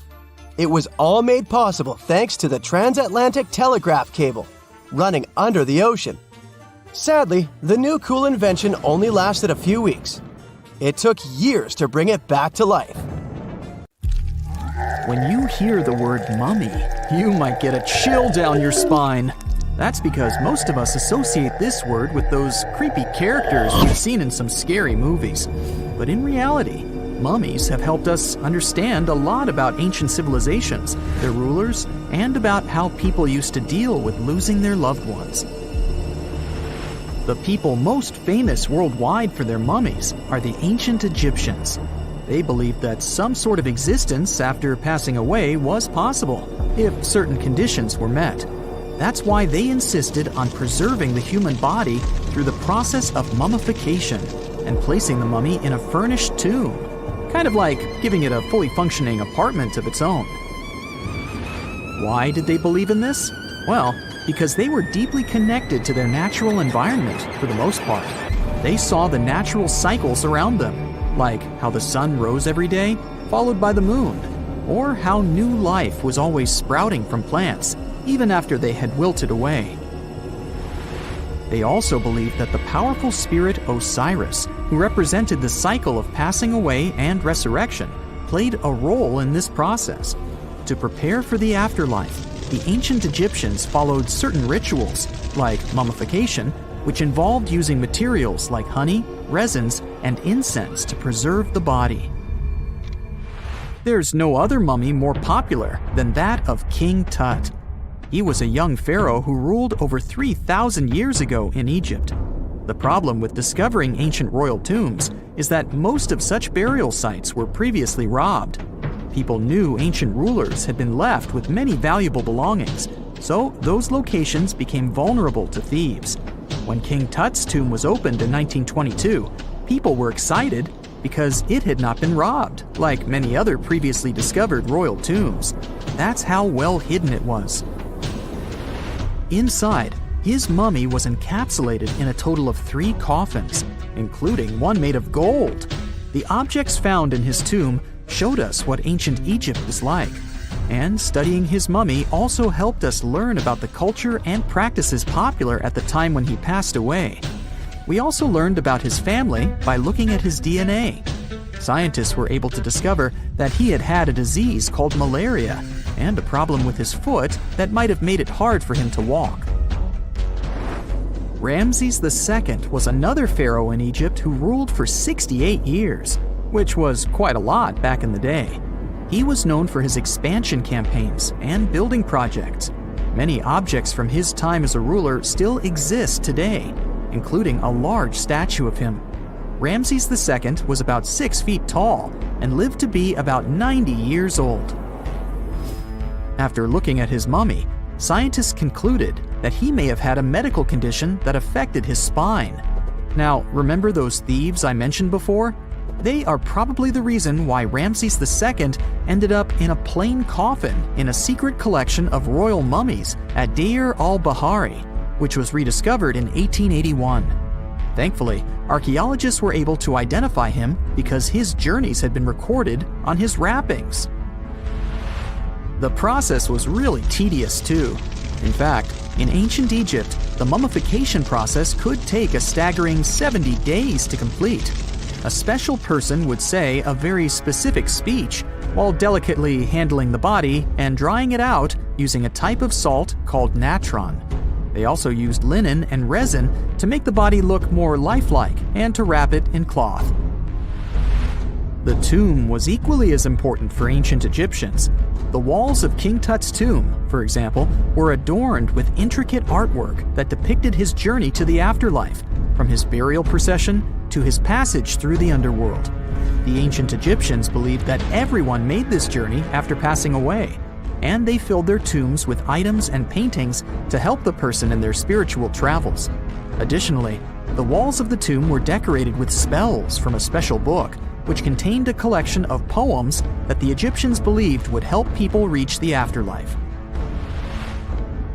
It was all made possible thanks to the transatlantic telegraph cable, running under the ocean. Sadly, the new cool invention only lasted a few weeks. It took years to bring it back to life. When you hear the word mummy, you might get a chill down your spine. That's because most of us associate this word with those creepy characters we've seen in some scary movies. But in reality, mummies have helped us understand a lot about ancient civilizations, their rulers, and about how people used to deal with losing their loved ones. The people most famous worldwide for their mummies are the ancient Egyptians. They believed that some sort of existence after passing away was possible, if certain conditions were met. That's why they insisted on preserving the human body through the process of mummification and placing the mummy in a furnished tomb, kind of like giving it a fully functioning apartment of its own. Why did they believe in this? Well, because they were deeply connected to their natural environment for the most part. They saw the natural cycles around them, like how the sun rose every day, followed by the moon, or how new life was always sprouting from plants, even after they had wilted away. They also believed that the powerful spirit Osiris, who represented the cycle of passing away and resurrection, played a role in this process. To prepare for the afterlife, the ancient Egyptians followed certain rituals, like mummification, which involved using materials like honey, resins, and incense to preserve the body. There's no other mummy more popular than that of King Tut. He was a young pharaoh who ruled over 3,000 years ago in Egypt. The problem with discovering ancient royal tombs is that most of such burial sites were previously robbed. People knew ancient rulers had been left with many valuable belongings, so those locations became vulnerable to thieves. When King Tut's tomb was opened in 1922, people were excited because it had not been robbed, like many other previously discovered royal tombs. That's how well hidden it was. Inside, his mummy was encapsulated in a total of 3 coffins, including one made of gold. The objects found in his tomb showed us what ancient Egypt was like, and studying his mummy also helped us learn about the culture and practices popular at the time when he passed away. We also learned about his family by looking at his DNA. Scientists were able to discover that he had had a disease called malaria and a problem with his foot that might have made it hard for him to walk. Ramses II was another pharaoh in Egypt who ruled for 68 years, which was quite a lot back in the day. He was known for his expansion campaigns and building projects. Many objects from his time as a ruler still exist today, including a large statue of him. Ramses II was about 6 feet tall and lived to be about 90 years old. After looking at his mummy, scientists concluded that he may have had a medical condition that affected his spine. Now, remember those thieves I mentioned before? They are probably the reason why Ramses II ended up in a plain coffin in a secret collection of royal mummies at Deir al-Bahari, which was rediscovered in 1881. Thankfully, archaeologists were able to identify him because his journeys had been recorded on his wrappings. The process was really tedious too. In fact, in ancient Egypt, the mummification process could take a staggering 70 days to complete. A special person would say a very specific speech while delicately handling the body and drying it out using a type of salt called natron. They also used linen and resin to make the body look more lifelike and to wrap it in cloth. The tomb was equally as important for ancient Egyptians. The walls of King Tut's tomb, for example, were adorned with intricate artwork that depicted his journey to the afterlife, from his burial procession to his passage through the underworld. The ancient Egyptians believed that everyone made this journey after passing away, and they filled their tombs with items and paintings to help the person in their spiritual travels. Additionally, the walls of the tomb were decorated with spells from a special book, which contained a collection of poems that the Egyptians believed would help people reach the afterlife.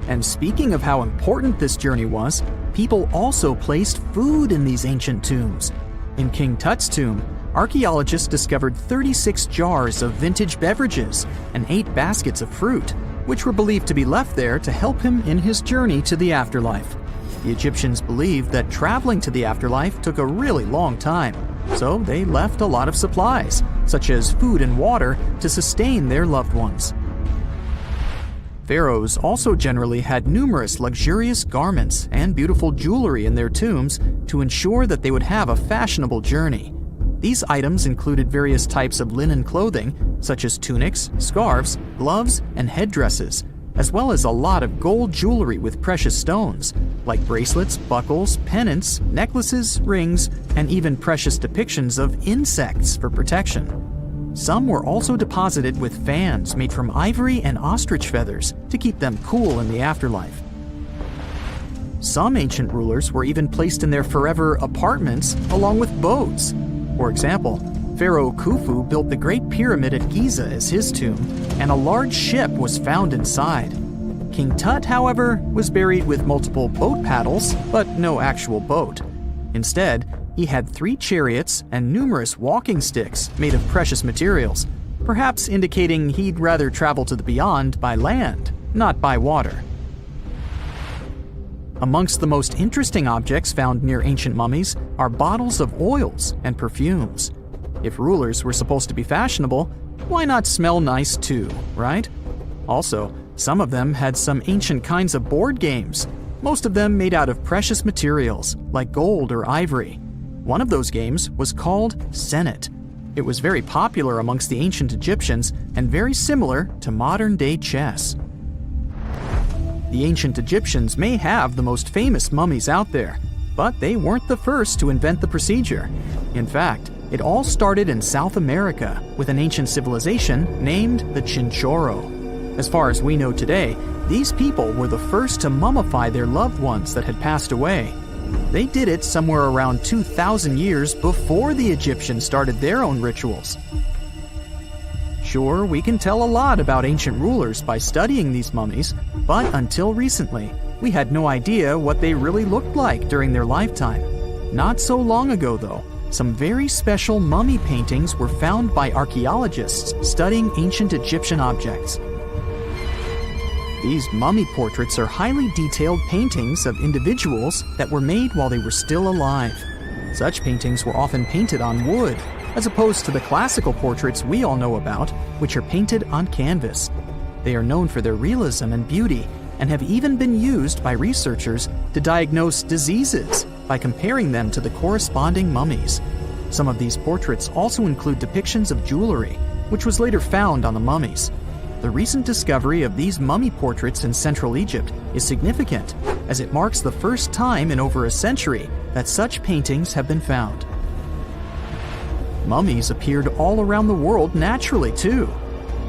And speaking of how important this journey was, people also placed food in these ancient tombs. In King Tut's tomb, archaeologists discovered 36 jars of vintage beverages and 8 baskets of fruit, which were believed to be left there to help him in his journey to the afterlife. The Egyptians believed that traveling to the afterlife took a really long time, so they left a lot of supplies, such as food and water, to sustain their loved ones. Pharaohs also generally had numerous luxurious garments and beautiful jewelry in their tombs to ensure that they would have a fashionable journey. These items included various types of linen clothing, such as tunics, scarves, gloves, and headdresses, as well as a lot of gold jewelry with precious stones, like bracelets, buckles, pendants, necklaces, rings, and even precious depictions of insects for protection. Some were also deposited with fans made from ivory and ostrich feathers to keep them cool in the afterlife. Some ancient rulers were even placed in their forever apartments along with boats. For example, Pharaoh Khufu built the Great Pyramid at Giza as his tomb, and a large ship was found inside. King Tut, however, was buried with multiple boat paddles, but no actual boat. Instead, he had 3 chariots and numerous walking sticks made of precious materials, perhaps indicating he'd rather travel to the beyond by land, not by water. Amongst the most interesting objects found near ancient mummies are bottles of oils and perfumes. If rulers were supposed to be fashionable, why not smell nice too, right? Also, some of them had some ancient kinds of board games, most of them made out of precious materials like gold or ivory. One of those games was called Senet. It was very popular amongst the ancient Egyptians and very similar to modern-day chess. The ancient Egyptians may have the most famous mummies out there, but they weren't the first to invent the procedure. In fact, it all started in South America with an ancient civilization named the Chinchorro. As far as we know today, these people were the first to mummify their loved ones that had passed away. They did it somewhere around 2,000 years before the Egyptians started their own rituals. Sure, we can tell a lot about ancient rulers by studying these mummies, but until recently, we had no idea what they really looked like during their lifetime. Not so long ago, though, some very special mummy paintings were found by archaeologists studying ancient Egyptian objects. These mummy portraits are highly detailed paintings of individuals that were made while they were still alive. Such paintings were often painted on wood, as opposed to the classical portraits we all know about, which are painted on canvas. They are known for their realism and beauty, and have even been used by researchers to diagnose diseases by comparing them to the corresponding mummies. Some of these portraits also include depictions of jewelry, which was later found on the mummies. The recent discovery of these mummy portraits in Central Egypt is significant, as it marks the first time in over a century that such paintings have been found. Mummies appeared all around the world naturally, too.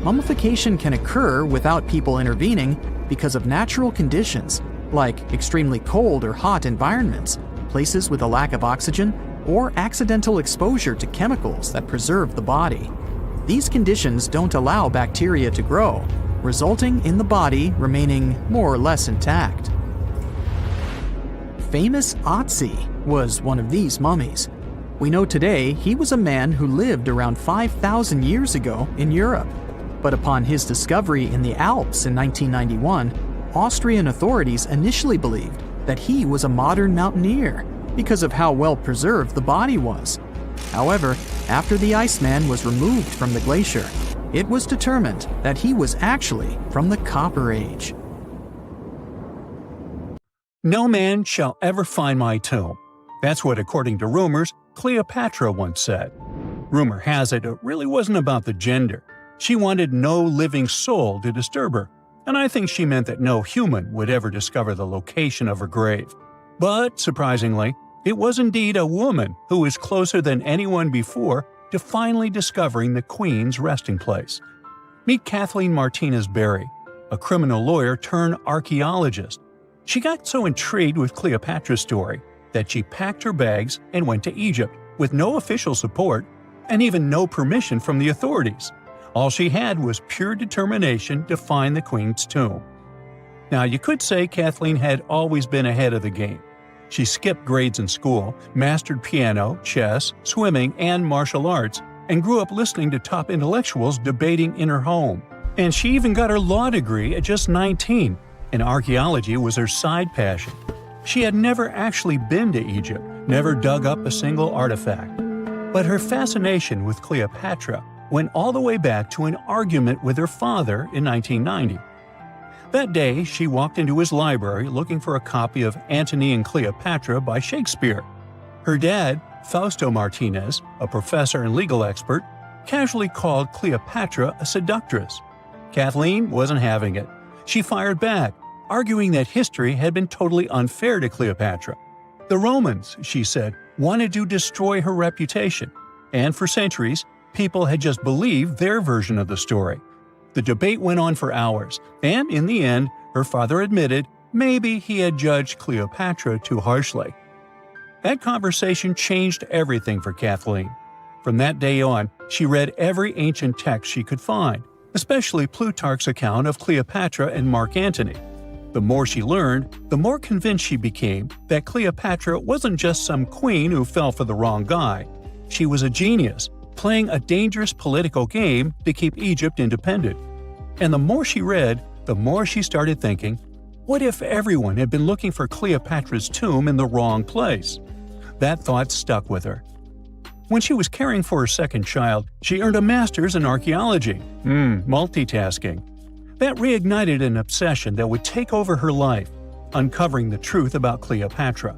Mummification can occur without people intervening because of natural conditions, like extremely cold or hot environments, places with a lack of oxygen, or accidental exposure to chemicals that preserve the body. These conditions don't allow bacteria to grow, resulting in the body remaining more or less intact. famous Otzi was one of these mummies. We know today he was a man who lived around 5,000 years ago in Europe. But upon his discovery in the Alps in 1991, Austrian authorities initially believed that he was a modern mountaineer because of how well preserved the body was. However, after the Iceman was removed from the glacier, it was determined that he was actually from the Copper Age. No man shall ever find my tomb. That's what, according to rumors, Cleopatra once said. Rumor has it really wasn't about the gender. She wanted no living soul to disturb her, and I think she meant that no human would ever discover the location of her grave. But, surprisingly, it was indeed a woman who was closer than anyone before to finally discovering the Queen's resting place. Meet Kathleen Martinez Berry, a criminal lawyer turned archaeologist. She got so intrigued with Cleopatra's story that she packed her bags and went to Egypt with no official support and even no permission from the authorities. All she had was pure determination to find the Queen's tomb. Now, you could say Kathleen had always been ahead of the game. She skipped grades in school, mastered piano, chess, swimming, and martial arts, and grew up listening to top intellectuals debating in her home. And she even got her law degree at just 19, and archaeology was her side passion. She had never actually been to Egypt, never dug up a single artifact. But her fascination with Cleopatra went all the way back to an argument with her father in 1990. That day, she walked into his library looking for a copy of Antony and Cleopatra by Shakespeare. Her dad, Fausto Martinez, a professor and legal expert, casually called Cleopatra a seductress. Kathleen wasn't having it. She fired back, arguing that history had been totally unfair to Cleopatra. The Romans, she said, wanted to destroy her reputation, and for centuries, people had just believed their version of the story. The debate went on for hours, and in the end, her father admitted maybe he had judged Cleopatra too harshly. That conversation changed everything for Kathleen. From that day on, she read every ancient text she could find, especially Plutarch's account of Cleopatra and Mark Antony. The more she learned, the more convinced she became that Cleopatra wasn't just some queen who fell for the wrong guy. She was a genius, playing a dangerous political game to keep Egypt independent. And the more she read, the more she started thinking, what if everyone had been looking for Cleopatra's tomb in the wrong place? That thought stuck with her. When she was caring for her second child, she earned a master's in archaeology. Multitasking. That reignited an obsession that would take over her life, uncovering the truth about Cleopatra.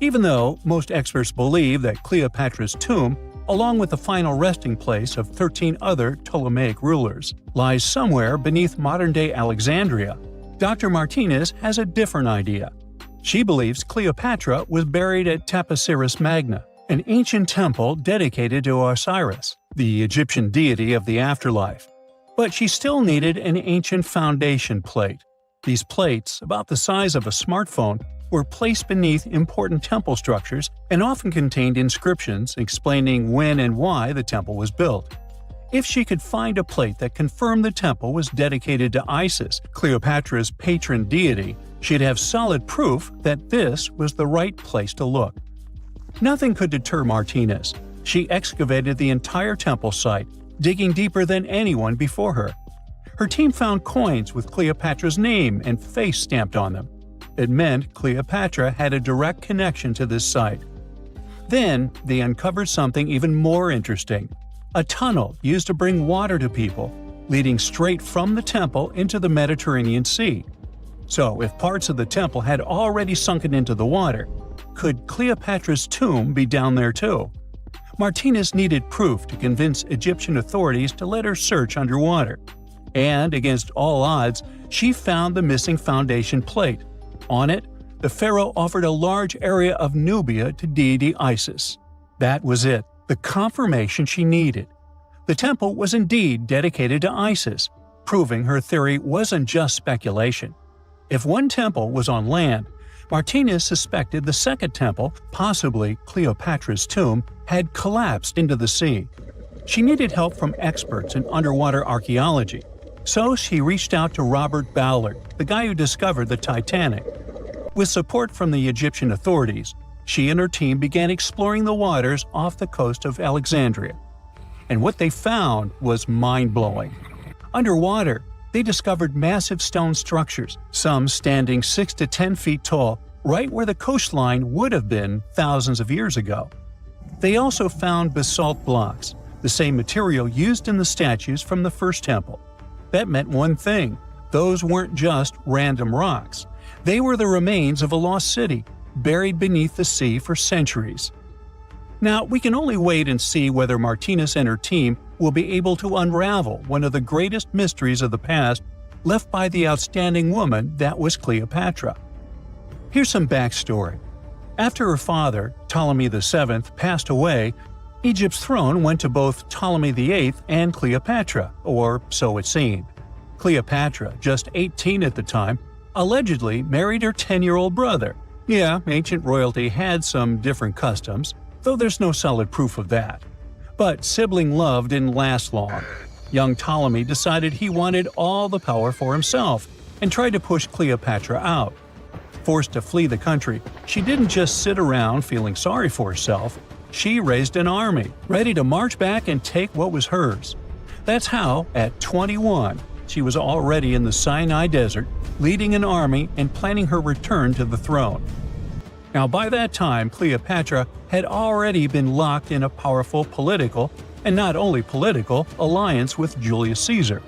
Even though most experts believe that Cleopatra's tomb, along with the final resting place of 13 other Ptolemaic rulers, lies somewhere beneath modern-day Alexandria, Dr. Martinez has a different idea. She believes Cleopatra was buried at Taposiris Magna, an ancient temple dedicated to Osiris, the Egyptian deity of the afterlife. But she still needed an ancient foundation plate. These plates, about the size of a smartphone, were placed beneath important temple structures and often contained inscriptions explaining when and why the temple was built. If she could find a plate that confirmed the temple was dedicated to Isis, Cleopatra's patron deity, she'd have solid proof that this was the right place to look. Nothing could deter Martinez. She excavated the entire temple site, digging deeper than anyone before her. Her team found coins with Cleopatra's name and face stamped on them. It meant Cleopatra had a direct connection to this site. Then, they uncovered something even more interesting: a tunnel used to bring water to people, leading straight from the temple into the Mediterranean Sea. So, if parts of the temple had already sunken into the water, could Cleopatra's tomb be down there too? Martinez needed proof to convince Egyptian authorities to let her search underwater. And, against all odds, she found the missing foundation plate. On it, the pharaoh offered a large area of Nubia to deity Isis. That was it, the confirmation she needed. The temple was indeed dedicated to Isis, proving her theory wasn't just speculation. If one temple was on land, Martinez suspected the second temple, possibly Cleopatra's tomb, had collapsed into the sea. She needed help from experts in underwater archaeology, so she reached out to Robert Ballard, the guy who discovered the Titanic. With support from the Egyptian authorities, she and her team began exploring the waters off the coast of Alexandria. And what they found was mind-blowing. Underwater, they discovered massive stone structures, some standing 6 to 10 feet tall, right where the coastline would have been thousands of years ago. They also found basalt blocks, the same material used in the statues from the first temple. That meant one thing: those weren't just random rocks. They were the remains of a lost city, buried beneath the sea for centuries. Now, we can only wait and see whether Martinez and her team will be able to unravel one of the greatest mysteries of the past left by the outstanding woman that was Cleopatra. Here's some backstory. After her father, Ptolemy VII, passed away, Egypt's throne went to both Ptolemy VIII and Cleopatra, or so it seemed. Cleopatra, just 18 at the time, allegedly married her 10-year-old brother. Yeah, ancient royalty had some different customs, though there's no solid proof of that. But sibling love didn't last long. Young Ptolemy decided he wanted all the power for himself and tried to push Cleopatra out. Forced to flee the country, she didn't just sit around feeling sorry for herself. She raised an army, ready to march back and take what was hers. That's how, at 21, she was already in the Sinai desert, leading an army and planning her return to the throne. Now, by that time, Cleopatra had already been locked in a powerful political, and not only political, alliance with Julius Caesar.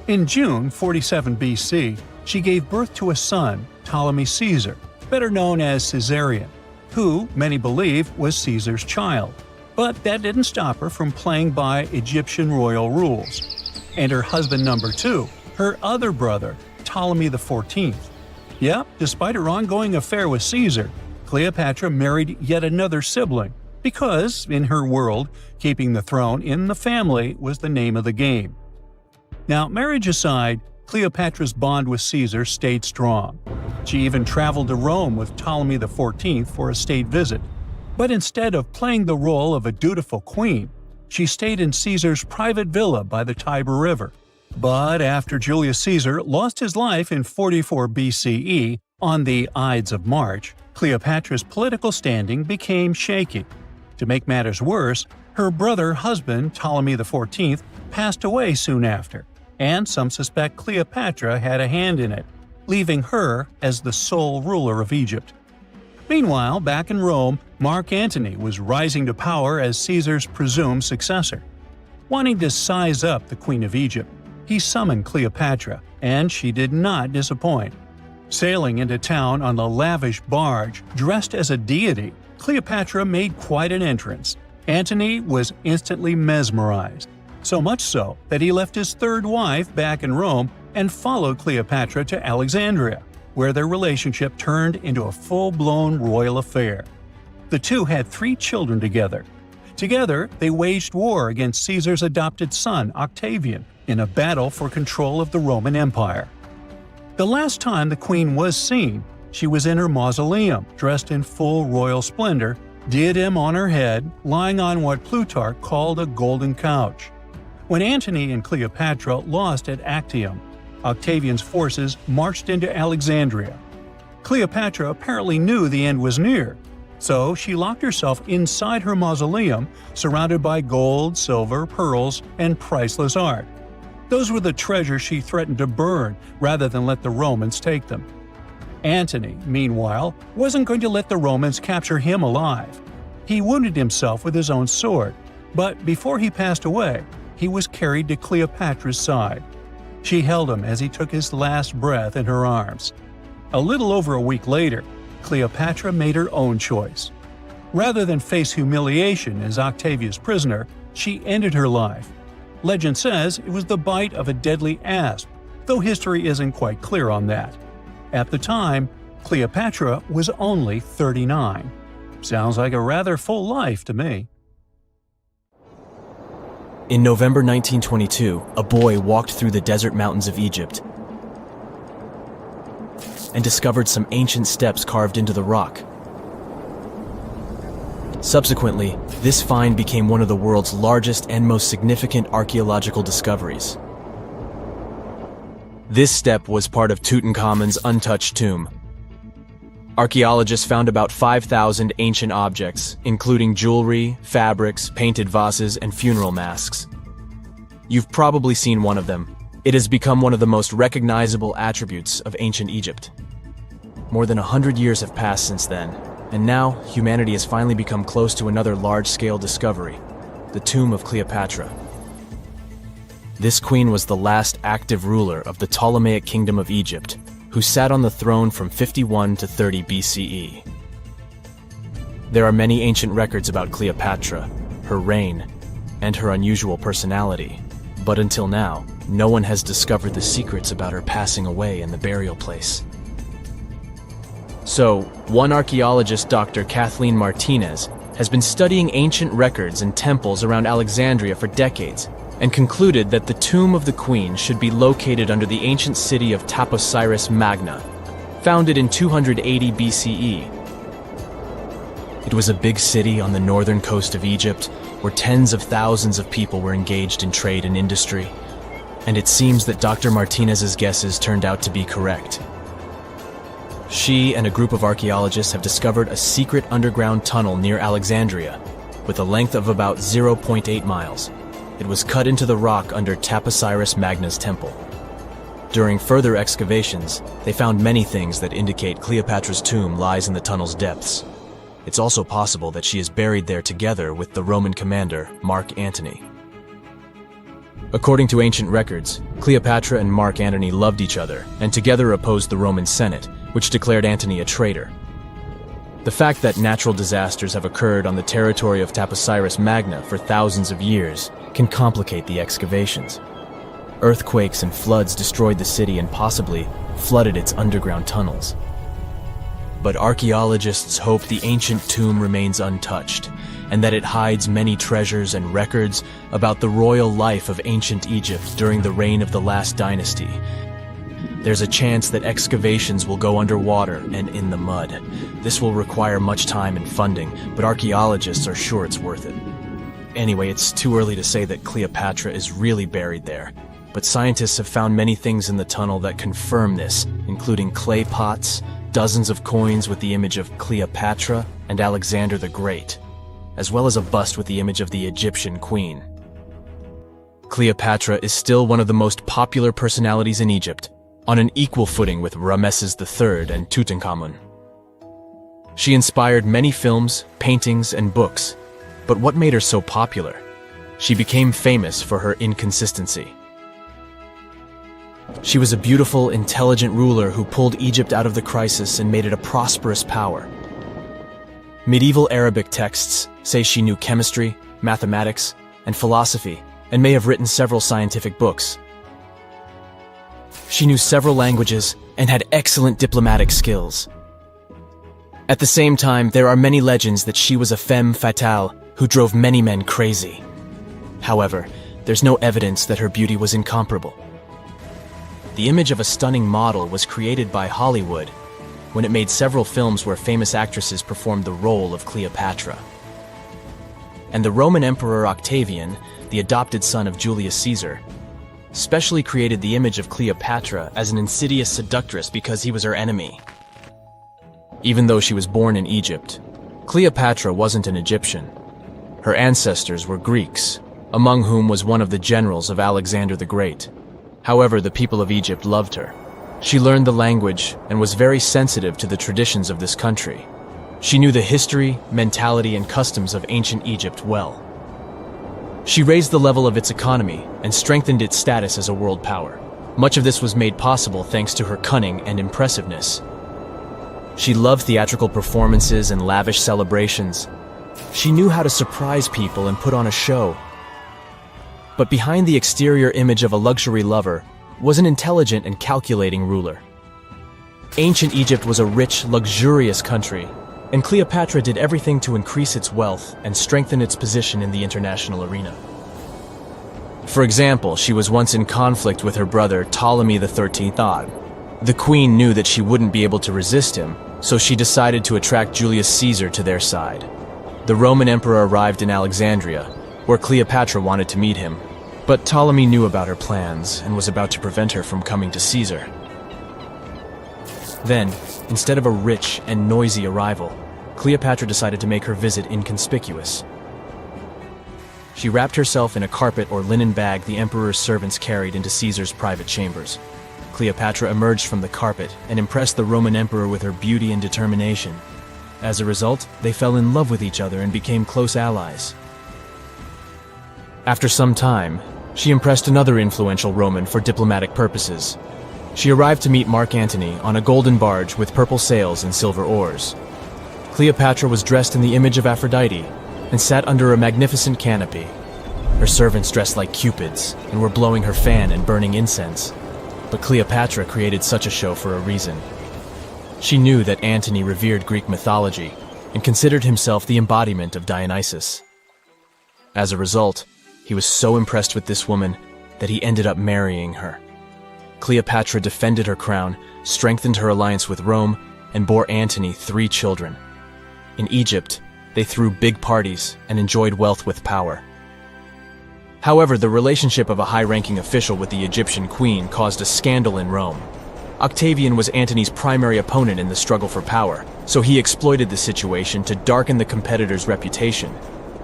In June 47 BC, she gave birth to a son, Ptolemy Caesar, better known as Caesarion, who, many believe, was Caesar's child. But that didn't stop her from playing by Egyptian royal rules. And her husband number 2, her other brother, Ptolemy XIV. Yep, despite her ongoing affair with Caesar, Cleopatra married yet another sibling, because, in her world, keeping the throne in the family was the name of the game. Now, marriage aside, Cleopatra's bond with Caesar stayed strong. She even traveled to Rome with Ptolemy XIV for a state visit. But instead of playing the role of a dutiful queen, she stayed in Caesar's private villa by the Tiber River. But after Julius Caesar lost his life in 44 BCE on the Ides of March, Cleopatra's political standing became shaky. To make matters worse, her brother-husband Ptolemy XIV passed away soon after, and some suspect Cleopatra had a hand in it, leaving her as the sole ruler of Egypt. Meanwhile, back in Rome, Mark Antony was rising to power as Caesar's presumed successor. Wanting to size up the Queen of Egypt, he summoned Cleopatra, and she did not disappoint. Sailing into town on a lavish barge dressed as a deity, Cleopatra made quite an entrance. Antony was instantly mesmerized, so much so that he left his third wife back in Rome and followed Cleopatra to Alexandria, where their relationship turned into a full-blown royal affair. The two had 3 children together. Together, they waged war against Caesar's adopted son, Octavian, in a battle for control of the Roman Empire. The last time the queen was seen, she was in her mausoleum, dressed in full royal splendor, diadem on her head, lying on what Plutarch called a golden couch. When Antony and Cleopatra lost at Actium, Octavian's forces marched into Alexandria. Cleopatra apparently knew the end was near, so she locked herself inside her mausoleum, surrounded by gold, silver, pearls, and priceless art. Those were the treasures she threatened to burn rather than let the Romans take them. Antony, meanwhile, wasn't going to let the Romans capture him alive. He wounded himself with his own sword, but before he passed away, he was carried to Cleopatra's side. She held him as he took his last breath in her arms. A little over a week later, Cleopatra made her own choice. Rather than face humiliation as Octavia's prisoner, she ended her life. Legend says it was the bite of a deadly asp, though history isn't quite clear on that. At the time, Cleopatra was only 39. Sounds like a rather full life to me. In November 1922, a boy walked through the desert mountains of Egypt and discovered some ancient steps carved into the rock. Subsequently, this find became one of the world's largest and most significant archaeological discoveries. This step was part of Tutankhamun's untouched tomb. Archaeologists found about 5,000 ancient objects, including jewelry, fabrics, painted vases, and funeral masks. You've probably seen one of them. It has become one of the most recognizable attributes of ancient Egypt. More than 100 years have passed since then, and now humanity has finally become close to another large-scale discovery, the tomb of Cleopatra. This queen was the last active ruler of the Ptolemaic Kingdom of Egypt, who sat on the throne from 51 to 30 BCE. There are many ancient records about Cleopatra, her reign, and her unusual personality, but until now, no one has discovered the secrets about her passing away in the burial place. So, one archaeologist, Dr. Kathleen Martinez, has been studying ancient records and temples around Alexandria for decades, and concluded that the tomb of the queen should be located under the ancient city of Taposiris Magna, founded in 280 BCE. It was a big city on the northern coast of Egypt, where tens of thousands of people were engaged in trade and industry, and it seems that Dr. Martinez's guesses turned out to be correct. She and a group of archaeologists have discovered a secret underground tunnel near Alexandria, with a length of about 0.8 miles. It was cut into the rock under Taposiris Magna's temple. During further excavations, they found many things that indicate Cleopatra's tomb lies in the tunnel's depths. It's also possible that she is buried there together with the Roman commander, Mark Antony. According to ancient records, Cleopatra and Mark Antony loved each other and together opposed the Roman Senate, which declared Antony a traitor. The fact that natural disasters have occurred on the territory of Taposiris Magna for thousands of years can complicate the excavations. Earthquakes and floods destroyed the city and possibly flooded its underground tunnels. But archaeologists hope the ancient tomb remains untouched, and that it hides many treasures and records about the royal life of ancient Egypt during the reign of the last dynasty. There's a chance that excavations will go underwater and in the mud. This will require much time and funding, but archaeologists are sure it's worth it. Anyway, it's too early to say that Cleopatra is really buried there, but scientists have found many things in the tunnel that confirm this, including clay pots, dozens of coins with the image of Cleopatra and Alexander the Great, as well as a bust with the image of the Egyptian queen. Cleopatra is still one of the most popular personalities in Egypt, on an equal footing with Ramesses III and Tutankhamun. She inspired many films, paintings, and books, but what made her so popular? She became famous for her inconsistency. She was a beautiful, intelligent ruler who pulled Egypt out of the crisis and made it a prosperous power. Medieval Arabic texts say she knew chemistry, mathematics, and philosophy, and may have written several scientific books. She knew several languages and had excellent diplomatic skills. At the same time, there are many legends that she was a femme fatale who drove many men crazy. However, there's no evidence that her beauty was incomparable. The image of a stunning model was created by Hollywood when it made several films where famous actresses performed the role of Cleopatra. And the Roman Emperor Octavian, the adopted son of Julius Caesar, specially created the image of Cleopatra as an insidious seductress because he was her enemy. Even though she was born in Egypt, Cleopatra wasn't an Egyptian. Her ancestors were Greeks, among whom was one of the generals of Alexander the Great. However, the people of Egypt loved her. She learned the language and was very sensitive to the traditions of this country. She knew the history, mentality, and customs of ancient Egypt well. She raised the level of its economy and strengthened its status as a world power. Much of this was made possible thanks to her cunning and impressiveness. She loved theatrical performances and lavish celebrations. She knew how to surprise people and put on a show. But behind the exterior image of a luxury lover was an intelligent and calculating ruler. Ancient Egypt was a rich, luxurious country, and Cleopatra did everything to increase its wealth and strengthen its position in the international arena. For example, she was once in conflict with her brother Ptolemy XIII Od. The queen knew that she wouldn't be able to resist him, so she decided to attract Julius Caesar to their side. The Roman emperor arrived in Alexandria, where Cleopatra wanted to meet him, but Ptolemy knew about her plans and was about to prevent her from coming to Caesar. Then, instead of a rich and noisy arrival, Cleopatra decided to make her visit inconspicuous. She wrapped herself in a carpet or linen bag the emperor's servants carried into Caesar's private chambers. Cleopatra emerged from the carpet and impressed the Roman emperor with her beauty and determination. As a result, they fell in love with each other and became close allies. After some time, she impressed another influential Roman for diplomatic purposes. She arrived to meet Mark Antony on a golden barge with purple sails and silver oars. Cleopatra was dressed in the image of Aphrodite and sat under a magnificent canopy. Her servants dressed like cupids and were blowing her fan and burning incense. But Cleopatra created such a show for a reason. She knew that Antony revered Greek mythology and considered himself the embodiment of Dionysus. As a result, he was so impressed with this woman that he ended up marrying her. Cleopatra defended her crown, strengthened her alliance with Rome, and bore Antony 3 children. In Egypt, they threw big parties and enjoyed wealth with power. However, the relationship of a high-ranking official with the Egyptian queen caused a scandal in Rome. Octavian was Antony's primary opponent in the struggle for power, so he exploited the situation to darken the competitor's reputation.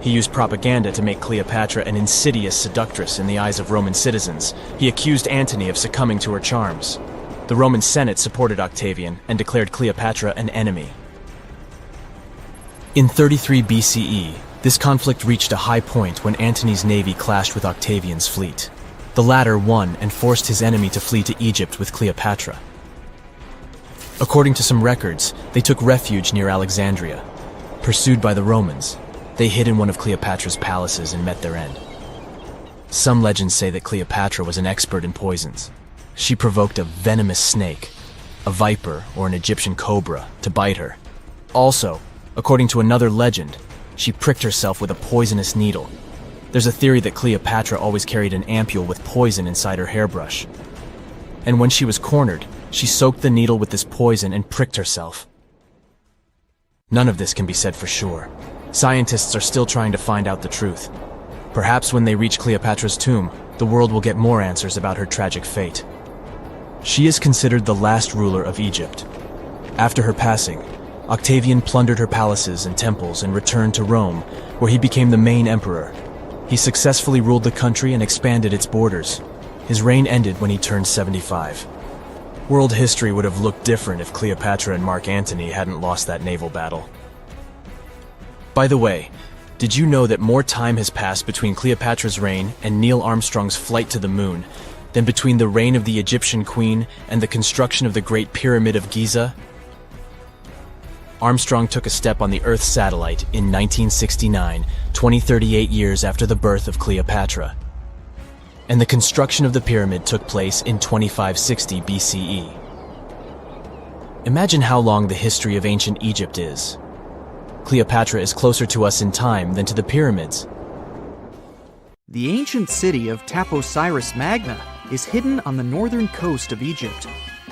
He used propaganda to make Cleopatra an insidious seductress in the eyes of Roman citizens. He accused Antony of succumbing to her charms. The Roman Senate supported Octavian and declared Cleopatra an enemy. In 33 BCE, this conflict reached a high point when Antony's navy clashed with Octavian's fleet. The latter won and forced his enemy to flee to Egypt with Cleopatra. According to some records, they took refuge near Alexandria. Pursued by the Romans, they hid in one of Cleopatra's palaces and met their end. Some legends say that Cleopatra was an expert in poisons. She provoked a venomous snake, a viper or an Egyptian cobra, to bite her. Also, according to another legend, she pricked herself with a poisonous needle. There's a theory that Cleopatra always carried an ampule with poison inside her hairbrush. And when she was cornered, she soaked the needle with this poison and pricked herself. None of this can be said for sure. Scientists are still trying to find out the truth. Perhaps when they reach Cleopatra's tomb, the world will get more answers about her tragic fate. She is considered the last ruler of Egypt. After her passing, Octavian plundered her palaces and temples and returned to Rome, where he became the main emperor. He successfully ruled the country and expanded its borders. His reign ended when he turned 75. World history would have looked different if Cleopatra and Mark Antony hadn't lost that naval battle. By the way, did you know that more time has passed between Cleopatra's reign and Neil Armstrong's flight to the moon than between the reign of the Egyptian queen and the construction of the Great Pyramid of Giza? Armstrong took a step on the Earth satellite in 1969, 38 years after the birth of Cleopatra. And the construction of the pyramid took place in 2560 BCE. Imagine how long the history of ancient Egypt is. Cleopatra is closer to us in time than to the pyramids. The ancient city of Taposiris Magna is hidden on the northern coast of Egypt.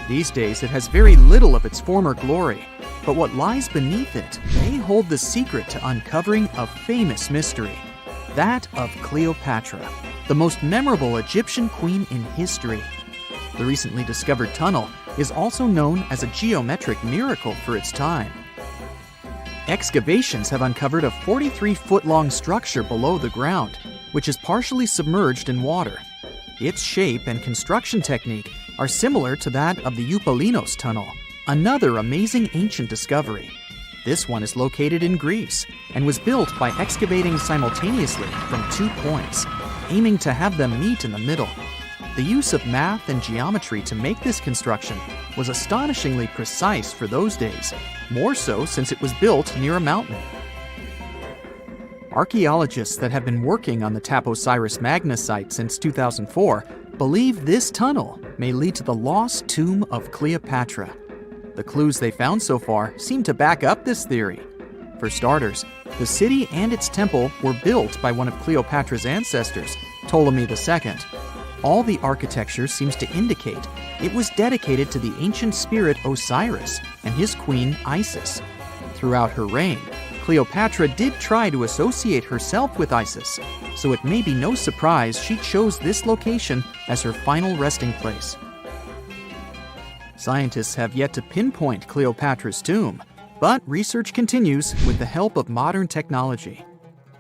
These days it has very little of its former glory, but what lies beneath it may hold the secret to uncovering a famous mystery, that of Cleopatra, the most memorable Egyptian queen in history. The recently discovered tunnel is also known as a geometric miracle for its time. Excavations have uncovered a 43-foot-long structure below the ground, which is partially submerged in water. Its shape and construction technique are similar to that of the Eupalinos tunnel, another amazing ancient discovery. This one is located in Greece and was built by excavating simultaneously from 2 points, aiming to have them meet in the middle. The use of math and geometry to make this construction was astonishingly precise for those days, more so since it was built near a mountain. Archaeologists that have been working on the Taposiris Magna site since 2004 believe this tunnel may lead to the lost tomb of Cleopatra. The clues they found so far seem to back up this theory. For starters, the city and its temple were built by one of Cleopatra's ancestors, Ptolemy II. All the architecture seems to indicate it was dedicated to the ancient spirit Osiris and his queen Isis. Throughout her reign, Cleopatra did try to associate herself with Isis, so it may be no surprise she chose this location as her final resting place. Scientists have yet to pinpoint Cleopatra's tomb, but research continues with the help of modern technology.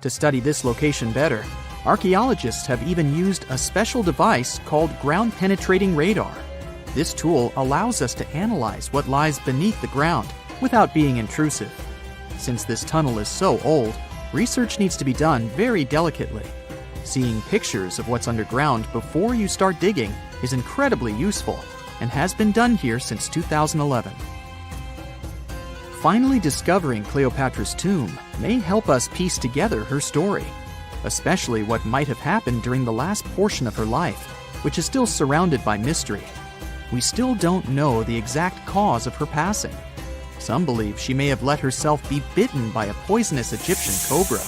To study this location better, archaeologists have even used a special device called ground-penetrating radar. This tool allows us to analyze what lies beneath the ground without being intrusive. Since this tunnel is so old, research needs to be done very delicately. Seeing pictures of what's underground before you start digging is incredibly useful and has been done here since 2011. Finally discovering Cleopatra's tomb may help us piece together her story, especially what might have happened during the last portion of her life, which is still surrounded by mystery. We still don't know the exact cause of her passing. Some believe she may have let herself be bitten by a poisonous Egyptian cobra.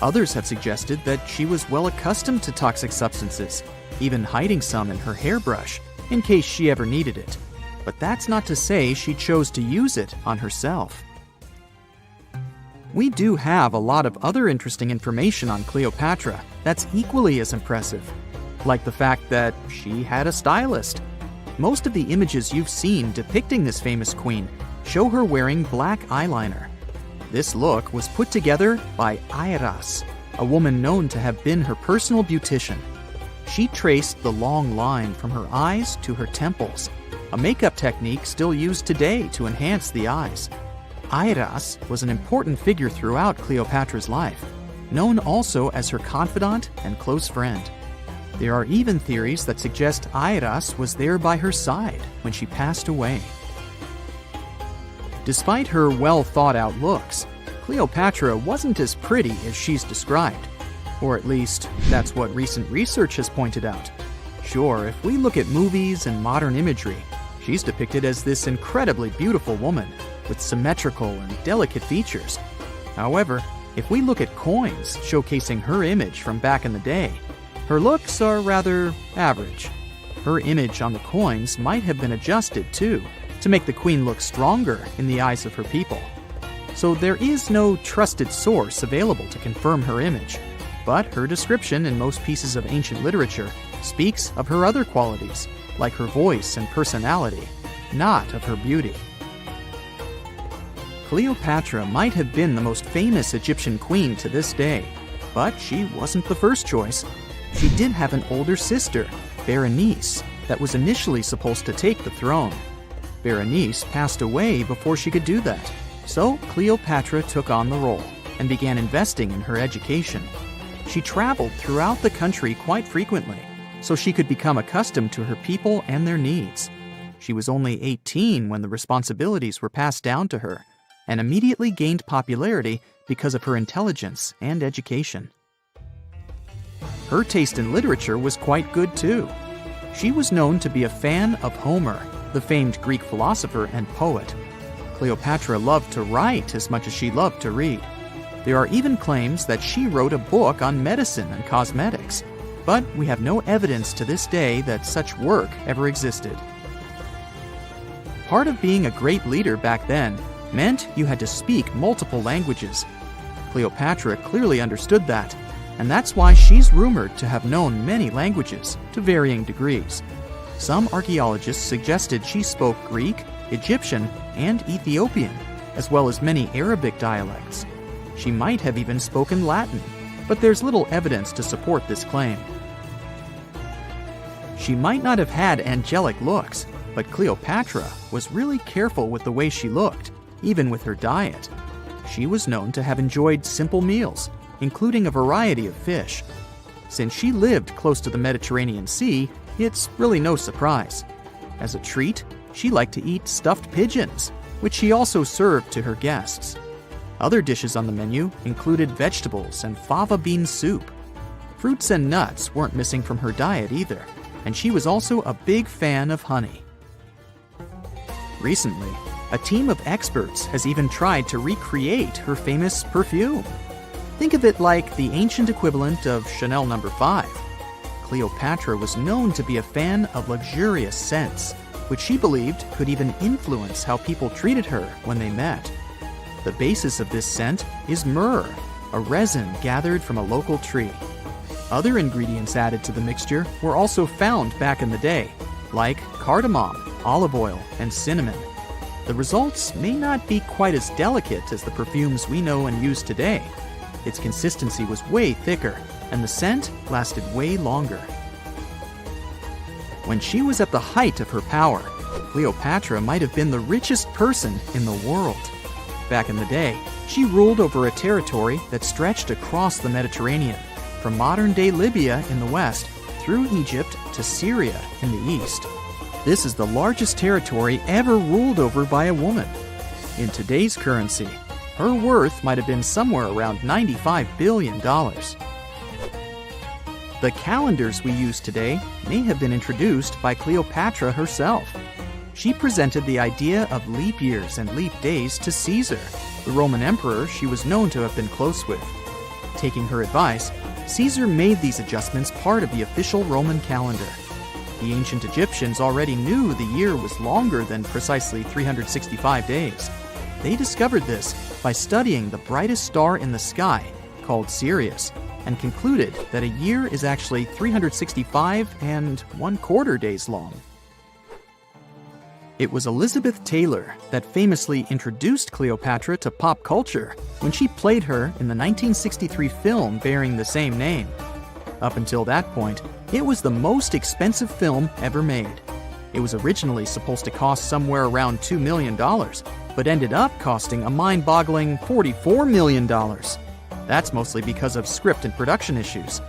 Others have suggested that she was well accustomed to toxic substances, even hiding some in her hairbrush in case she ever needed it. But that's not to say she chose to use it on herself. We do have a lot of other interesting information on Cleopatra that's equally as impressive, like the fact that she had a stylist. Most of the images you've seen depicting this famous queen show her wearing black eyeliner. This look was put together by Airas, a woman known to have been her personal beautician. She traced the long line from her eyes to her temples, a makeup technique still used today to enhance the eyes. Airas was an important figure throughout Cleopatra's life, known also as her confidant and close friend. There are even theories that suggest Airas was there by her side when she passed away. Despite her well-thought-out looks, Cleopatra wasn't as pretty as she's described. Or at least, that's what recent research has pointed out. Sure, if we look at movies and modern imagery, she's depicted as this incredibly beautiful woman with symmetrical and delicate features. However, if we look at coins showcasing her image from back in the day, her looks are rather average. Her image on the coins might have been adjusted, too, to make the queen look stronger in the eyes of her people. So there is no trusted source available to confirm her image, but her description in most pieces of ancient literature speaks of her other qualities, like her voice and personality, not of her beauty. Cleopatra might have been the most famous Egyptian queen to this day, but she wasn't the first choice. She did have an older sister, Berenice, that was initially supposed to take the throne. Berenice passed away before she could do that, so Cleopatra took on the role and began investing in her education. She traveled throughout the country quite frequently, so she could become accustomed to her people and their needs. She was only 18 when the responsibilities were passed down to her, and immediately gained popularity because of her intelligence and education. Her taste in literature was quite good too. She was known to be a fan of Homer, the famed Greek philosopher and poet. Cleopatra loved to write as much as she loved to read. There are even claims that she wrote a book on medicine and cosmetics, but we have no evidence to this day that such work ever existed. Part of being a great leader back then meant you had to speak multiple languages. Cleopatra clearly understood that, and that's why she's rumored to have known many languages to varying degrees. Some archaeologists suggested she spoke Greek, Egyptian, and Ethiopian, as well as many Arabic dialects. She might have even spoken Latin, but there's little evidence to support this claim. She might not have had angelic looks, but Cleopatra was really careful with the way she looked, even with her diet. She was known to have enjoyed simple meals, including a variety of fish. Since she lived close to the Mediterranean Sea, it's really no surprise. As a treat, she liked to eat stuffed pigeons, which she also served to her guests. Other dishes on the menu included vegetables and fava bean soup. Fruits and nuts weren't missing from her diet either, and she was also a big fan of honey. Recently, a team of experts has even tried to recreate her famous perfume. Think of it like the ancient equivalent of Chanel No. 5. Cleopatra was known to be a fan of luxurious scents, which she believed could even influence how people treated her when they met. The basis of this scent is myrrh, a resin gathered from a local tree. Other ingredients added to the mixture were also found back in the day, like cardamom, olive oil, and cinnamon. The results may not be quite as delicate as the perfumes we know and use today. Its consistency was way thicker, and the scent lasted way longer. When she was at the height of her power, Cleopatra might have been the richest person in the world. Back in the day, she ruled over a territory that stretched across the Mediterranean, from modern-day Libya in the west through Egypt to Syria in the east. This is the largest territory ever ruled over by a woman. In today's currency, her worth might have been somewhere around $95 billion. The calendars we use today may have been introduced by Cleopatra herself. She presented the idea of leap years and leap days to Caesar, the Roman emperor she was known to have been close with. Taking her advice, Caesar made these adjustments part of the official Roman calendar. The ancient Egyptians already knew the year was longer than precisely 365 days. They discovered this by studying the brightest star in the sky, called Sirius, and concluded that a year is actually 365 1/4 days long. It was Elizabeth Taylor that famously introduced Cleopatra to pop culture when she played her in the 1963 film bearing the same name. Up until that point, it was the most expensive film ever made. It was originally supposed to cost somewhere around $2 million, but ended up costing a mind-boggling $44 million. That's mostly because of script and production issues.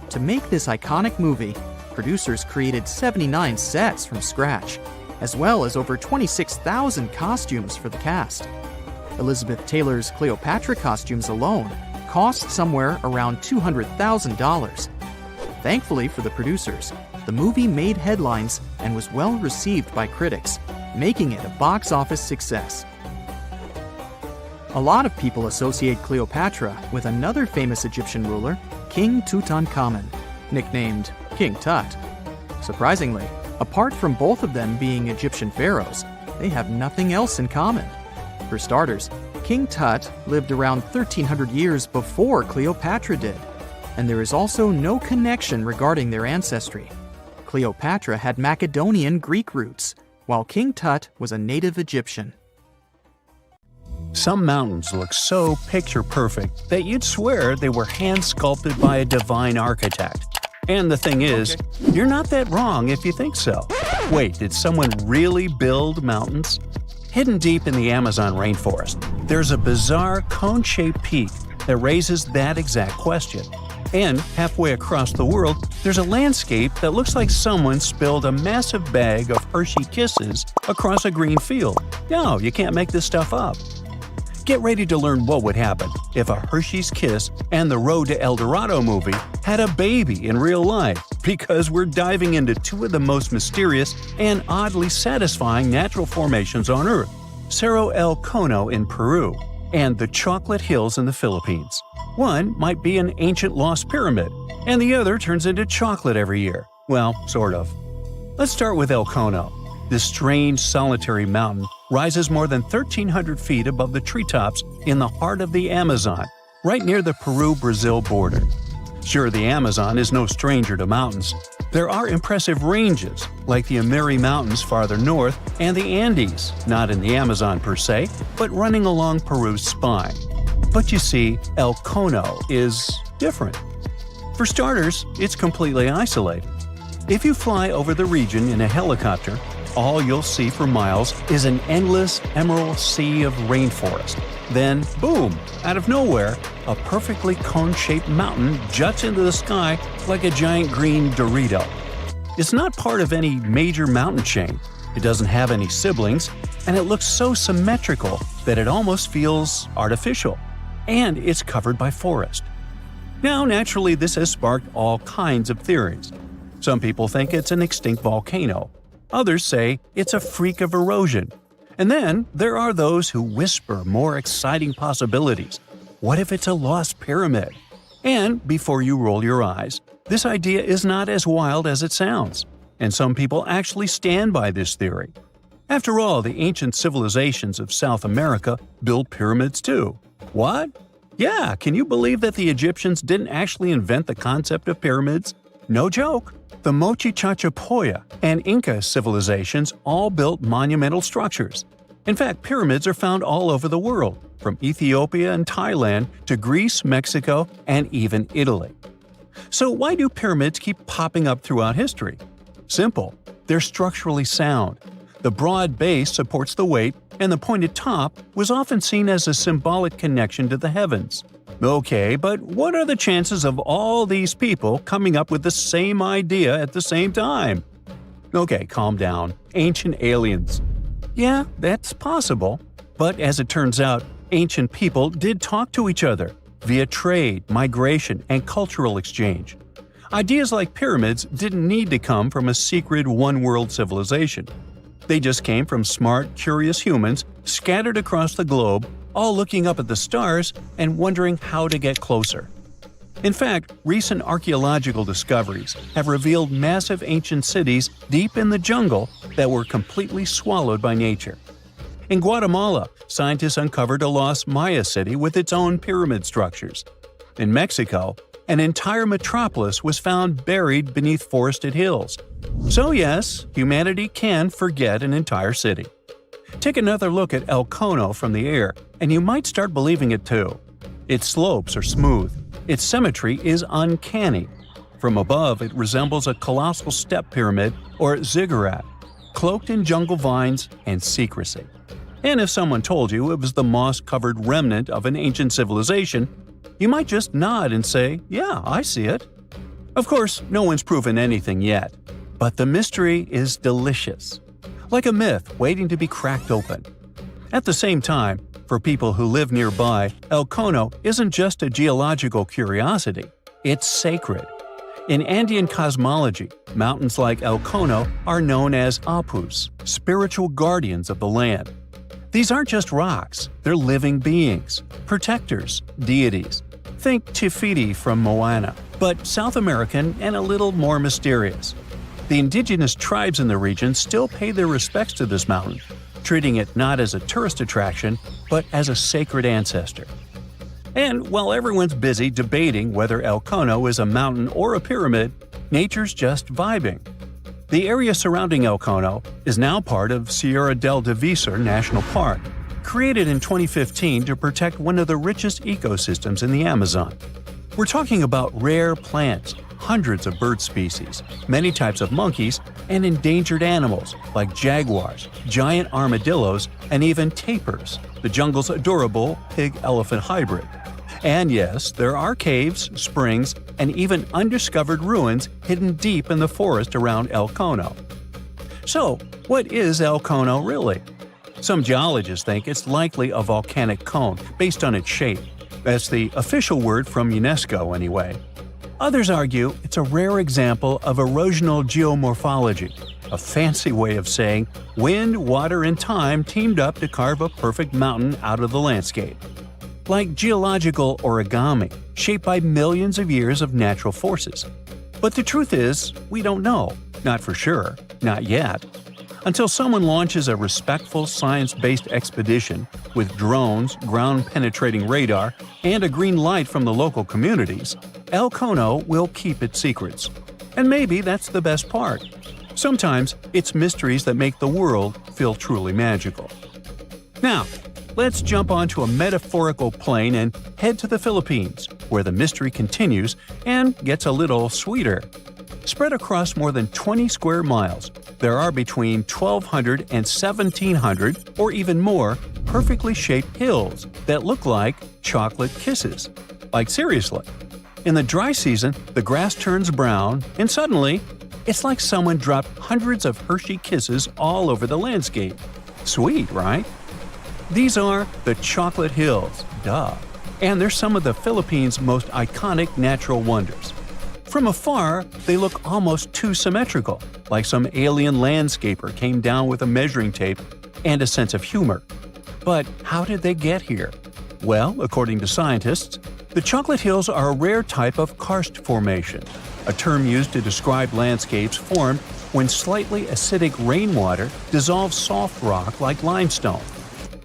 To make this iconic movie, producers created 79 sets from scratch, as well as over 26,000 costumes for the cast. Elizabeth Taylor's Cleopatra costumes alone cost somewhere around $200,000. Thankfully for the producers, the movie made headlines and was well received by critics, making it a box office success. A lot of people associate Cleopatra with another famous Egyptian ruler, King Tutankhamun, nicknamed King Tut. Surprisingly, apart from both of them being Egyptian pharaohs, they have nothing else in common. For starters, King Tut lived around 1,300 years before Cleopatra did, and there is also no connection regarding their ancestry. Cleopatra had Macedonian Greek roots, while King Tut was a native Egyptian. Some mountains look so picture-perfect that you'd swear they were hand-sculpted by a divine architect. And the thing is, you're not that wrong if you think so. Wait, did someone really build mountains? Hidden deep in the Amazon rainforest, there's a bizarre cone-shaped peak that raises that exact question. And halfway across the world, there's a landscape that looks like someone spilled a massive bag of Hershey Kisses across a green field. No, you can't make this stuff up. Get ready to learn what would happen if a Hershey's Kiss and the Road to El Dorado movie had a baby in real life, because we're diving into two of the most mysterious and oddly satisfying natural formations on Earth, Cerro El Cono in Peru and the Chocolate Hills in the Philippines. One might be an ancient lost pyramid, and the other turns into chocolate every year. Well, sort of. Let's start with El Cono. This strange, solitary mountain rises more than 1,300 feet above the treetops in the heart of the Amazon, right near the Peru-Brazil border. Sure, the Amazon is no stranger to mountains. There are impressive ranges, like the Amiri Mountains farther north and the Andes, not in the Amazon per se, but running along Peru's spine. But you see, El Cono is different. For starters, it's completely isolated. If you fly over the region in a helicopter, all you'll see for miles is an endless emerald sea of rainforest. Then, boom, out of nowhere, a perfectly cone-shaped mountain juts into the sky like a giant green Dorito. It's not part of any major mountain chain, it doesn't have any siblings, and it looks so symmetrical that it almost feels artificial. And it's covered by forest. Now, naturally, this has sparked all kinds of theories. Some people think it's an extinct volcano. Others say it's a freak of erosion. And then there are those who whisper more exciting possibilities. What if it's a lost pyramid? And before you roll your eyes, this idea is not as wild as it sounds. And some people actually stand by this theory. After all, the ancient civilizations of South America built pyramids too. What? Yeah, can you believe that the Egyptians didn't actually invent the concept of pyramids? No joke! The Mochichachapoya and Inca civilizations all built monumental structures. In fact, pyramids are found all over the world, from Ethiopia and Thailand to Greece, Mexico, and even Italy. So why do pyramids keep popping up throughout history? Simple. They're structurally sound. The broad base supports the weight, and the pointed top was often seen as a symbolic connection to the heavens. Okay, but what are the chances of all these people coming up with the same idea at the same time? Okay, calm down. Ancient aliens. Yeah, that's possible. But as it turns out, ancient people did talk to each other via trade, migration, and cultural exchange. Ideas like pyramids didn't need to come from a secret one-world civilization. They just came from smart, curious humans scattered across the globe, all looking up at the stars and wondering how to get closer. In fact, recent archaeological discoveries have revealed massive ancient cities deep in the jungle that were completely swallowed by nature. In Guatemala, scientists uncovered a lost Maya city with its own pyramid structures. In Mexico, an entire metropolis was found buried beneath forested hills. So yes, humanity can forget an entire city. Take another look at El Cono from the air, and you might start believing it too. Its slopes are smooth. Its symmetry is uncanny. From above, it resembles a colossal step pyramid or ziggurat, cloaked in jungle vines and secrecy. And if someone told you it was the moss-covered remnant of an ancient civilization, you might just nod and say, "Yeah, I see it." Of course, no one's proven anything yet, but the mystery is delicious. Like a myth waiting to be cracked open. At the same time, for people who live nearby, El Cono isn't just a geological curiosity, it's sacred. In Andean cosmology, mountains like El Cono are known as apus, spiritual guardians of the land. These aren't just rocks, they're living beings, protectors, deities. Think Te Fiti from Moana, but South American and a little more mysterious. The indigenous tribes in the region still pay their respects to this mountain, treating it not as a tourist attraction, but as a sacred ancestor. And while everyone's busy debating whether El Cono is a mountain or a pyramid, nature's just vibing. The area surrounding El Cono is now part of Sierra del Divisor National Park, created in 2015 to protect one of the richest ecosystems in the Amazon. We're talking about rare plants, hundreds of bird species, many types of monkeys, and endangered animals like jaguars, giant armadillos, and even tapirs, the jungle's adorable pig-elephant hybrid. And yes, there are caves, springs, and even undiscovered ruins hidden deep in the forest around El Cono. So, what is El Cono really? Some geologists think it's likely a volcanic cone based on its shape. That's the official word from UNESCO anyway. Others argue it's a rare example of erosional geomorphology, a fancy way of saying wind, water, and time teamed up to carve a perfect mountain out of the landscape. Like geological origami, shaped by millions of years of natural forces. But the truth is, we don't know. Not for sure. Not yet. Until someone launches a respectful science-based expedition with drones, ground-penetrating radar, and a green light from the local communities, El Cono will keep its secrets. And maybe that's the best part. Sometimes it's mysteries that make the world feel truly magical. Now, let's jump onto a metaphorical plane and head to the Philippines, where the mystery continues and gets a little sweeter. Spread across more than 20 square miles, there are between 1,200 and 1,700, or even more, perfectly shaped hills that look like chocolate kisses. Like seriously. In the dry season, the grass turns brown, and suddenly, it's like someone dropped hundreds of Hershey kisses all over the landscape. Sweet, right? These are the Chocolate Hills, duh. And they're some of the Philippines' most iconic natural wonders. From afar, they look almost too symmetrical, like some alien landscaper came down with a measuring tape and a sense of humor. But how did they get here? Well, according to scientists, the Chocolate Hills are a rare type of karst formation, a term used to describe landscapes formed when slightly acidic rainwater dissolves soft rock like limestone.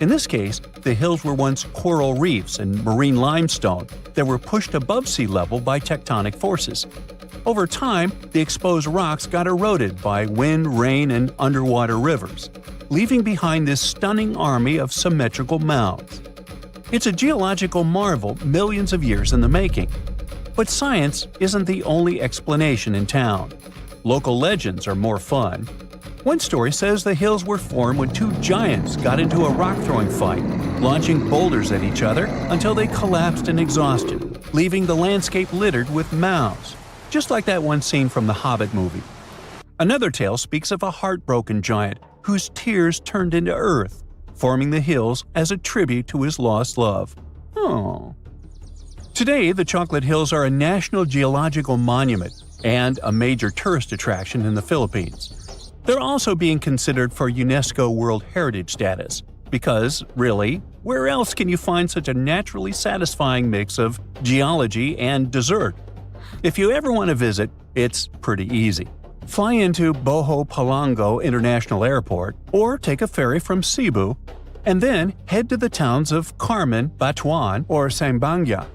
In this case, the hills were once coral reefs and marine limestone that were pushed above sea level by tectonic forces. Over time, the exposed rocks got eroded by wind, rain, and underwater rivers, leaving behind this stunning army of symmetrical mounds. It's a geological marvel millions of years in the making. But science isn't the only explanation in town. Local legends are more fun. One story says the hills were formed when two giants got into a rock-throwing fight, launching boulders at each other until they collapsed in exhaustion, leaving the landscape littered with mounds, just like that one scene from the Hobbit movie. Another tale speaks of a heartbroken giant whose tears turned into earth, forming the hills as a tribute to his lost love. Oh. Today, the Chocolate Hills are a National Geological Monument and a major tourist attraction in the Philippines. They're also being considered for UNESCO World Heritage status, because, really, where else can you find such a naturally satisfying mix of geology and dessert? If you ever want to visit, it's pretty easy. Fly into Boho Palango International Airport or take a ferry from Cebu, and then head to the towns of Carmen, Batuan, or Sambanga.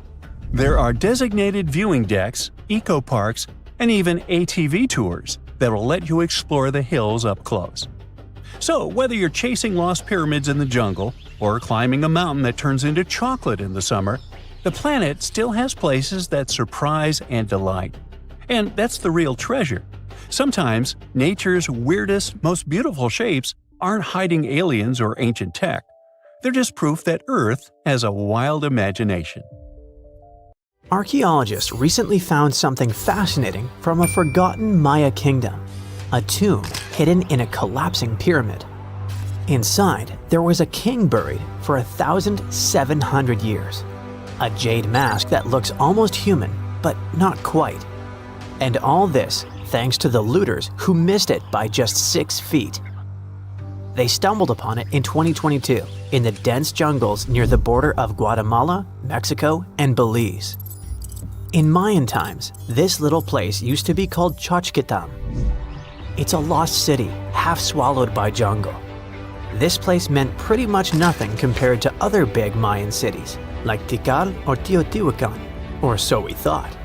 There are designated viewing decks, eco-parks, and even ATV tours that will let you explore the hills up close. So, whether you're chasing lost pyramids in the jungle or climbing a mountain that turns into chocolate in the summer, the planet still has places that surprise and delight. And that's the real treasure. Sometimes, nature's weirdest, most beautiful shapes aren't hiding aliens or ancient tech. They're just proof that Earth has a wild imagination. Archaeologists recently found something fascinating from a forgotten Maya kingdom, a tomb hidden in a collapsing pyramid. Inside, there was a king buried for 1,700 years. A jade mask that looks almost human, but not quite. And all this thanks to the looters who missed it by just 6 feet. They stumbled upon it in 2022 in the dense jungles near the border of Guatemala, Mexico, and Belize. In Mayan times, this little place used to be called Xochitlam. It's a lost city, half swallowed by jungle. This place meant pretty much nothing compared to other big Mayan cities, like Tikal or Teotihuacan, or so we thought.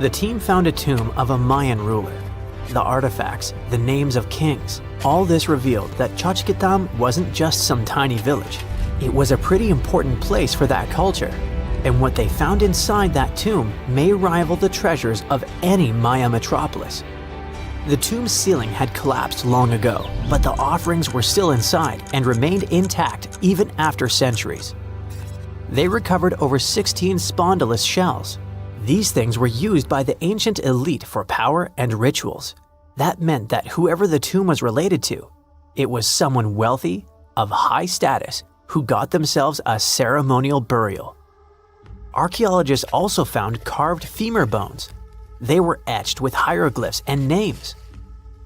The team found a tomb of a Mayan ruler. The artifacts, the names of kings, all this revealed that Xochitlam wasn't just some tiny village. It was a pretty important place for that culture, and what they found inside that tomb may rival the treasures of any Maya metropolis. The tomb's ceiling had collapsed long ago, but the offerings were still inside and remained intact even after centuries. They recovered over 16 spondylus shells. These things were used by the ancient elite for power and rituals. That meant that whoever the tomb was related to, it was someone wealthy, of high status, who got themselves a ceremonial burial. Archaeologists also found carved femur bones. They were etched with hieroglyphs and names.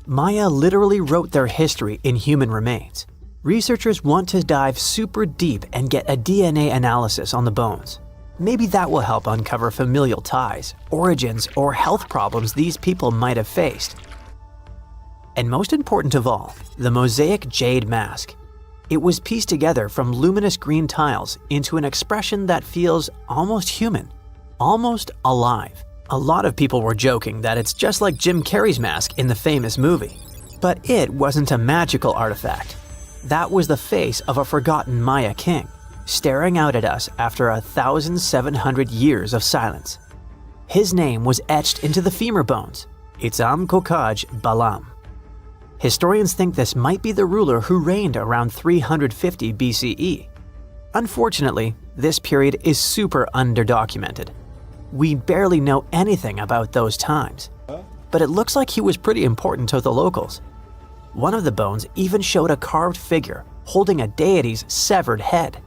Maya literally wrote their history in human remains. Researchers want to dive super deep and get a DNA analysis on the bones. Maybe that will help uncover familial ties, origins, or health problems these people might have faced. And most important of all, the mosaic jade mask. It was pieced together from luminous green tiles into an expression that feels almost human, almost alive. A lot of people were joking that it's just like Jim Carrey's mask in the famous movie. But it wasn't a magical artifact. That was the face of a forgotten Maya king, staring out at us after 1,700 years of silence. His name was etched into the femur bones, Itzam Kokaj Balam. Historians think this might be the ruler who reigned around 350 BCE. Unfortunately, this period is super underdocumented. We barely know anything about those times, but it looks like he was pretty important to the locals. One of the bones even showed a carved figure holding a deity's severed head.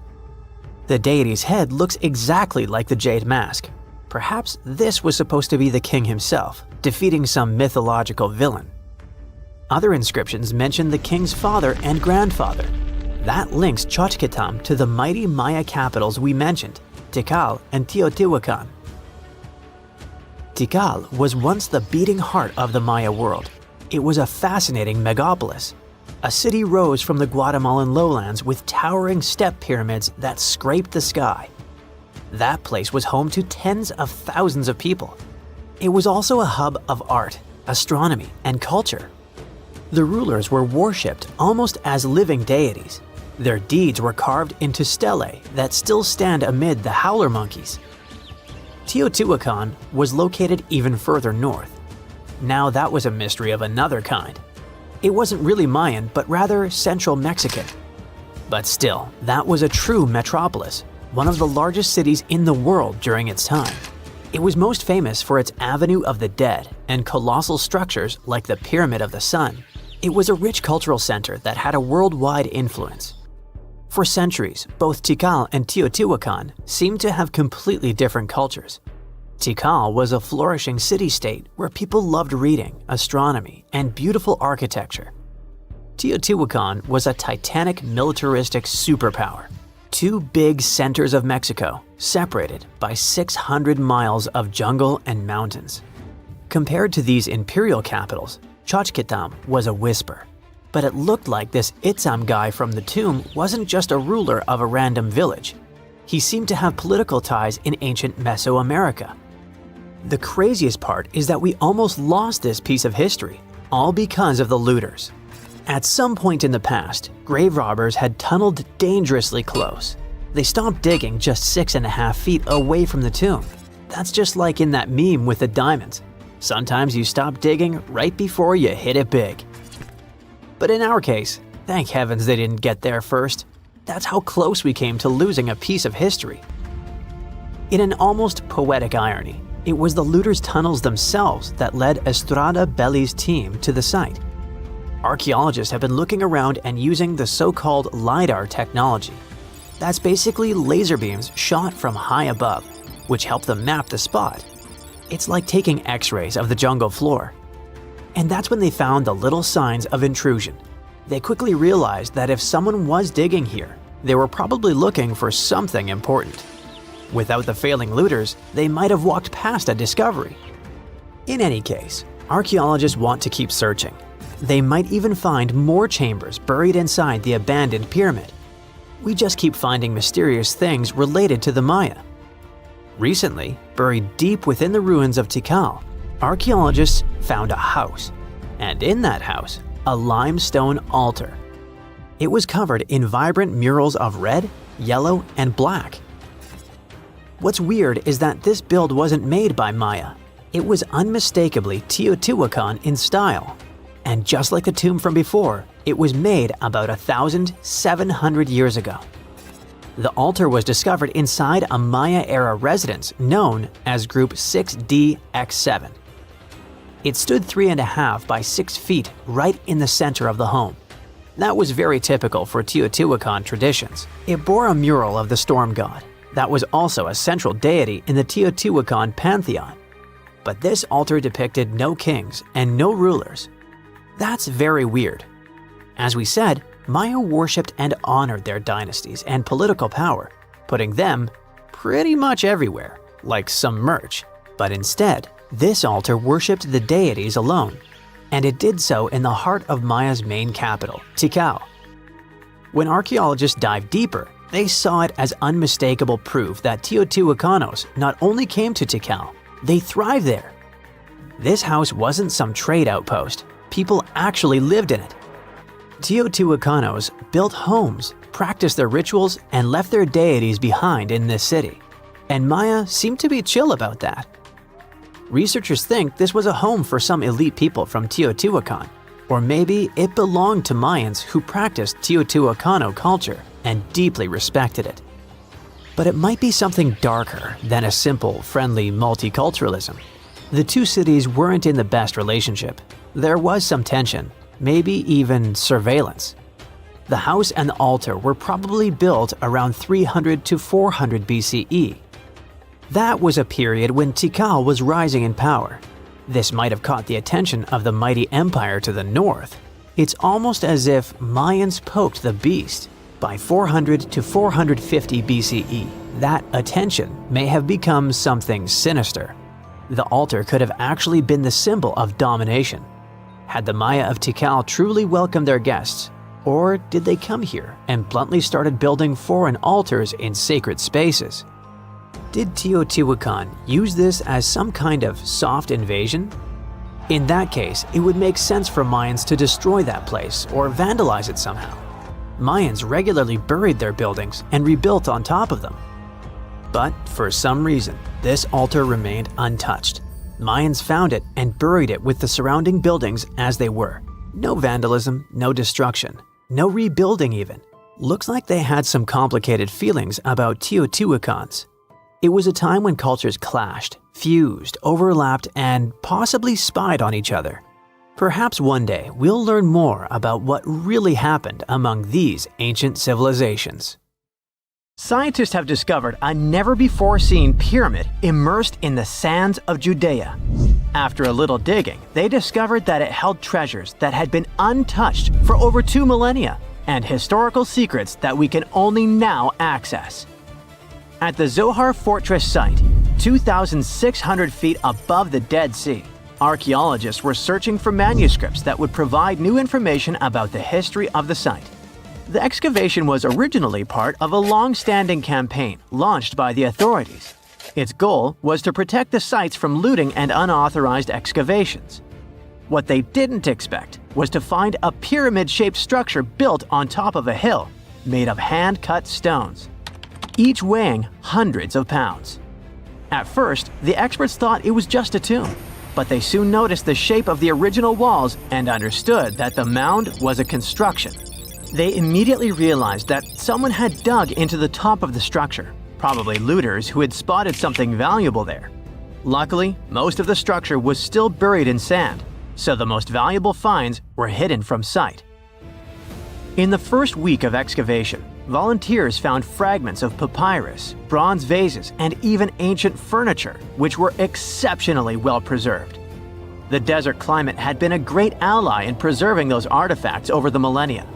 The deity's head looks exactly like the jade mask. Perhaps this was supposed to be the king himself, defeating some mythological villain. Other inscriptions mention the king's father and grandfather. That links Xochitlam to the mighty Maya capitals we mentioned, Tikal and Teotihuacan. Tikal was once the beating heart of the Maya world. It was a fascinating megapolis. A city rose from the Guatemalan lowlands with towering step pyramids that scraped the sky. That place was home to tens of thousands of people. It was also a hub of art, astronomy, and culture. The rulers were worshipped almost as living deities. Their deeds were carved into stelae that still stand amid the howler monkeys. Teotihuacan was located even further north. Now that was a mystery of another kind. It wasn't really Mayan, but rather Central Mexican. But still, that was a true metropolis, one of the largest cities in the world during its time. It was most famous for its Avenue of the Dead and colossal structures like the Pyramid of the Sun. It was a rich cultural center that had a worldwide influence. For centuries, both Tikal and Teotihuacan seemed to have completely different cultures. Tikal was a flourishing city-state where people loved reading, astronomy, and beautiful architecture. Teotihuacan was a titanic militaristic superpower. Two big centers of Mexico, separated by 600 miles of jungle and mountains. Compared to these imperial capitals, Xochitlam was a whisper. But it looked like this Itzam guy from the tomb wasn't just a ruler of a random village. He seemed to have political ties in ancient Mesoamerica. The craziest part is that we almost lost this piece of history, all because of the looters. At some point in the past, grave robbers had tunneled dangerously close. They stopped digging just 6.5 feet away from the tomb. That's just like in that meme with the diamonds. Sometimes you stop digging right before you hit it big. But in our case, thank heavens they didn't get there first. That's how close we came to losing a piece of history. In an almost poetic irony, it was the looters' tunnels themselves that led Estrada Belli's team to the site. Archaeologists have been looking around and using the so-called LiDAR technology. That's basically laser beams shot from high above, which help them map the spot. It's like taking X-rays of the jungle floor. And that's when they found the little signs of intrusion. They quickly realized that if someone was digging here, they were probably looking for something important. Without the failing looters, they might have walked past a discovery. In any case, archaeologists want to keep searching. They might even find more chambers buried inside the abandoned pyramid. We just keep finding mysterious things related to the Maya. Recently, buried deep within the ruins of Tikal, archaeologists found a house, and in that house, a limestone altar. It was covered in vibrant murals of red, yellow, and black. What's weird is that this build wasn't made by Maya. It was unmistakably Teotihuacan in style. And just like the tomb from before, it was made about 1,700 years ago. The altar was discovered inside a Maya-era residence known as Group 6DX7. It stood 3.5 by 6 feet right in the center of the home. That was very typical for Teotihuacan traditions. It bore a mural of the storm god. That was also a central deity in the Teotihuacan pantheon. But this altar depicted no kings and no rulers. That's very weird. As we said, Maya worshipped and honored their dynasties and political power, putting them pretty much everywhere, like some merch. But instead, this altar worshipped the deities alone, and it did so in the heart of Maya's main capital, Tikal. When archaeologists dived deeper, they saw it as unmistakable proof that Teotihuacanos not only came to Tikal, they thrived there. This house wasn't some trade outpost. People actually lived in it. Teotihuacanos built homes, practiced their rituals, and left their deities behind in this city. And Maya seemed to be chill about that. Researchers think this was a home for some elite people from Teotihuacan, or maybe it belonged to Mayans who practiced Teotihuacano culture and deeply respected it. But it might be something darker than a simple, friendly multiculturalism. The two cities weren't in the best relationship. There was some tension, maybe even surveillance. The house and the altar were probably built around 300 to 400 BCE. That was a period when Tikal was rising in power. This might have caught the attention of the mighty empire to the north. It's almost as if Mayans poked the beast. By 400 to 450 BCE, that attention may have become something sinister. The altar could have actually been the symbol of domination. Had the Maya of Tikal truly welcomed their guests, or did they come here and bluntly started building foreign altars in sacred spaces? Did Teotihuacan use this as some kind of soft invasion? In that case, it would make sense for Mayans to destroy that place or vandalize it somehow. Mayans regularly buried their buildings and rebuilt on top of them. But for some reason, this altar remained untouched. Mayans found it and buried it with the surrounding buildings as they were. No vandalism, no destruction, no rebuilding even. Looks like they had some complicated feelings about Teotihuacans. It was a time when cultures clashed, fused, overlapped, and possibly spied on each other. Perhaps one day we'll learn more about what really happened among these ancient civilizations. Scientists have discovered a never-before-seen pyramid immersed in the sands of Judea. After a little digging, they discovered that it held treasures that had been untouched for over 2 millennia and historical secrets that we can only now access. At the Zohar Fortress site, 2,600 feet above the Dead Sea, archaeologists were searching for manuscripts that would provide new information about the history of the site. The excavation was originally part of a long-standing campaign launched by the authorities. Its goal was to protect the sites from looting and unauthorized excavations. What they didn't expect was to find a pyramid-shaped structure built on top of a hill, made of hand-cut stones, each weighing hundreds of pounds. At first, the experts thought it was just a tomb, but they soon noticed the shape of the original walls and understood that the mound was a construction. They immediately realized that someone had dug into the top of the structure, probably looters who had spotted something valuable there. Luckily, most of the structure was still buried in sand, so the most valuable finds were hidden from sight. In the first week of excavation, volunteers found fragments of papyrus, bronze vases, and even ancient furniture, which were exceptionally well preserved. The desert climate had been a great ally in preserving those artifacts over the millennia.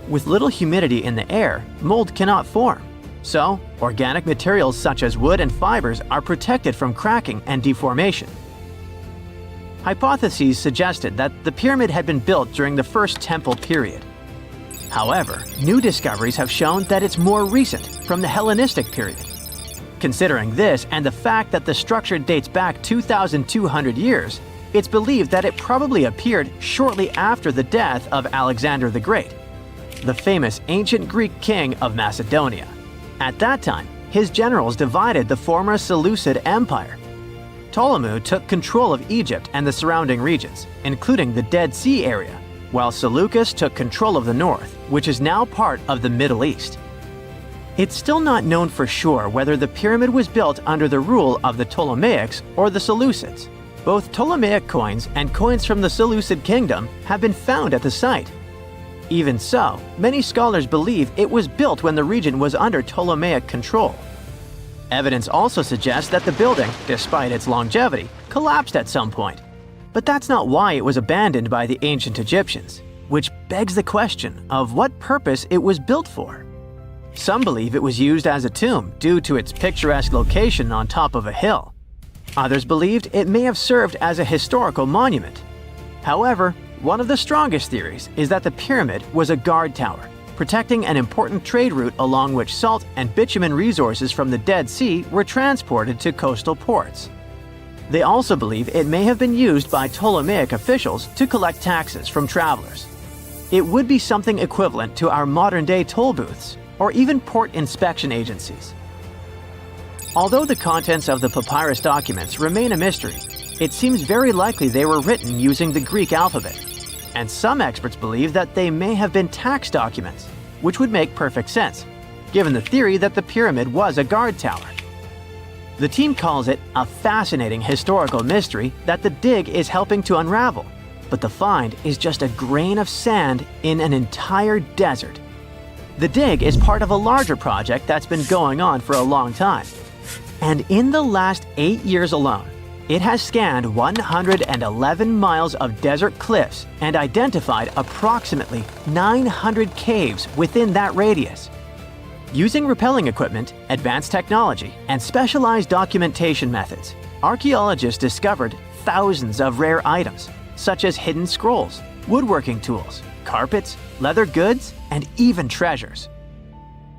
With little humidity in the air, mold cannot form, so organic materials such as wood and fibers are protected from cracking and deformation. Hypotheses suggested that the pyramid had been built during the First Temple period. However, new discoveries have shown that it's more recent, from the Hellenistic period. Considering this and the fact that the structure dates back 2,200 years, it's believed that it probably appeared shortly after the death of Alexander the Great, the famous ancient Greek king of Macedonia. At that time, his generals divided the former Seleucid Empire. Ptolemy took control of Egypt and the surrounding regions, including the Dead Sea area, while Seleucus took control of the north, which is now part of the Middle East. It's still not known for sure whether the pyramid was built under the rule of the Ptolemaics or the Seleucids. Both Ptolemaic coins and coins from the Seleucid kingdom have been found at the site. Even so, many scholars believe it was built when the region was under Ptolemaic control. Evidence also suggests that the building, despite its longevity, collapsed at some point. But that's not why it was abandoned by the ancient Egyptians, which begs the question of what purpose it was built for. Some believe it was used as a tomb due to its picturesque location on top of a hill. Others believed it may have served as a historical monument. However, one of the strongest theories is that the pyramid was a guard tower, protecting an important trade route along which salt and bitumen resources from the Dead Sea were transported to coastal ports. They also believe it may have been used by Ptolemaic officials to collect taxes from travelers. It would be something equivalent to our modern-day toll booths, or even port inspection agencies. Although the contents of the papyrus documents remain a mystery, it seems very likely they were written using the Greek alphabet, and some experts believe that they may have been tax documents, which would make perfect sense, given the theory that the pyramid was a guard tower. The team calls it a fascinating historical mystery that the dig is helping to unravel, but the find is just a grain of sand in an entire desert. The dig is part of a larger project that's been going on for a long time. And in the last 8 years alone, it has scanned 111 miles of desert cliffs and identified approximately 900 caves within that radius. Using rappelling equipment, advanced technology, and specialized documentation methods, archaeologists discovered thousands of rare items, such as hidden scrolls, woodworking tools, carpets, leather goods, and even treasures.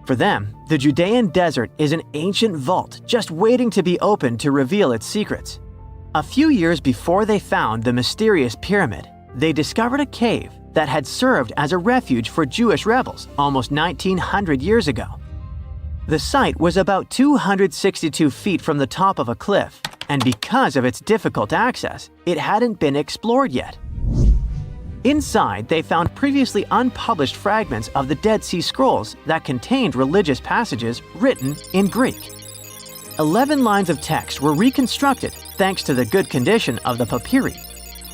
For them, the Judean desert is an ancient vault just waiting to be opened to reveal its secrets. A few years before they found the mysterious pyramid, they discovered a cave that had served as a refuge for Jewish rebels almost 1900 years ago. The site was about 262 feet from the top of a cliff, and because of its difficult access, it hadn't been explored yet. Inside, they found previously unpublished fragments of the Dead Sea Scrolls that contained religious passages written in Greek. 11 lines of text were reconstructed thanks to the good condition of the papyri.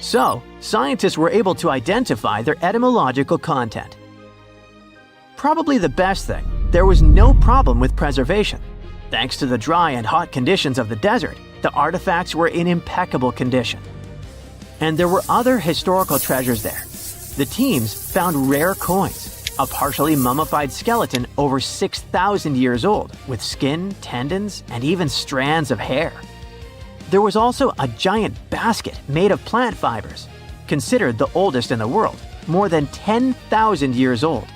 So, scientists were able to identify their etymological content. Probably the best thing, there was no problem with preservation. Thanks to the dry and hot conditions of the desert, the artifacts were in impeccable condition. And there were other historical treasures there. The teams found rare coins, a partially mummified skeleton over 6,000 years old, with skin, tendons, and even strands of hair. There was also a giant basket made of plant fibers, considered the oldest in the world, more than 10,000 years old.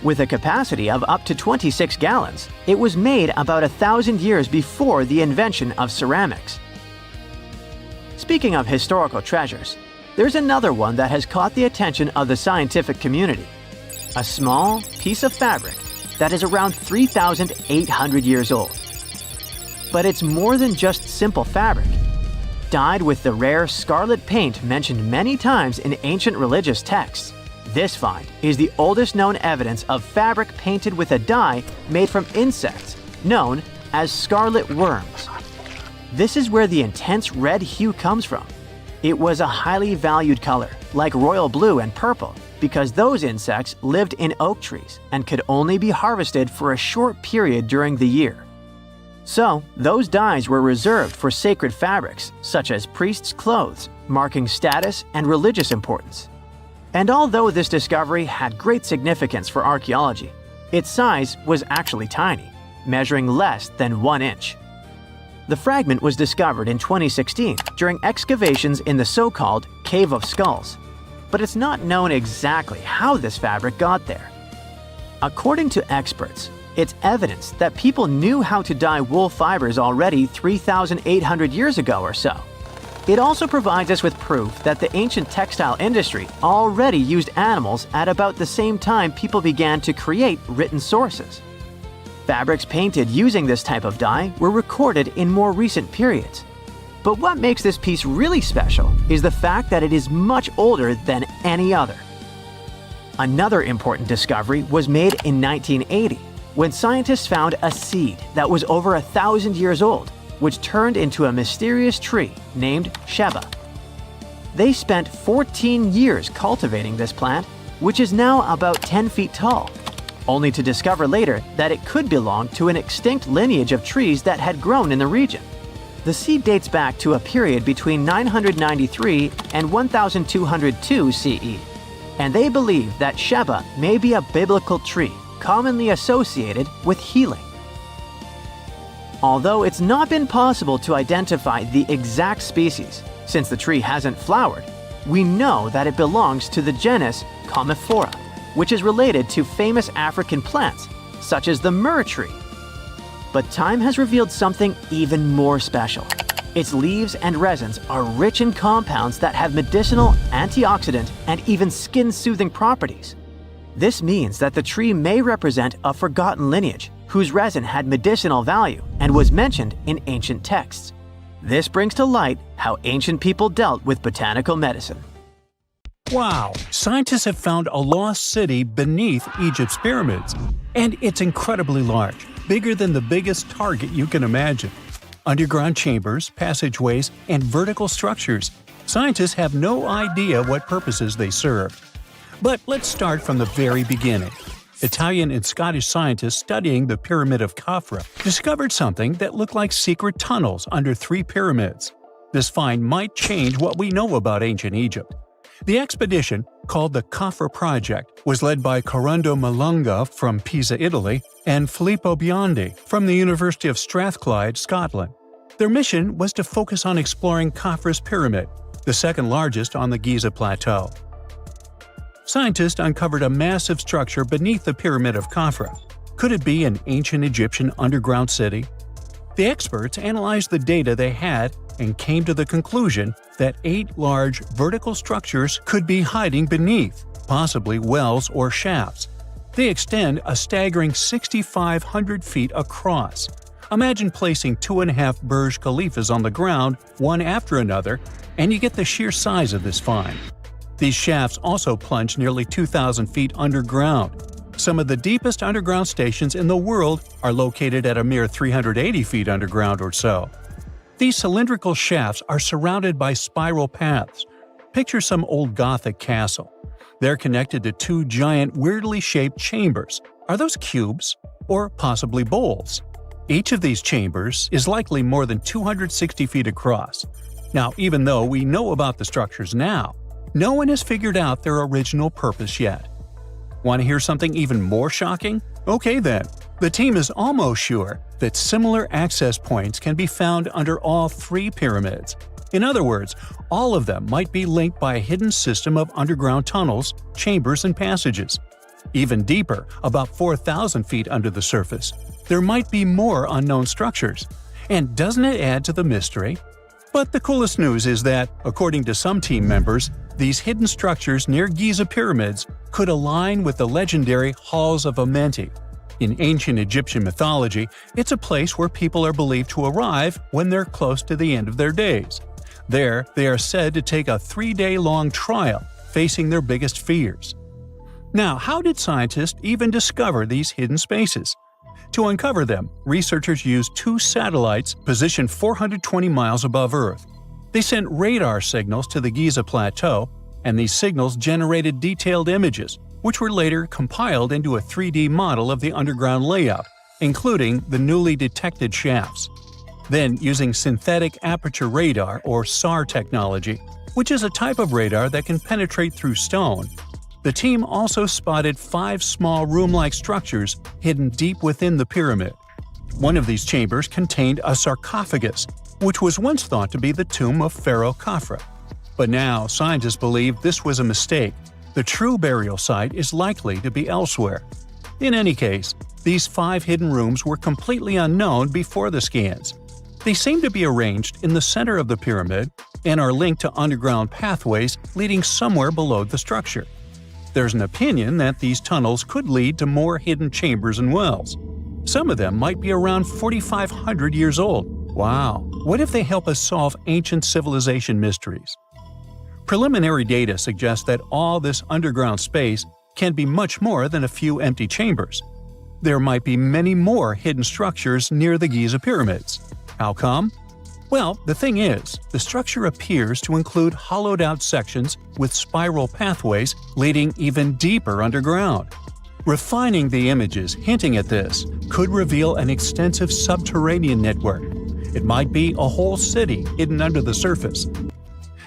With a capacity of up to 26 gallons, it was made about 1,000 years before the invention of ceramics. Speaking of historical treasures, there's another one that has caught the attention of the scientific community. A small piece of fabric that is around 3,800 years old. But it's more than just simple fabric. Dyed with the rare scarlet paint mentioned many times in ancient religious texts, this find is the oldest known evidence of fabric painted with a dye made from insects known as scarlet worms. This is where the intense red hue comes from. It was a highly valued color, like royal blue and purple, because those insects lived in oak trees and could only be harvested for a short period during the year. So, those dyes were reserved for sacred fabrics, such as priests' clothes, marking status and religious importance. And although this discovery had great significance for archaeology, its size was actually tiny, measuring less than 1 inch. The fragment was discovered in 2016 during excavations in the so-called Cave of Skulls, but it's not known exactly how this fabric got there. According to experts, it's evidence that people knew how to dye wool fibers already 3,800 years ago or so. It also provides us with proof that the ancient textile industry already used animals at about the same time people began to create written sources. Fabrics painted using this type of dye were recorded in more recent periods. But what makes this piece really special is the fact that it is much older than any other. Another important discovery was made in 1980, when scientists found a seed that was over 1,000 years old, which turned into a mysterious tree named Sheba. They spent 14 years cultivating this plant, which is now about 10 feet tall, only to discover later that it could belong to an extinct lineage of trees that had grown in the region. The seed dates back to a period between 993 and 1202 CE, and they believe that Sheba may be a biblical tree commonly associated with healing. Although it's not been possible to identify the exact species, since the tree hasn't flowered, we know that it belongs to the genus Commiphora, which is related to famous African plants, such as the myrrh tree. But time has revealed something even more special. Its leaves and resins are rich in compounds that have medicinal, antioxidant, and even skin-soothing properties. This means that the tree may represent a forgotten lineage, whose resin had medicinal value and was mentioned in ancient texts. This brings to light how ancient people dealt with botanical medicine. Wow! Scientists have found a lost city beneath Egypt's pyramids. And it's incredibly large, bigger than the biggest target you can imagine. Underground chambers, passageways, and vertical structures. Scientists have no idea what purposes they serve. But let's start from the very beginning. Italian and Scottish scientists studying the Pyramid of Khafra discovered something that looked like secret tunnels under 3 pyramids. This find might change what we know about ancient Egypt. The expedition, called the Khafra Project, was led by Corrado Malunga from Pisa, Italy, and Filippo Biondi from the University of Strathclyde, Scotland. Their mission was to focus on exploring Khafra's pyramid, the second largest on the Giza Plateau. Scientists uncovered a massive structure beneath the Pyramid of Khafra. Could it be an ancient Egyptian underground city? The experts analyzed the data they had and came to the conclusion that 8 large vertical structures could be hiding beneath, possibly wells or shafts. They extend a staggering 6,500 feet across. Imagine placing 2.5 Burj Khalifas on the ground, one after another, and you get the sheer size of this find. These shafts also plunge nearly 2,000 feet underground. Some of the deepest underground stations in the world are located at a mere 380 feet underground or so. These cylindrical shafts are surrounded by spiral paths. Picture some old Gothic castle. They're connected to 2 giant, weirdly shaped chambers. Are those cubes? Or possibly bowls? Each of these chambers is likely more than 260 feet across. Now, even though we know about the structures now, no one has figured out their original purpose yet. Want to hear something even more shocking? Okay then, the team is almost sure that similar access points can be found under all 3 pyramids. In other words, all of them might be linked by a hidden system of underground tunnels, chambers, and passages. Even deeper, about 4,000 feet under the surface, there might be more unknown structures. And doesn't it add to the mystery? But the coolest news is that, according to some team members, these hidden structures near Giza pyramids could align with the legendary Halls of Amenti. In ancient Egyptian mythology, it's a place where people are believed to arrive when they're close to the end of their days. There, they are said to take a 3-day-long trial, facing their biggest fears. Now, how did scientists even discover these hidden spaces? To uncover them, researchers used 2 satellites positioned 420 miles above Earth. They sent radar signals to the Giza Plateau, and these signals generated detailed images, which were later compiled into a 3D model of the underground layout, including the newly detected shafts. Then, using synthetic aperture radar or SAR technology, which is a type of radar that can penetrate through stone, the team also spotted 5 small room-like structures hidden deep within the pyramid. One of these chambers contained a sarcophagus, which was once thought to be the tomb of Pharaoh Khafre. But now, scientists believe this was a mistake. The true burial site is likely to be elsewhere. In any case, these 5 hidden rooms were completely unknown before the scans. They seem to be arranged in the center of the pyramid and are linked to underground pathways leading somewhere below the structure. There's an opinion that these tunnels could lead to more hidden chambers and wells. Some of them might be around 4,500 years old. Wow! What if they help us solve ancient civilization mysteries? Preliminary data suggests that all this underground space can be much more than a few empty chambers. There might be many more hidden structures near the Giza pyramids. How come? Well, the thing is, the structure appears to include hollowed-out sections with spiral pathways leading even deeper underground. Refining the images hinting at this could reveal an extensive subterranean network. It might be a whole city hidden under the surface.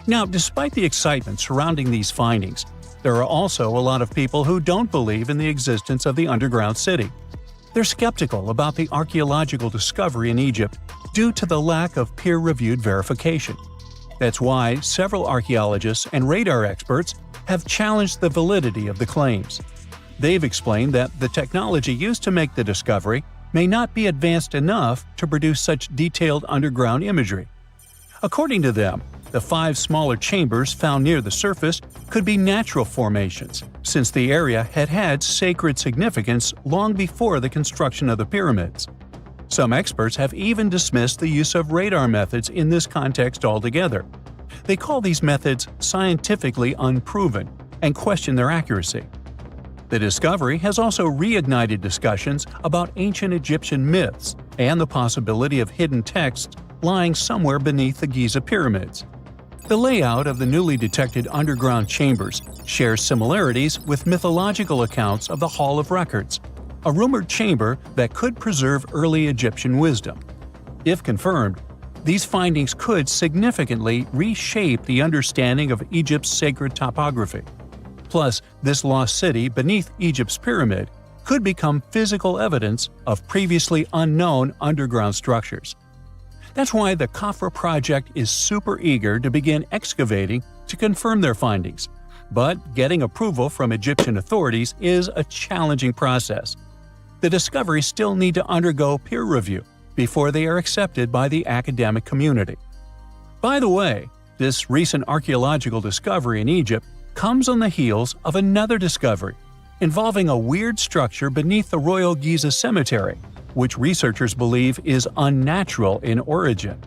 Now, despite the excitement surrounding these findings, there are also a lot of people who don't believe in the existence of the underground city. They're skeptical about the archaeological discovery in Egypt due to the lack of peer-reviewed verification. That's why several archaeologists and radar experts have challenged the validity of the claims. They've explained that the technology used to make the discovery may not be advanced enough to produce such detailed underground imagery. According to them, the 5 smaller chambers found near the surface could be natural formations, since the area had had sacred significance long before the construction of the pyramids. Some experts have even dismissed the use of radar methods in this context altogether. They call these methods scientifically unproven and question their accuracy. The discovery has also reignited discussions about ancient Egyptian myths and the possibility of hidden texts lying somewhere beneath the Giza pyramids. The layout of the newly detected underground chambers shares similarities with mythological accounts of the Hall of Records, a rumored chamber that could preserve early Egyptian wisdom. If confirmed, these findings could significantly reshape the understanding of Egypt's sacred topography. Plus, this lost city beneath Egypt's pyramid could become physical evidence of previously unknown underground structures. That's why the Khafre project is super eager to begin excavating to confirm their findings. But getting approval from Egyptian authorities is a challenging process. the discoveries still need to undergo peer review before they are accepted by the academic community. By the way, this recent archaeological discovery in Egypt comes on the heels of another discovery involving a weird structure beneath the Royal Giza Cemetery, which researchers believe is unnatural in origin.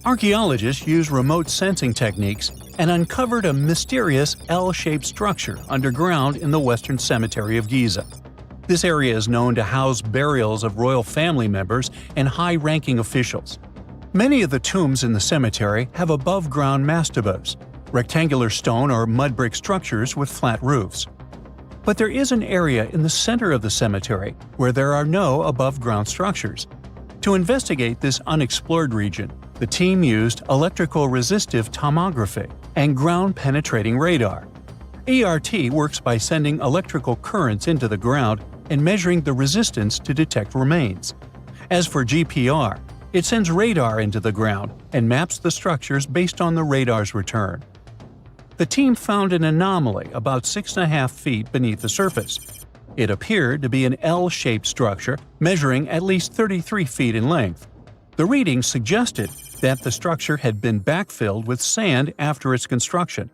Archaeologists used remote sensing techniques and uncovered a mysterious L-shaped structure underground in the Western Cemetery of Giza. This area is known to house burials of royal family members and high-ranking officials. Many of the tombs in the cemetery have above-ground mastabas, rectangular stone or mud brick structures with flat roofs. But there is an area in the center of the cemetery where there are no above-ground structures. To investigate this unexplored region, the team used electrical resistive tomography and ground-penetrating radar. ERT works by sending electrical currents into the ground and measuring the resistance to detect remains. As for GPR, it sends radar into the ground and maps the structures based on the radar's return. The team found an anomaly about 6.5 feet beneath the surface. It appeared to be an L-shaped structure measuring at least 33 feet in length. The readings suggested that the structure had been backfilled with sand after its construction.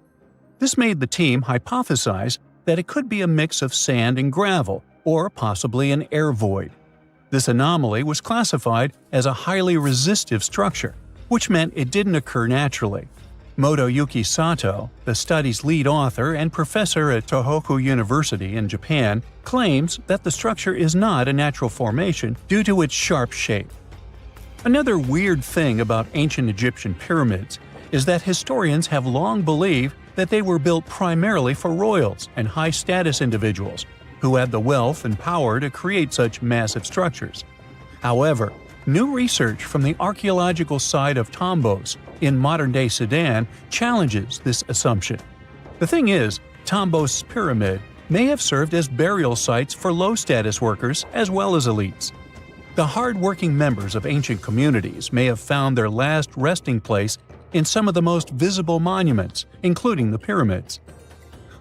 This made the team hypothesize that it could be a mix of sand and gravel, or possibly an air void. This anomaly was classified as a highly resistive structure, which meant it didn't occur naturally. Motoyuki Sato, the study's lead author and professor at Tohoku University in Japan, claims that the structure is not a natural formation due to its sharp shape. Another weird thing about ancient Egyptian pyramids is that historians have long believed that they were built primarily for royals and high-status individuals who had the wealth and power to create such massive structures. However, new research from the archaeological site of Tombos in modern-day Sudan challenges this assumption. The thing is, Tombos' pyramid may have served as burial sites for low-status workers as well as elites. The hard-working members of ancient communities may have found their last resting place in some of the most visible monuments, including the pyramids.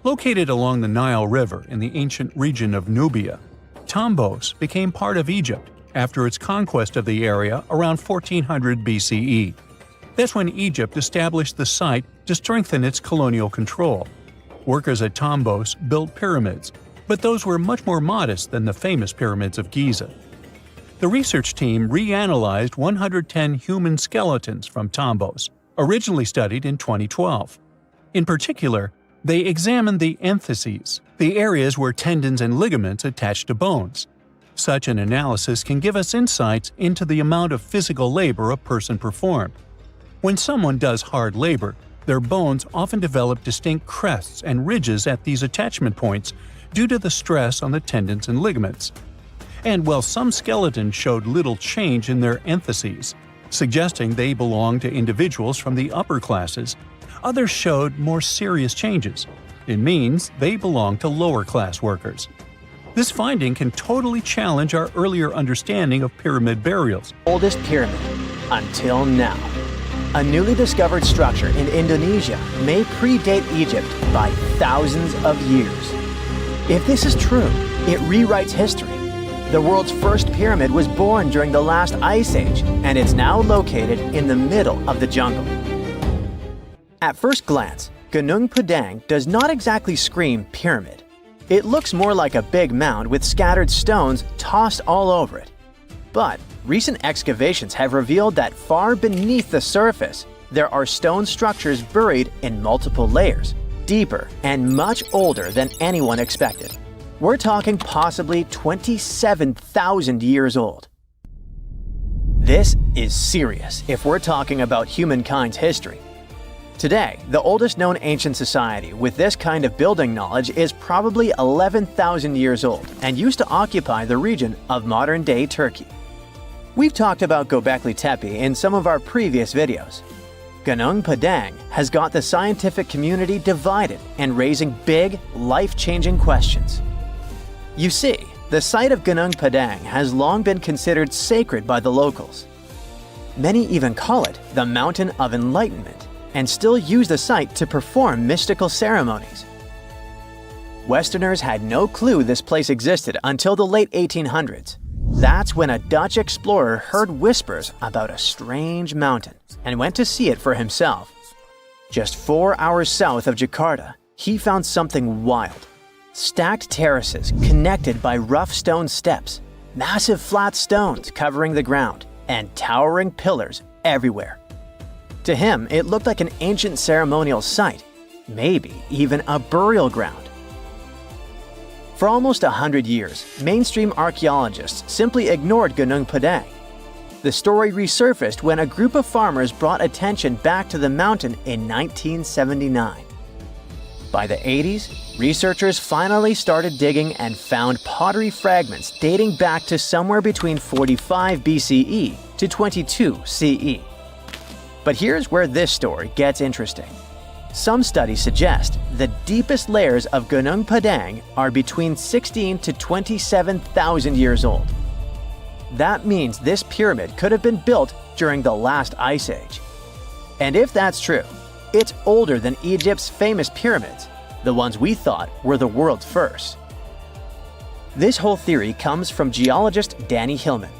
Located along the Nile River in the ancient region of Nubia, Tombos became part of Egypt after its conquest of the area around 1400 BCE. That's when Egypt established the site to strengthen its colonial control. Workers at Tombos built pyramids, but those were much more modest than the famous pyramids of Giza. The research team reanalyzed 110 human skeletons from Tombos, originally studied in 2012. In particular, they examined the entheses, the areas where tendons and ligaments attach to bones. Such an analysis can give us insights into the amount of physical labor a person performed. When someone does hard labor, their bones often develop distinct crests and ridges at these attachment points due to the stress on the tendons and ligaments. And while some skeletons showed little change in their entheses, suggesting they belonged to individuals from the upper classes, others showed more serious changes. It means they belong to lower-class workers. This finding can totally challenge our earlier understanding of pyramid burials. Oldest pyramid until now. A newly discovered structure in Indonesia may predate Egypt by thousands of years. If this is true, it rewrites history. The world's first pyramid was born during the last ice age, and it's now located in the middle of the jungle. At first glance, Gunung Padang does not exactly scream pyramid. It looks more like a big mound with scattered stones tossed all over it. But recent excavations have revealed that far beneath the surface, there are stone structures buried in multiple layers, deeper and much older than anyone expected. We're talking possibly 27,000 years old. This is serious if we're talking about humankind's history. Today, the oldest known ancient society with this kind of building knowledge is probably 11,000 years old and used to occupy the region of modern-day Turkey. We've talked about Göbekli Tepe in some of our previous videos. Gunung Padang has got the scientific community divided and raising big, life-changing questions. You see, the site of Gunung Padang has long been considered sacred by the locals. Many even call it the Mountain of Enlightenment, and still use the site to perform mystical ceremonies. Westerners had no clue this place existed until the late 1800s. That's when a Dutch explorer heard whispers about a strange mountain and went to see it for himself. Just 4 hours south of Jakarta, he found something wild. Stacked terraces connected by rough stone steps, massive flat stones covering the ground, and towering pillars everywhere. To him, it looked like an ancient ceremonial site, maybe even a burial ground. For almost 100 years, mainstream archaeologists simply ignored Gunung Padang. The story resurfaced when a group of farmers brought attention back to the mountain in 1979. By the 80s, researchers finally started digging and found pottery fragments dating back to somewhere between 45 BCE to 22 CE. But here's where this story gets interesting. Some studies suggest the deepest layers of Gunung Padang are between 16 to 27,000 years old. That means this pyramid could have been built during the last ice age. And if that's true, it's older than Egypt's famous pyramids, the ones we thought were the world's first. This whole theory comes from geologist Danny Hillman.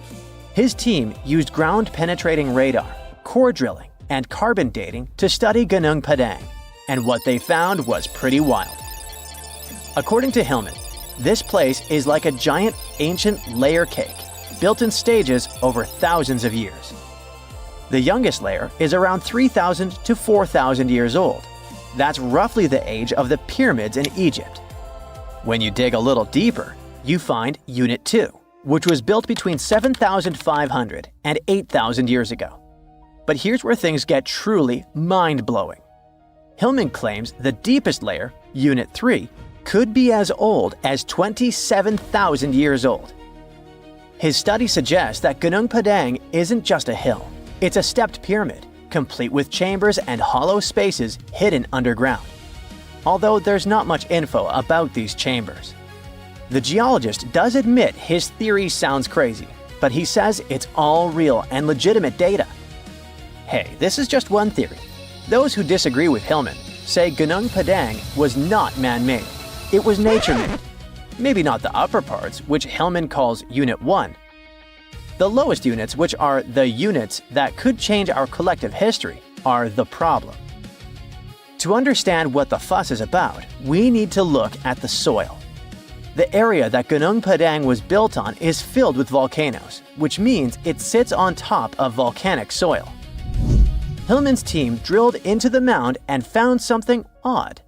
His team used ground-penetrating radar, core drilling, and carbon dating to study Gunung Padang, and what they found was pretty wild. According to Hillman, this place is like a giant ancient layer cake, built in stages over thousands of years. The youngest layer is around 3,000 to 4,000 years old. That's roughly the age of the pyramids in Egypt. When you dig a little deeper, you find Unit 2, which was built between 7,500 and 8,000 years ago. But here's where things get truly mind-blowing. Hillman claims the deepest layer, Unit 3, could be as old as 27,000 years old. His study suggests that Gunung Padang isn't just a hill. It's a stepped pyramid, complete with chambers and hollow spaces hidden underground. Although there's not much info about these chambers. The geologist does admit his theory sounds crazy, but he says it's all real and legitimate data. Hey, this is just one theory. Those who disagree with Hillman say Gunung Padang was not man-made. It was nature-made. Maybe not the upper parts, which Hillman calls Unit 1. The lowest units, which are the units that could change our collective history, are the problem. To understand what the fuss is about, we need to look at the soil. The area that Gunung Padang was built on is filled with volcanoes, which means it sits on top of volcanic soil. Hillman's team drilled into the mound and found something odd.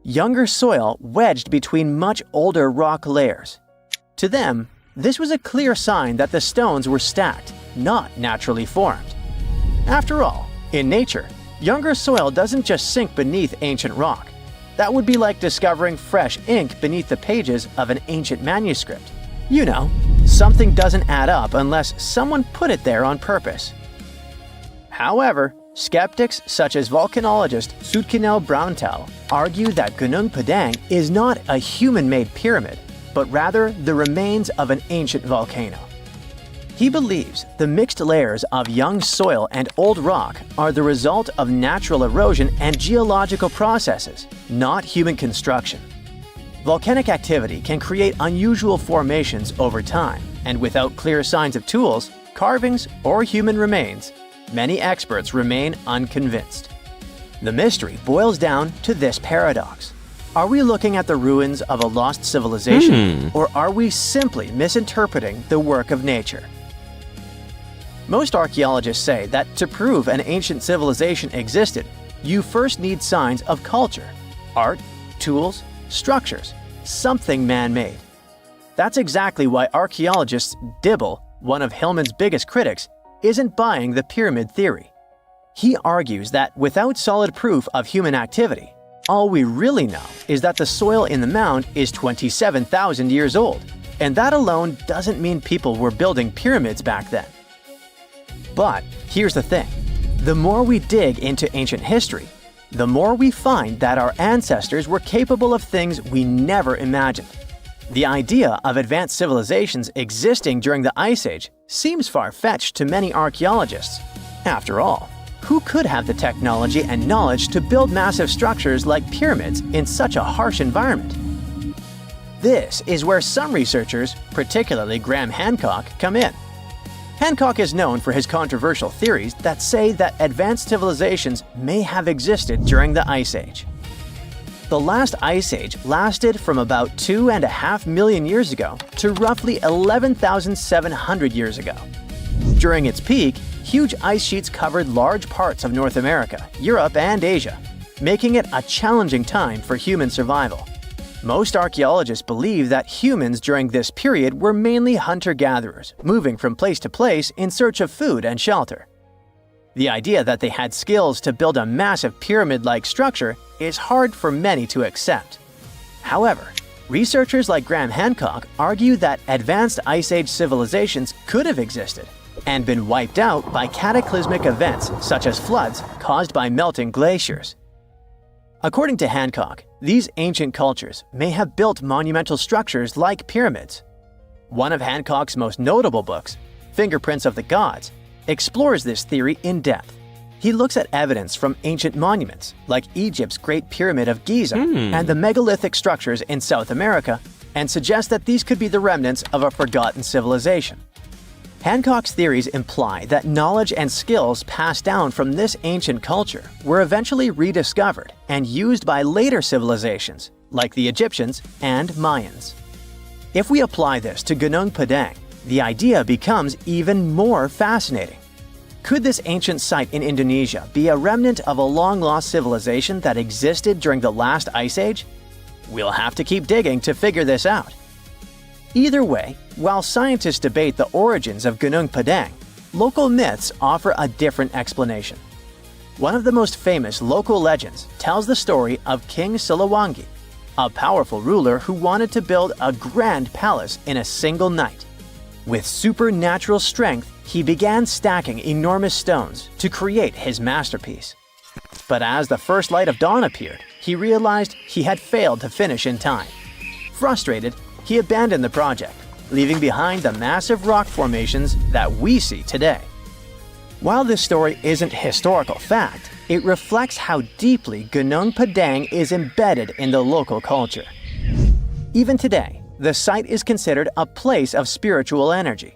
Younger soil wedged between much older rock layers. To them, this was a clear sign that the stones were stacked, not naturally formed. After all, in nature, younger soil doesn't just sink beneath ancient rock. That would be like discovering fresh ink beneath the pages of an ancient manuscript. You know, something doesn't add up unless someone put it there on purpose. However, skeptics such as volcanologist Zoetkenel Braunthal argue that Gunung Padang is not a human-made pyramid, but rather the remains of an ancient volcano. He believes the mixed layers of young soil and old rock are the result of natural erosion and geological processes, not human construction. Volcanic activity can create unusual formations over time, and without clear signs of tools, carvings, or human remains, many experts remain unconvinced. The mystery boils down to this paradox. Are we looking at the ruins of a lost civilization, or are we simply misinterpreting the work of nature? Most archaeologists say that to prove an ancient civilization existed, you first need signs of culture, art, tools, structures, something man-made. That's exactly why archaeologist Dibble, one of Hillman's biggest critics, isn't buying the pyramid theory. He argues that without solid proof of human activity, all we really know is that the soil in the mound is 27,000 years old, and that alone doesn't mean people were building pyramids back then. But here's the thing. The more we dig into ancient history, the more we find that our ancestors were capable of things we never imagined. The idea of advanced civilizations existing during the Ice Age seems far-fetched to many archaeologists. After all, who could have the technology and knowledge to build massive structures like pyramids in such a harsh environment? This is where some researchers, particularly Graham Hancock, come in. Hancock is known for his controversial theories that say that advanced civilizations may have existed during the Ice Age. The last Ice Age lasted from about 2.5 million years ago to roughly 11,700 years ago. During its peak, huge ice sheets covered large parts of North America, Europe, and Asia, making it a challenging time for human survival. Most archaeologists believe that humans during this period were mainly hunter-gatherers, moving from place to place in search of food and shelter. The idea that they had skills to build a massive pyramid-like structure is hard for many to accept. However, researchers like Graham Hancock argue that advanced Ice Age civilizations could have existed and been wiped out by cataclysmic events such as floods caused by melting glaciers. According to Hancock, these ancient cultures may have built monumental structures like pyramids. One of Hancock's most notable books, Fingerprints of the Gods, explores this theory in depth. He looks at evidence from ancient monuments, like Egypt's Great Pyramid of Giza and the megalithic structures in South America, and suggests that these could be the remnants of a forgotten civilization. Hancock's theories imply that knowledge and skills passed down from this ancient culture were eventually rediscovered and used by later civilizations, like the Egyptians and Mayans. If we apply this to Gunung Padang, the idea becomes even more fascinating. Could this ancient site in Indonesia be a remnant of a long-lost civilization that existed during the last Ice Age? We'll have to keep digging to figure this out. Either way, while scientists debate the origins of Gunung Padang, local myths offer a different explanation. One of the most famous local legends tells the story of King Siliwangi, a powerful ruler who wanted to build a grand palace in a single night. With supernatural strength, he began stacking enormous stones to create his masterpiece. But as the first light of dawn appeared, he realized he had failed to finish in time. Frustrated, he abandoned the project, leaving behind the massive rock formations that we see today. While this story isn't historical fact, it reflects how deeply Gunung Padang is embedded in the local culture. Even today, the site is considered a place of spiritual energy,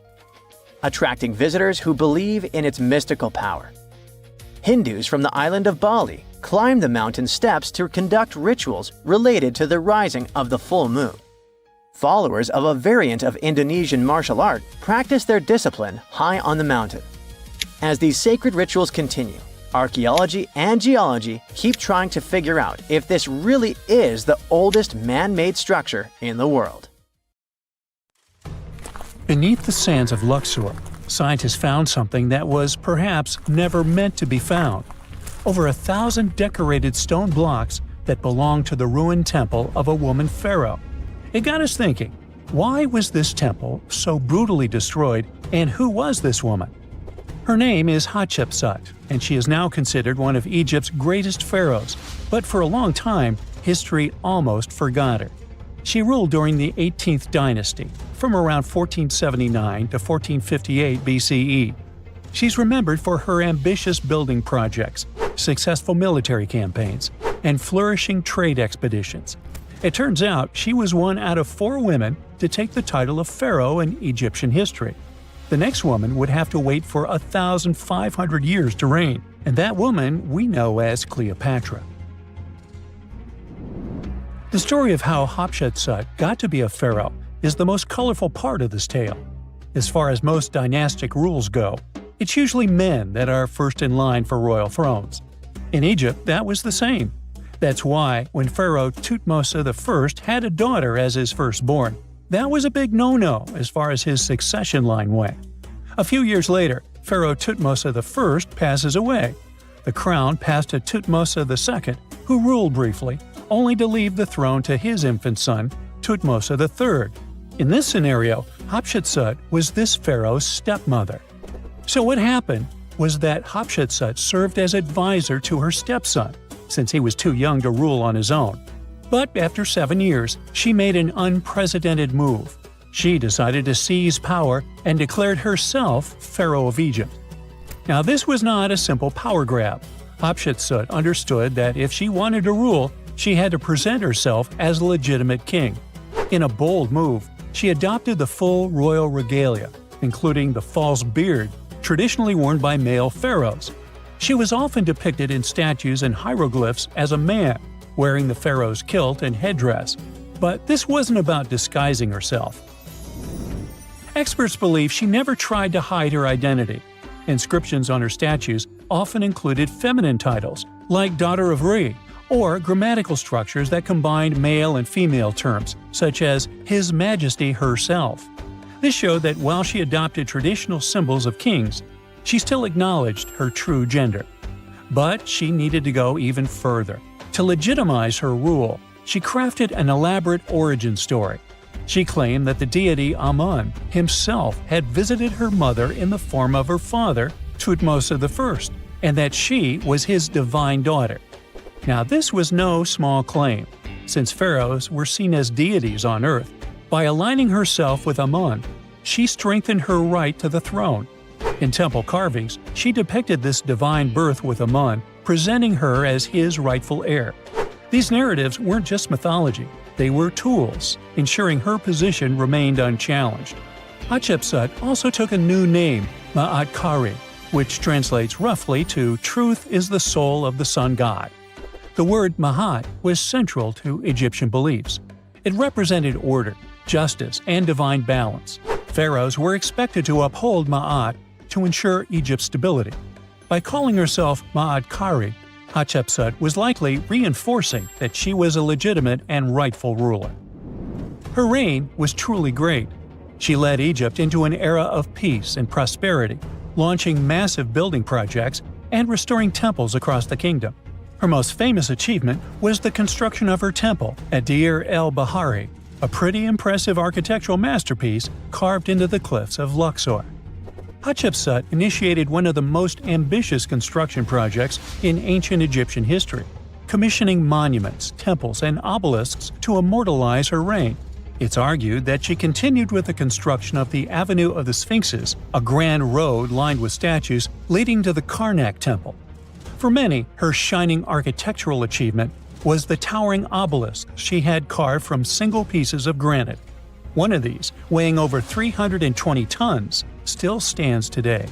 attracting visitors who believe in its mystical power. Hindus from the island of Bali climb the mountain steps to conduct rituals related to the rising of the full moon. Followers of a variant of Indonesian martial art practice their discipline high on the mountain. As these sacred rituals continue, archaeology and geology keep trying to figure out if this really is the oldest man-made structure in the world. Beneath the sands of Luxor, scientists found something that was perhaps never meant to be found. Over 1,000 decorated stone blocks that belonged to the ruined temple of a woman pharaoh. It got us thinking, why was this temple so brutally destroyed, and who was this woman? Her name is Hatshepsut, and she is now considered one of Egypt's greatest pharaohs, but for a long time, history almost forgot her. She ruled during the 18th dynasty, from around 1479 to 1458 BCE. She's remembered for her ambitious building projects, successful military campaigns, and flourishing trade expeditions. It turns out she was one out of 4 women to take the title of pharaoh in Egyptian history. The next woman would have to wait for 1,500 years to reign, and that woman we know as Cleopatra. The story of how Hatshepsut got to be a pharaoh is the most colorful part of this tale. As far as most dynastic rules go, it's usually men that are first in line for royal thrones. In Egypt, that was the same. That's why, when Pharaoh Thutmose I had a daughter as his firstborn, that was a big no-no as far as his succession line went. A few years later, Pharaoh Thutmose I passes away. The crown passed to Thutmose II, who ruled briefly, only to leave the throne to his infant son, Thutmose III. In this scenario, Hatshepsut was this pharaoh's stepmother. So what happened was that Hatshepsut served as advisor to her stepson, since he was too young to rule on his own. But after 7 years, she made an unprecedented move. She decided to seize power and declared herself Pharaoh of Egypt. Now, this was not a simple power grab. Hatshepsut understood that if she wanted to rule, she had to present herself as a legitimate king. In a bold move, she adopted the full royal regalia, including the false beard traditionally worn by male pharaohs. She was often depicted in statues and hieroglyphs as a man, wearing the pharaoh's kilt and headdress. But this wasn't about disguising herself. Experts believe she never tried to hide her identity. Inscriptions on her statues often included feminine titles, like Daughter of Re, or grammatical structures that combined male and female terms, such as His Majesty herself. This showed that while she adopted traditional symbols of kings, she still acknowledged her true gender. But she needed to go even further. To legitimize her rule, she crafted an elaborate origin story. She claimed that the deity Amun himself had visited her mother in the form of her father, Thutmose I, and that she was his divine daughter. Now, this was no small claim, since pharaohs were seen as deities on earth. By aligning herself with Amun, she strengthened her right to the throne. In temple carvings, she depicted this divine birth with Amun, presenting her as his rightful heir. These narratives weren't just mythology, they were tools, ensuring her position remained unchallenged. Hatshepsut also took a new name, Ma'at Kari, which translates roughly to "Truth is the soul of the sun god." The word Ma'at was central to Egyptian beliefs. It represented order, justice, and divine balance. Pharaohs were expected to uphold Ma'at to ensure Egypt's stability. By calling herself Ma'at Kari, Hatshepsut was likely reinforcing that she was a legitimate and rightful ruler. Her reign was truly great. She led Egypt into an era of peace and prosperity, launching massive building projects and restoring temples across the kingdom. Her most famous achievement was the construction of her temple at Deir el-Bahari, a pretty impressive architectural masterpiece carved into the cliffs of Luxor. Hatshepsut initiated one of the most ambitious construction projects in ancient Egyptian history, commissioning monuments, temples, and obelisks to immortalize her reign. It's argued that she continued with the construction of the Avenue of the Sphinxes, a grand road lined with statues leading to the Karnak Temple. For many, her shining architectural achievement was the towering obelisk she had carved from single pieces of granite. One of these, weighing over 320 tons, still stands today.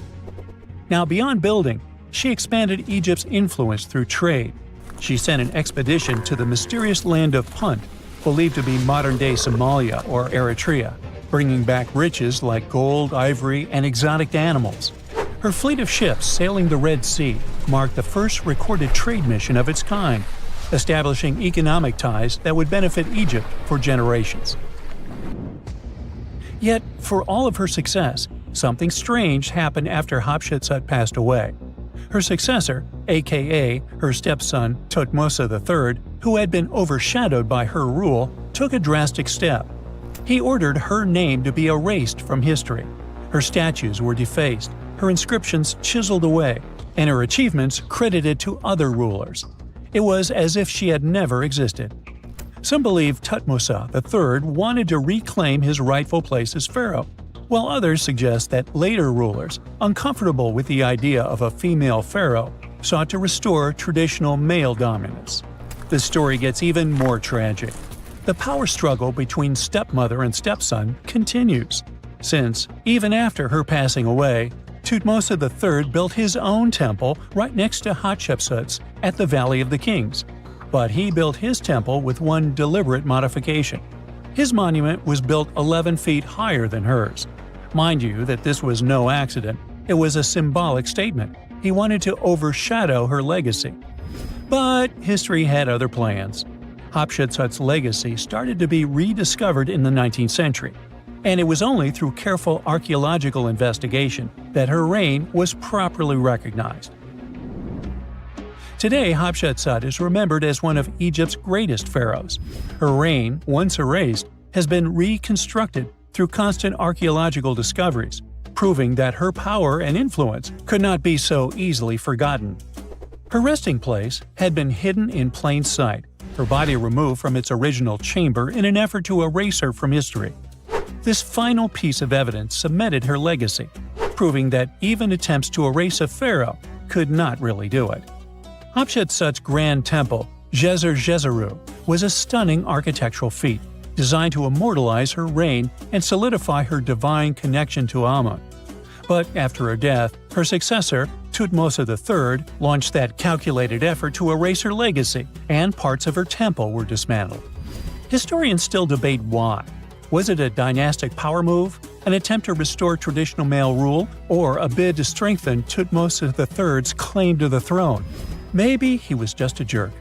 Now, beyond building, she expanded Egypt's influence through trade. She sent an expedition to the mysterious land of Punt, believed to be modern-day Somalia or Eritrea, bringing back riches like gold, ivory, and exotic animals. Her fleet of ships sailing the Red Sea marked the first recorded trade mission of its kind, establishing economic ties that would benefit Egypt for generations. Yet, for all of her success, something strange happened after Hatshepsut passed away. Her successor, aka her stepson Thutmose III, who had been overshadowed by her rule, took a drastic step. He ordered her name to be erased from history. Her statues were defaced, her inscriptions chiseled away, and her achievements credited to other rulers. It was as if she had never existed. Some believe Thutmose III wanted to reclaim his rightful place as pharaoh, while others suggest that later rulers, uncomfortable with the idea of a female pharaoh, sought to restore traditional male dominance. The story gets even more tragic. The power struggle between stepmother and stepson continues, since, even after her passing away, Thutmose III built his own temple right next to Hatshepsut's at the Valley of the Kings. But he built his temple with one deliberate modification. His monument was built 11 feet higher than hers. Mind you that this was no accident, it was a symbolic statement. He wanted to overshadow her legacy. But history had other plans. Hatshepsut's legacy started to be rediscovered in the 19th century, and it was only through careful archaeological investigation that her reign was properly recognized. Today, Hatshepsut is remembered as one of Egypt's greatest pharaohs. Her reign, once erased, has been reconstructed through constant archaeological discoveries, proving that her power and influence could not be so easily forgotten. Her resting place had been hidden in plain sight, her body removed from its original chamber in an effort to erase her from history. This final piece of evidence cemented her legacy, proving that even attempts to erase a pharaoh could not really do it. Hatshepsut's grand temple, Djeser Djeseru, was a stunning architectural feat. designed to immortalize her reign and solidify her divine connection to Amun. But after her death, her successor, Thutmose III, launched that calculated effort to erase her legacy, and parts of her temple were dismantled. Historians still debate why. Was it a dynastic power move, an attempt to restore traditional male rule, or a bid to strengthen Thutmose III's claim to the throne? Maybe he was just a jerk.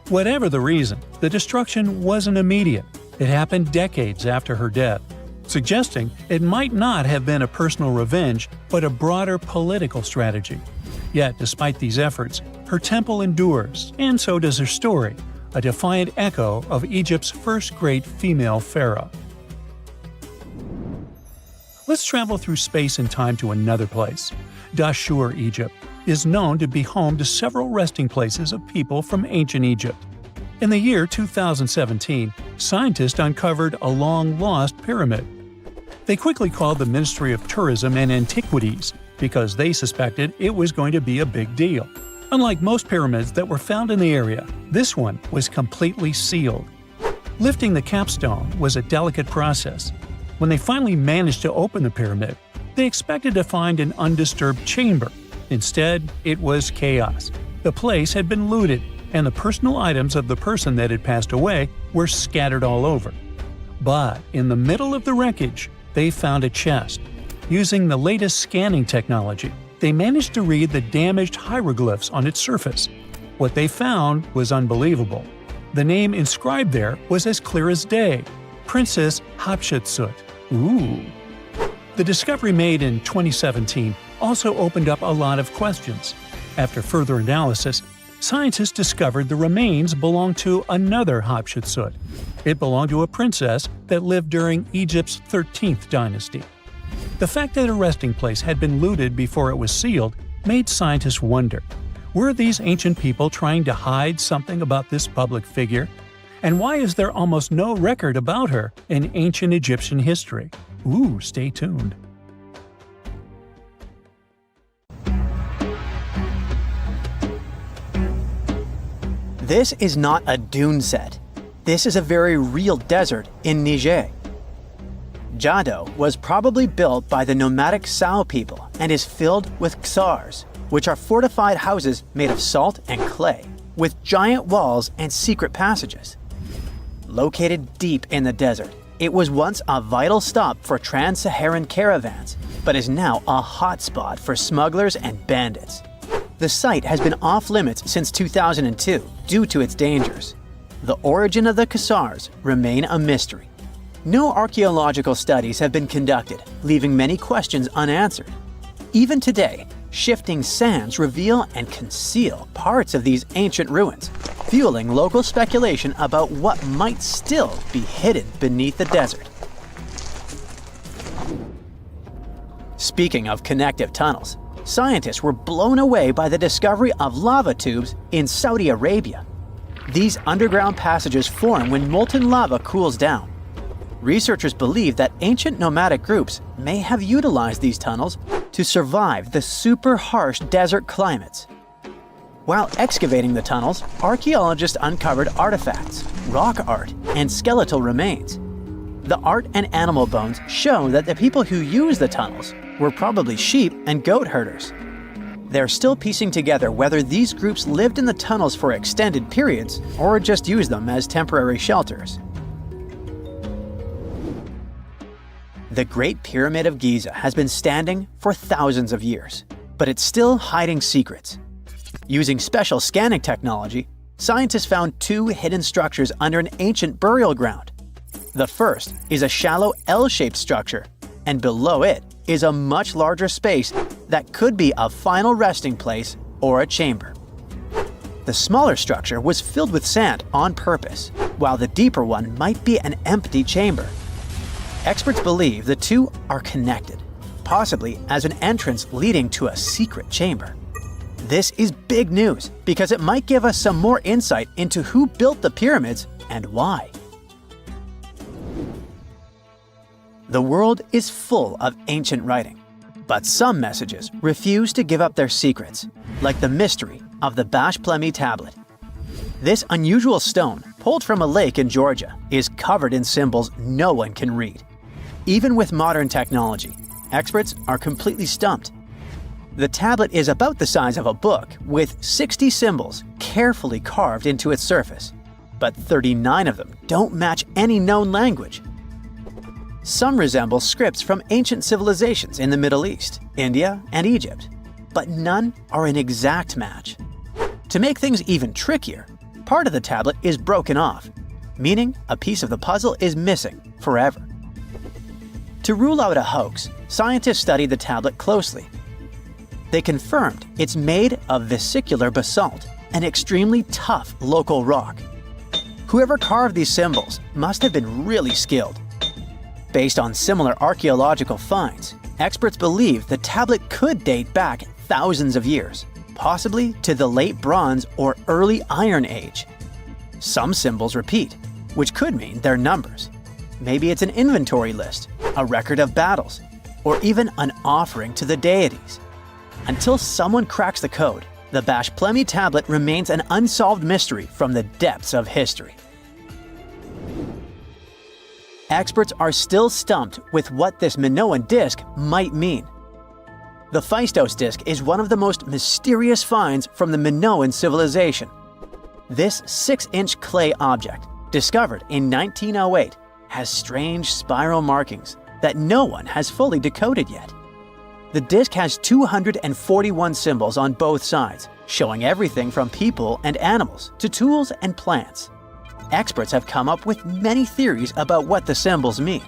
Whatever the reason, the destruction wasn't immediate. It happened decades after her death, suggesting it might not have been a personal revenge, but a broader political strategy. Yet, despite these efforts, her temple endures, and so does her story, a defiant echo of Egypt's first great female pharaoh. Let's travel through space and time to another place. Dashur, Egypt, is known to be home to several resting places of people from ancient Egypt. In the year 2017, scientists uncovered a long-lost pyramid. They quickly called the Ministry of Tourism and Antiquities because they suspected it was going to be a big deal. Unlike most pyramids that were found in the area, this one was completely sealed. Lifting the capstone was a delicate process. When they finally managed to open the pyramid, they expected to find an undisturbed chamber. Instead, it was chaos. The place had been looted, and the personal items of the person that had passed away were scattered all over. But in the middle of the wreckage, they found a chest. Using the latest scanning technology, they managed to read the damaged hieroglyphs on its surface. What they found was unbelievable. The name inscribed there was as clear as day: Princess Hatshepsut. Ooh. The discovery made in 2017 also opened up a lot of questions. After further analysis, scientists discovered the remains belonged to another Hatshepsut. It belonged to a princess that lived during Egypt's 13th dynasty. The fact that her resting place had been looted before it was sealed made scientists wonder, were these ancient people trying to hide something about this public figure? And why is there almost no record about her in ancient Egyptian history? Ooh, stay tuned. This is not a dune set. This is a very real desert in Niger. Jado was probably built by the nomadic Sao people and is filled with ksars, which are fortified houses made of salt and clay, with giant walls and secret passages. Located deep in the desert, it was once a vital stop for trans-Saharan caravans, but is now a hotspot for smugglers and bandits. The site has been off-limits since 2002 due to its dangers. The origin of the ksars remain a mystery. No archaeological studies have been conducted, leaving many questions unanswered. Even today, shifting sands reveal and conceal parts of these ancient ruins, fueling local speculation about what might still be hidden beneath the desert. Speaking of connective tunnels, scientists were blown away by the discovery of lava tubes in Saudi Arabia. These underground passages form when molten lava cools down. Researchers believe that ancient nomadic groups may have utilized these tunnels to survive the super harsh desert climates. While excavating the tunnels, archaeologists uncovered artifacts, rock art, and skeletal remains. The art and animal bones show that the people who used the tunnels were probably sheep and goat herders. They're still piecing together whether these groups lived in the tunnels for extended periods or just used them as temporary shelters. The Great Pyramid of Giza has been standing for thousands of years, but it's still hiding secrets. Using special scanning technology, scientists found two hidden structures under an ancient burial ground. The first is a shallow L-shaped structure, and below it is a much larger space that could be a final resting place or a chamber. The smaller structure was filled with sand on purpose, while the deeper one might be an empty chamber. Experts believe the two are connected, possibly as an entrance leading to a secret chamber. This is big news because it might give us some more insight into who built the pyramids and why. The world is full of ancient writing, but some messages refuse to give up their secrets, like the mystery of the Bash Plemi tablet. This unusual stone, pulled from a lake in Georgia, is covered in symbols no one can read. Even with modern technology, experts are completely stumped. The tablet is about the size of a book, with 60 symbols carefully carved into its surface, but 39 of them don't match any known language. Some resemble scripts from ancient civilizations in the Middle East, India, and Egypt, but none are an exact match. To make things even trickier, part of the tablet is broken off, meaning a piece of the puzzle is missing forever. To rule out a hoax, scientists studied the tablet closely. They confirmed it's made of vesicular basalt, an extremely tough local rock. Whoever carved these symbols must have been really skilled. Based on similar archaeological finds, experts believe the tablet could date back thousands of years, possibly to the late Bronze or early Iron Age. Some symbols repeat, which could mean they're numbers. Maybe it's an inventory list, a record of battles, or even an offering to the deities. Until someone cracks the code, the Bashplemi tablet remains an unsolved mystery from the depths of history. Experts are still stumped with what this Minoan disc might mean. The Fistos disc is one of the most mysterious finds from the Minoan civilization. This 6-inch clay object, discovered in 1908, has strange spiral markings that no one has fully decoded yet. The disc has 241 symbols on both sides, showing everything from people and animals to tools and plants. Experts have come up with many theories about what the symbols mean.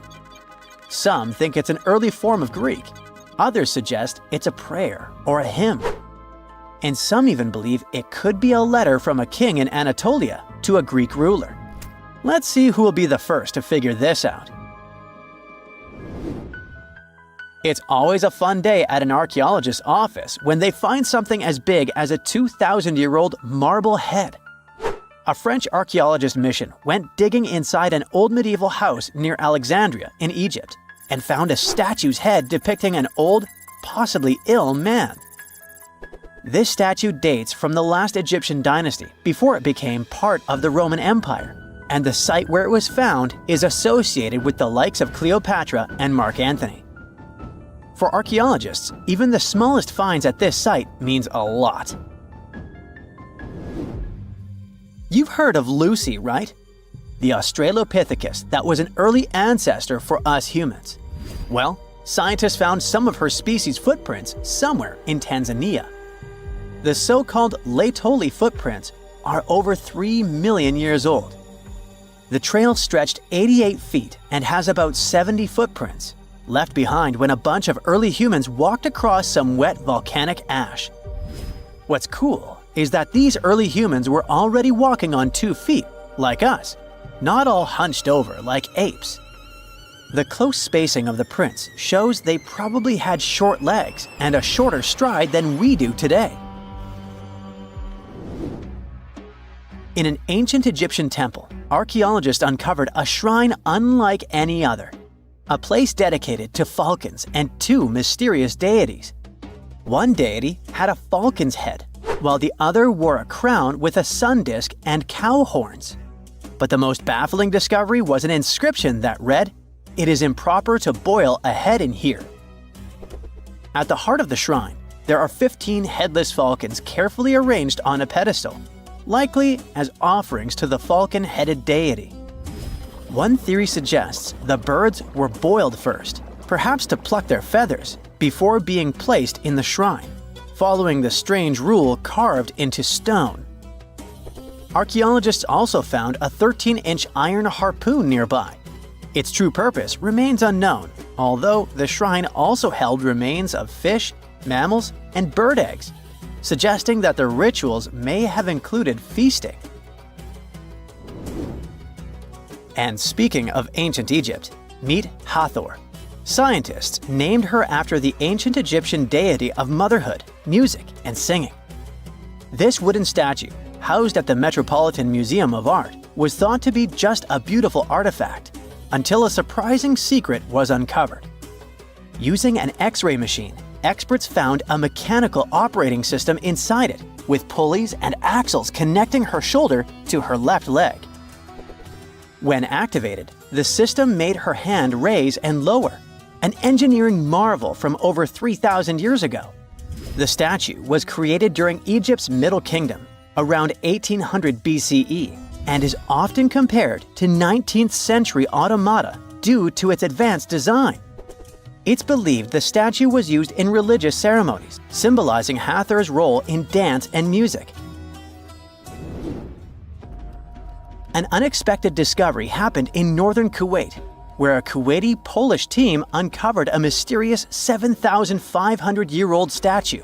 Some think it's an early form of Greek. Others suggest it's a prayer or a hymn. And some even believe it could be a letter from a king in Anatolia to a Greek ruler. Let's see who will be the first to figure this out. It's always a fun day at an archaeologist's office when they find something as big as a 2,000-year-old marble head. A French archaeologist mission went digging inside an old medieval house near Alexandria in Egypt and found a statue's head depicting an old, possibly ill man. This statue dates from the last Egyptian dynasty before it became part of the Roman Empire, and the site where it was found is associated with the likes of Cleopatra and Mark Antony. For archaeologists, even the smallest finds at this site means a lot. You've heard of Lucy, right? The Australopithecus that was an early ancestor for us humans. Well, scientists found some of her species' footprints somewhere in Tanzania. The so-called Laetoli footprints are over 3 million years old. The trail stretched 88 feet and has about 70 footprints, left behind when a bunch of early humans walked across some wet volcanic ash. What's cool is that these early humans were already walking on 2 feet, like us, not all hunched over like apes. The close spacing of the prints shows they probably had short legs and a shorter stride than we do today. In an ancient Egyptian temple, archaeologists uncovered a shrine unlike any other. A place dedicated to falcons and 2 mysterious deities. One deity had a falcon's head, while the other wore a crown with a sun disk and cow horns. But the most baffling discovery was an inscription that read, "It is improper to boil a head in here." At the heart of the shrine, there are 15 headless falcons carefully arranged on a pedestal, likely as offerings to the falcon-headed deity. One theory suggests the birds were boiled first, perhaps to pluck their feathers, before being placed in the shrine, following the strange rule carved into stone. Archaeologists also found a 13-inch iron harpoon nearby. Its true purpose remains unknown, although the shrine also held remains of fish, mammals, and bird eggs, suggesting that the rituals may have included feasting. And speaking of ancient Egypt, meet Hathor. Scientists named her after the ancient Egyptian deity of motherhood, music, and singing. This wooden statue, housed at the Metropolitan Museum of Art, was thought to be just a beautiful artifact, until a surprising secret was uncovered. Using an X-ray machine, experts found a mechanical operating system inside it, with pulleys and axles connecting her shoulder to her left leg. When activated, the system made her hand raise and lower, an engineering marvel from over 3,000 years ago. The statue was created during Egypt's Middle Kingdom, around 1800 BCE, and is often compared to 19th century automata due to its advanced design. It's believed the statue was used in religious ceremonies, symbolizing Hathor's role in dance and music. An unexpected discovery happened in northern Kuwait, where a Kuwaiti-Polish team uncovered a mysterious 7,500-year-old statue.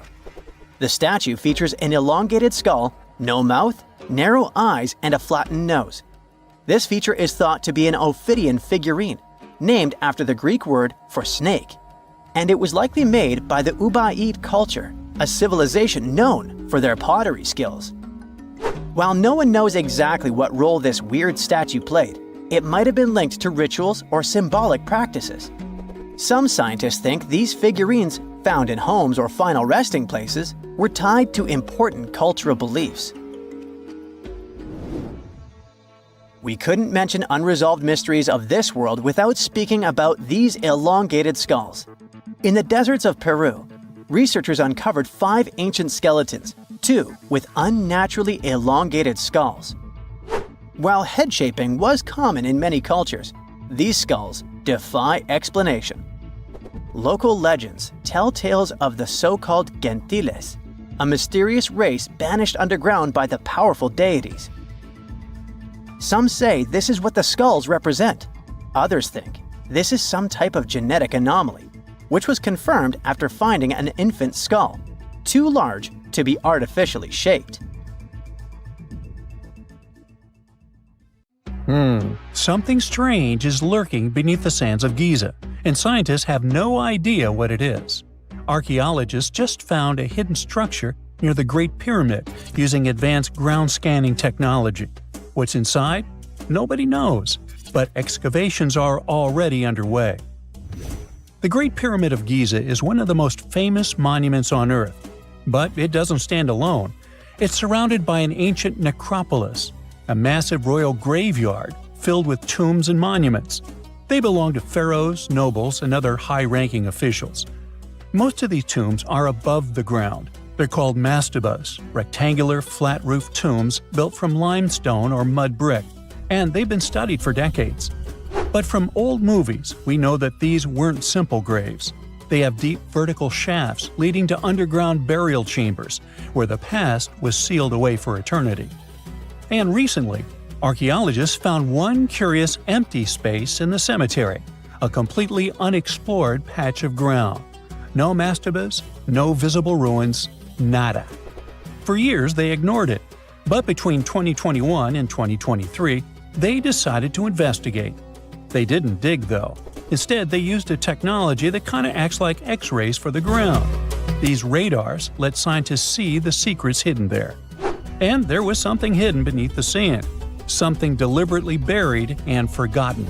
The statue features an elongated skull, no mouth, narrow eyes, and a flattened nose. This feature is thought to be an Ophidian figurine, named after the Greek word for snake, and it was likely made by the Ubaid culture, a civilization known for their pottery skills. While no one knows exactly what role this weird statue played, it might have been linked to rituals or symbolic practices. Some scientists think these figurines, found in homes or final resting places, were tied to important cultural beliefs. We couldn't mention unresolved mysteries of this world without speaking about these elongated skulls. In the deserts of Peru, researchers uncovered 5 ancient skeletons, 2 with unnaturally elongated skulls. While head shaping was common in many cultures, these skulls defy explanation. Local legends tell tales of the so-called Gentiles, a mysterious race banished underground by the powerful deities. Some say this is what the skulls represent. Others think this is some type of genetic anomaly, which was confirmed after finding an infant skull, too large to be artificially shaped. Something strange is lurking beneath the sands of Giza, and scientists have no idea what it is. Archaeologists just found a hidden structure near the Great Pyramid using advanced ground scanning technology. What's inside? Nobody knows, but excavations are already underway. The Great Pyramid of Giza is one of the most famous monuments on Earth, but it doesn't stand alone. It's surrounded by an ancient necropolis, a massive royal graveyard filled with tombs and monuments. They belong to pharaohs, nobles, and other high-ranking officials. Most of these tombs are above the ground. They're called mastabas, rectangular, flat-roofed tombs built from limestone or mud brick, and they've been studied for decades. But from old movies, we know that these weren't simple graves. They have deep vertical shafts leading to underground burial chambers, where the past was sealed away for eternity. And recently, archaeologists found one curious empty space in the cemetery, a completely unexplored patch of ground. No mastabas, no visible ruins, nada. For years they ignored it, but between 2021 and 2023, they decided to investigate. They didn't dig though. Instead, they used a technology that kind of acts like X-rays for the ground. These radars let scientists see the secrets hidden there. And there was something hidden beneath the sand, something deliberately buried and forgotten.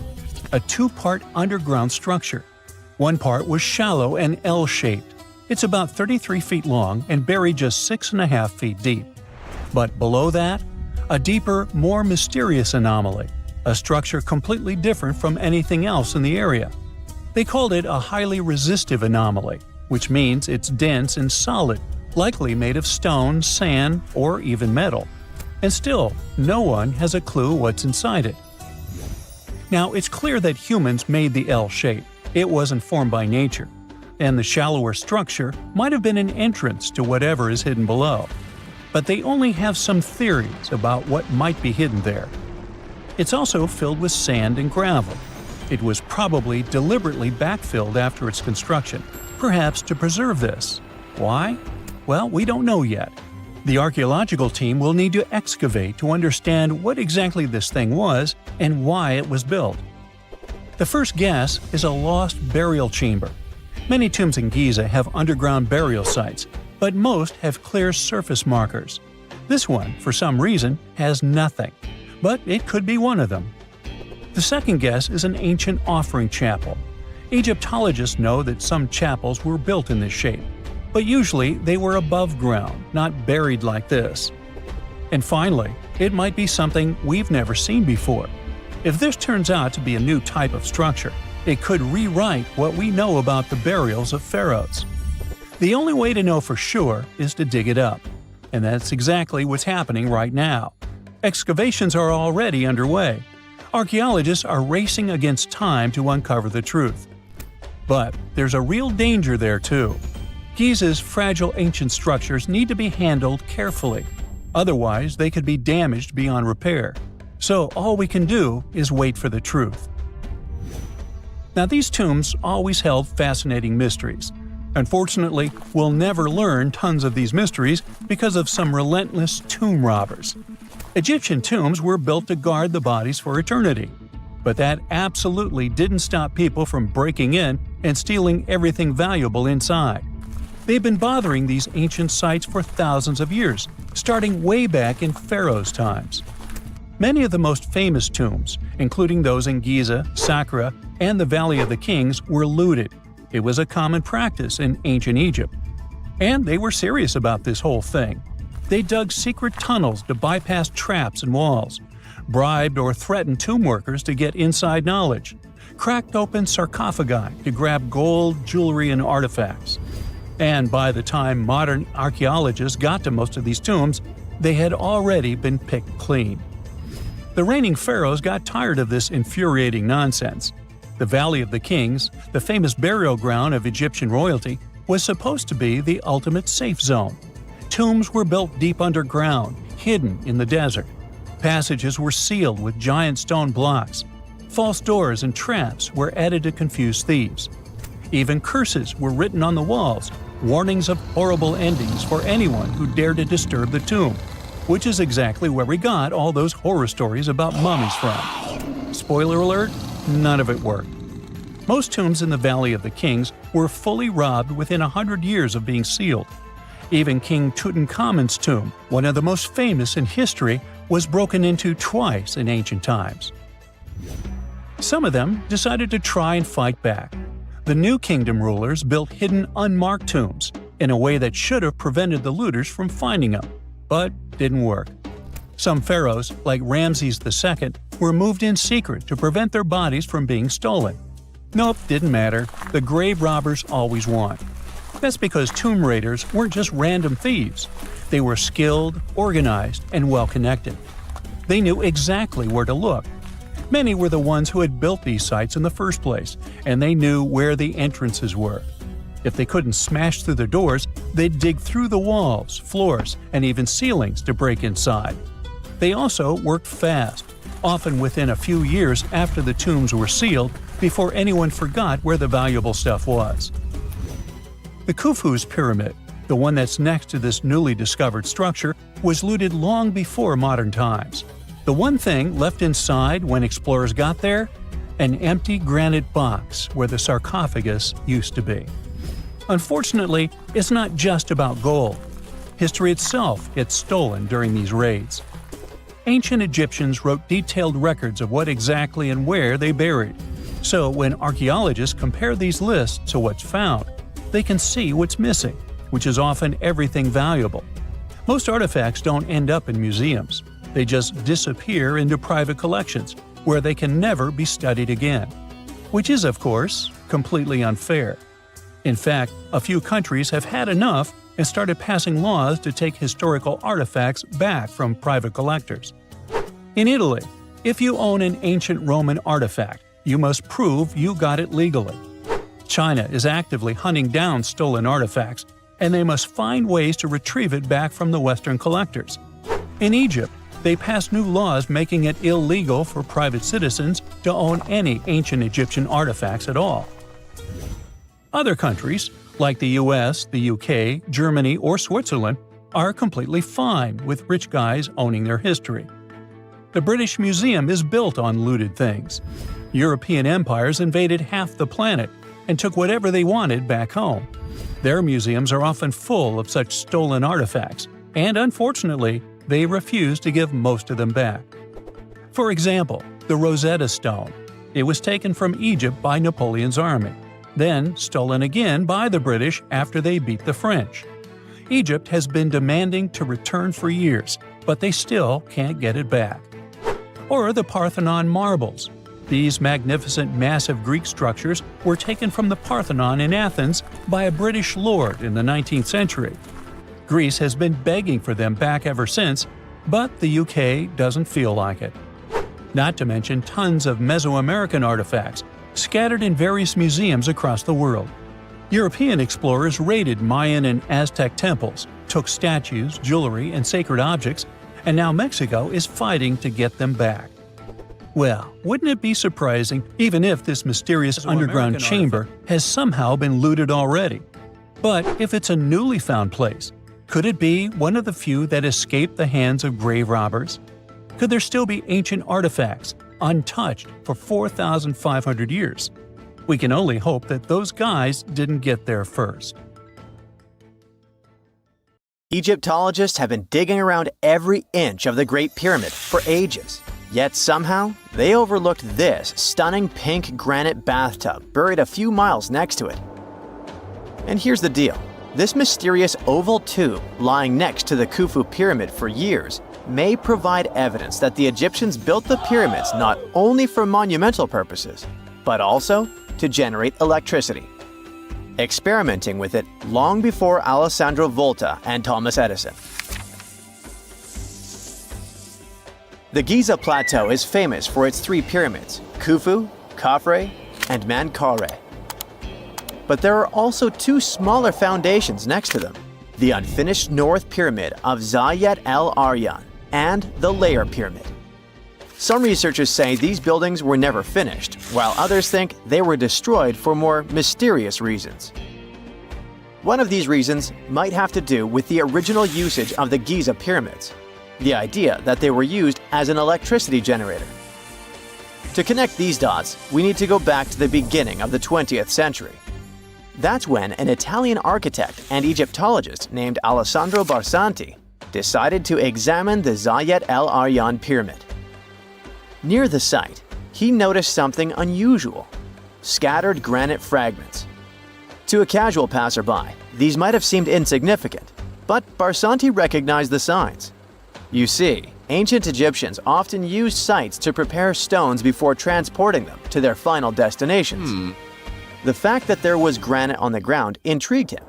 A 2-part underground structure. One part was shallow and L-shaped. It's about 33 feet long and buried just 6.5 feet deep. But below that, a deeper, more mysterious anomaly, a structure completely different from anything else in the area. They called it a highly resistive anomaly, which means it's dense and solid, likely made of stone, sand, or even metal. And still, no one has a clue what's inside it. Now, it's clear that humans made the L shape. It wasn't formed by nature. And the shallower structure might have been an entrance to whatever is hidden below. But they only have some theories about what might be hidden there. It's also filled with sand and gravel. It was probably deliberately backfilled after its construction, perhaps to preserve this. Why? Well, we don't know yet. The archaeological team will need to excavate to understand what exactly this thing was and why it was built. The first guess is a lost burial chamber. Many tombs in Giza have underground burial sites, but most have clear surface markers. This one, for some reason, has nothing, but it could be one of them. The second guess is an ancient offering chapel. Egyptologists know that some chapels were built in this shape, but usually they were above ground, not buried like this. And finally, it might be something we've never seen before. If this turns out to be a new type of structure, it could rewrite what we know about the burials of pharaohs. The only way to know for sure is to dig it up, and that's exactly what's happening right now. Excavations are already underway. Archaeologists are racing against time to uncover the truth. But there's a real danger there too. Giza's fragile ancient structures need to be handled carefully. Otherwise, they could be damaged beyond repair. So all we can do is wait for the truth. Now, these tombs always held fascinating mysteries. Unfortunately, we'll never learn tons of these mysteries because of some relentless tomb robbers. Egyptian tombs were built to guard the bodies for eternity. But that absolutely didn't stop people from breaking in and stealing everything valuable inside. They've been bothering these ancient sites for thousands of years, starting way back in pharaohs' times. Many of the most famous tombs, including those in Giza, Saqqara, and the Valley of the Kings, were looted. It was a common practice in ancient Egypt. And they were serious about this whole thing. They dug secret tunnels to bypass traps and walls, bribed or threatened tomb workers to get inside knowledge, cracked open sarcophagi to grab gold, jewelry, and artifacts. And by the time modern archaeologists got to most of these tombs, they had already been picked clean. The reigning pharaohs got tired of this infuriating nonsense. The Valley of the Kings, the famous burial ground of Egyptian royalty, was supposed to be the ultimate safe zone. Tombs were built deep underground, hidden in the desert. Passages were sealed with giant stone blocks. False doors and traps were added to confuse thieves. Even curses were written on the walls, warnings of horrible endings for anyone who dared to disturb the tomb, which is exactly where we got all those horror stories about mummies from. Spoiler alert, none of it worked. Most tombs in the Valley of the Kings were fully robbed within 100 years of being sealed. Even King Tutankhamun's tomb, one of the most famous in history, was broken into twice in ancient times. Some of them decided to try and fight back. The New Kingdom rulers built hidden unmarked tombs in a way that should have prevented the looters from finding them, but didn't work. Some pharaohs, like Ramses II, were moved in secret to prevent their bodies from being stolen. Nope, didn't matter. The grave robbers always won. That's because tomb raiders weren't just random thieves. They were skilled, organized, and well-connected. They knew exactly where to look. Many were the ones who had built these sites in the first place, and they knew where the entrances were. If they couldn't smash through the doors, they'd dig through the walls, floors, and even ceilings to break inside. They also worked fast, often within a few years after the tombs were sealed, before anyone forgot where the valuable stuff was. The Khufu's pyramid, the one that's next to this newly discovered structure, was looted long before modern times. The one thing left inside when explorers got there? An empty granite box where the sarcophagus used to be. Unfortunately, it's not just about gold. History itself gets stolen during these raids. Ancient Egyptians wrote detailed records of what exactly and where they buried. So when archaeologists compare these lists to what's found, they can see what's missing, which is often everything valuable. Most artifacts don't end up in museums. They just disappear into private collections, where they can never be studied again. Which is, of course, completely unfair. In fact, a few countries have had enough and started passing laws to take historical artifacts back from private collectors. In Italy, if you own an ancient Roman artifact, you must prove you got it legally. China is actively hunting down stolen artifacts, and they must find ways to retrieve it back from the Western collectors. In Egypt, they passed new laws making it illegal for private citizens to own any ancient Egyptian artifacts at all. Other countries, like the US, the UK, Germany, or Switzerland, are completely fine with rich guys owning their history. The British Museum is built on looted things. European empires invaded half the planet and took whatever they wanted back home. Their museums are often full of such stolen artifacts, and unfortunately, they refuse to give most of them back. For example, the Rosetta Stone. It was taken from Egypt by Napoleon's army, then stolen again by the British after they beat the French. Egypt has been demanding to return for years, but they still can't get it back. or the Parthenon marbles. These magnificent massive Greek structures were taken from the Parthenon in Athens by a British lord in the 19th century. Greece has been begging for them back ever since, but the UK doesn't feel like it. Not to mention tons of Mesoamerican artifacts scattered in various museums across the world. European explorers raided Mayan and Aztec temples, took statues, jewelry, and sacred objects, and now Mexico is fighting to get them back. Well, wouldn't it be surprising even if this mysterious underground chamber has somehow been looted already? But if it's a newly found place, could it be one of the few that escaped the hands of grave robbers? Could there still be ancient artifacts, untouched for 4,500 years? We can only hope that those guys didn't get there first. Egyptologists have been digging around every inch of the Great Pyramid for ages. Yet somehow, they overlooked this stunning pink granite bathtub buried a few miles next to it. And here's the deal. This mysterious oval tube lying next to the Khufu pyramid for years may provide evidence that the Egyptians built the pyramids not only for monumental purposes, but also to generate electricity, experimenting with it long before Alessandro Volta and Thomas Edison. The Giza Plateau is famous for its three pyramids, Khufu, Khafre, and Menkaure. But there are also two smaller foundations next to them, the unfinished North Pyramid of Zayet el-Aryan and the Layer Pyramid. Some researchers say these buildings were never finished, while others think they were destroyed for more mysterious reasons. One of these reasons might have to do with the original usage of the Giza pyramids, the idea that they were used as an electricity generator. To connect these dots, we need to go back to the beginning of the 20th century. That's when an Italian architect and Egyptologist named Alessandro Barsanti decided to examine the Zayet el-Aryan pyramid. Near the site, he noticed something unusual: scattered granite fragments. To a casual passerby, these might have seemed insignificant, but Barsanti recognized the signs. You see, ancient Egyptians often used sites to prepare stones before transporting them to their final destinations. The fact that there was granite on the ground intrigued him.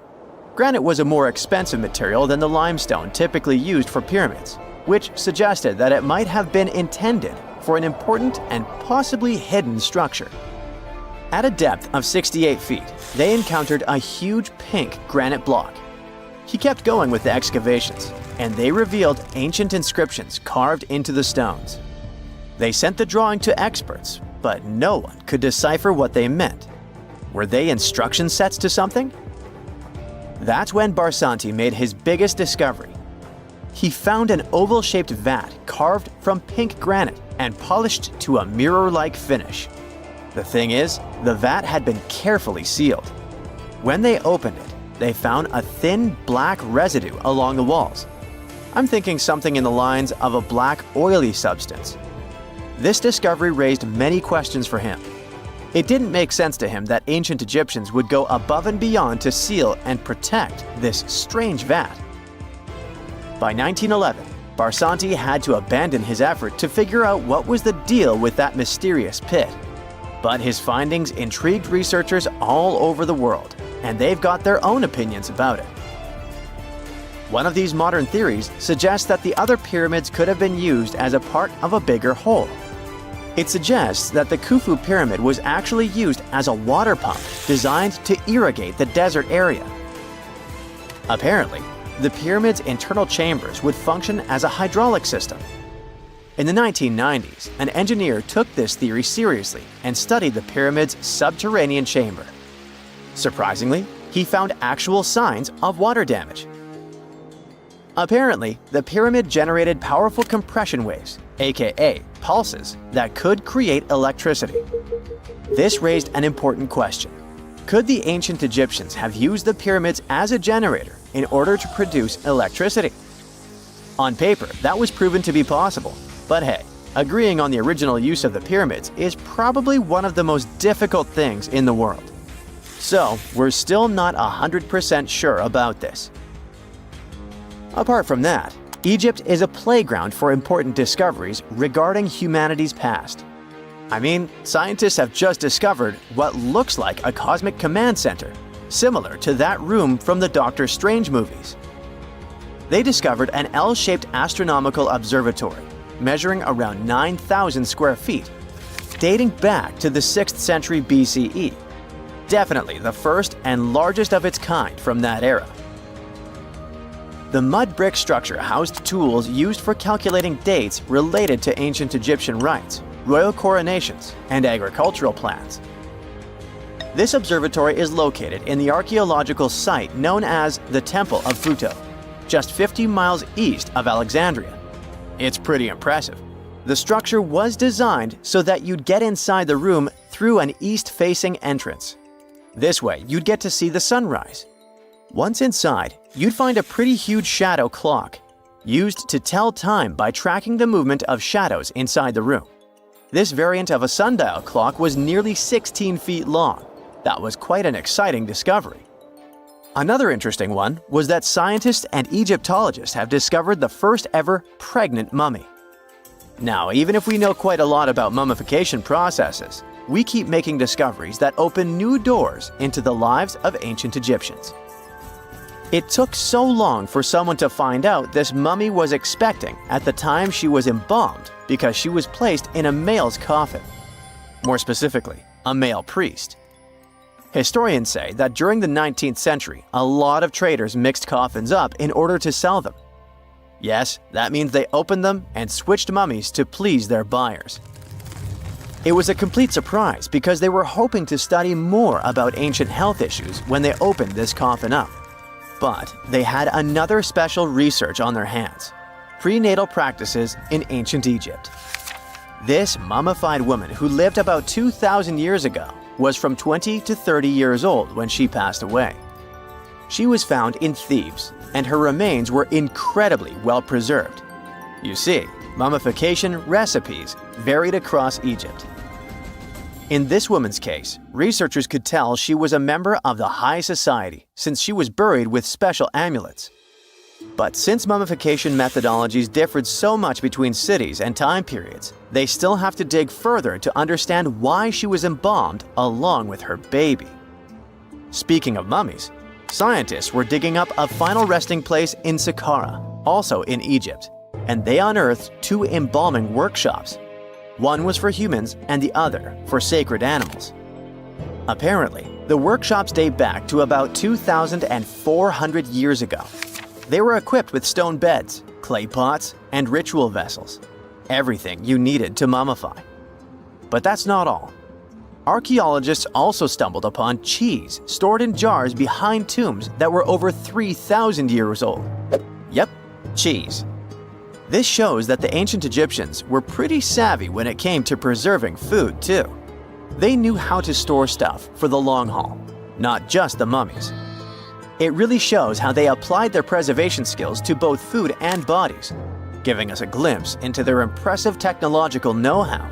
Granite was a more expensive material than the limestone typically used for pyramids, which suggested that it might have been intended for an important and possibly hidden structure. At a depth of 68 feet, they encountered a huge pink granite block. He kept going with the excavations, and they revealed ancient inscriptions carved into the stones. They sent the drawing to experts, but no one could decipher what they meant. Were they instruction sets to something? That's when Barsanti made his biggest discovery. He found an oval-shaped vat carved from pink granite and polished to a mirror-like finish. The thing is, the vat had been carefully sealed. When they opened it, they found a thin black residue along the walls. I'm thinking something in the lines of a black oily substance. This discovery raised many questions for him. It didn't make sense to him that ancient Egyptians would go above and beyond to seal and protect this strange vat. By 1911, Barsanti had to abandon his effort to figure out what was the deal with that mysterious pit. But his findings intrigued researchers all over the world, and they've got their own opinions about it. One of these modern theories suggests that the other pyramids could have been used as a part of a bigger whole. It suggests that the Khufu pyramid was actually used as a water pump designed to irrigate the desert area. Apparently, the pyramid's internal chambers would function as a hydraulic system. In the 1990s, an engineer took this theory seriously and studied the pyramid's subterranean chamber. Surprisingly, he found actual signs of water damage. Apparently, the pyramid generated powerful compression waves, aka pulses, that could create electricity. This raised an important question. Could the ancient Egyptians have used the pyramids as a generator in order to produce electricity? On paper, that was proven to be possible. But hey, agreeing on the original use of the pyramids is probably one of the most difficult things in the world. So, we're still not 100% sure about this. Apart from that, Egypt is a playground for important discoveries regarding humanity's past. I mean, scientists have just discovered what looks like a cosmic command center, similar to that room from the Doctor Strange movies. They discovered an L-shaped astronomical observatory, measuring around 9,000 square feet, dating back to the 6th century BCE. Definitely the first and largest of its kind from that era. The mud brick structure housed tools used for calculating dates related to ancient Egyptian rites, royal coronations, and agricultural plans. This observatory is located in the archaeological site known as the Temple of Futo, just 50 miles east of Alexandria. It's pretty impressive. The structure was designed so that you'd get inside the room through an east-facing entrance. This way, you'd get to see the sunrise. Once inside, you'd find a pretty huge shadow clock, used to tell time by tracking the movement of shadows inside the room. This variant of a sundial clock was nearly 16 feet long. That was quite an exciting discovery. Another interesting one was that scientists and Egyptologists have discovered the first ever pregnant mummy. Now, even if we know quite a lot about mummification processes, we keep making discoveries that open new doors into the lives of ancient Egyptians. It took so long for someone to find out this mummy was expecting at the time she was embalmed because she was placed in a male's coffin. More specifically, a male priest. Historians say that during the 19th century, a lot of traders mixed coffins up in order to sell them. Yes, that means they opened them and switched mummies to please their buyers. It was a complete surprise because they were hoping to study more about ancient health issues when they opened this coffin up. But they had another special research on their hands: prenatal practices in ancient Egypt. This mummified woman, who lived about 2,000 years ago, was from 20 to 30 years old when she passed away. She was found in Thebes, and her remains were incredibly well preserved. You see, mummification recipes varied across Egypt. In this woman's case, researchers could tell she was a member of the high society since she was buried with special amulets. But since mummification methodologies differed so much between cities and time periods, they still have to dig further to understand why she was embalmed along with her baby. Speaking of mummies, scientists were digging up a final resting place in Saqqara, also in Egypt, and they unearthed 2 embalming workshops. One was for humans and the other for sacred animals. Apparently, the workshops date back to about 2,400 years ago. They were equipped with stone beds, clay pots, and ritual vessels. Everything you needed to mummify. But that's not all. Archaeologists also stumbled upon cheese stored in jars behind tombs that were over 3,000 years old. Yep, cheese. This shows that the ancient Egyptians were pretty savvy when it came to preserving food, too. They knew how to store stuff for the long haul, not just the mummies. It really shows how they applied their preservation skills to both food and bodies, giving us a glimpse into their impressive technological know-how.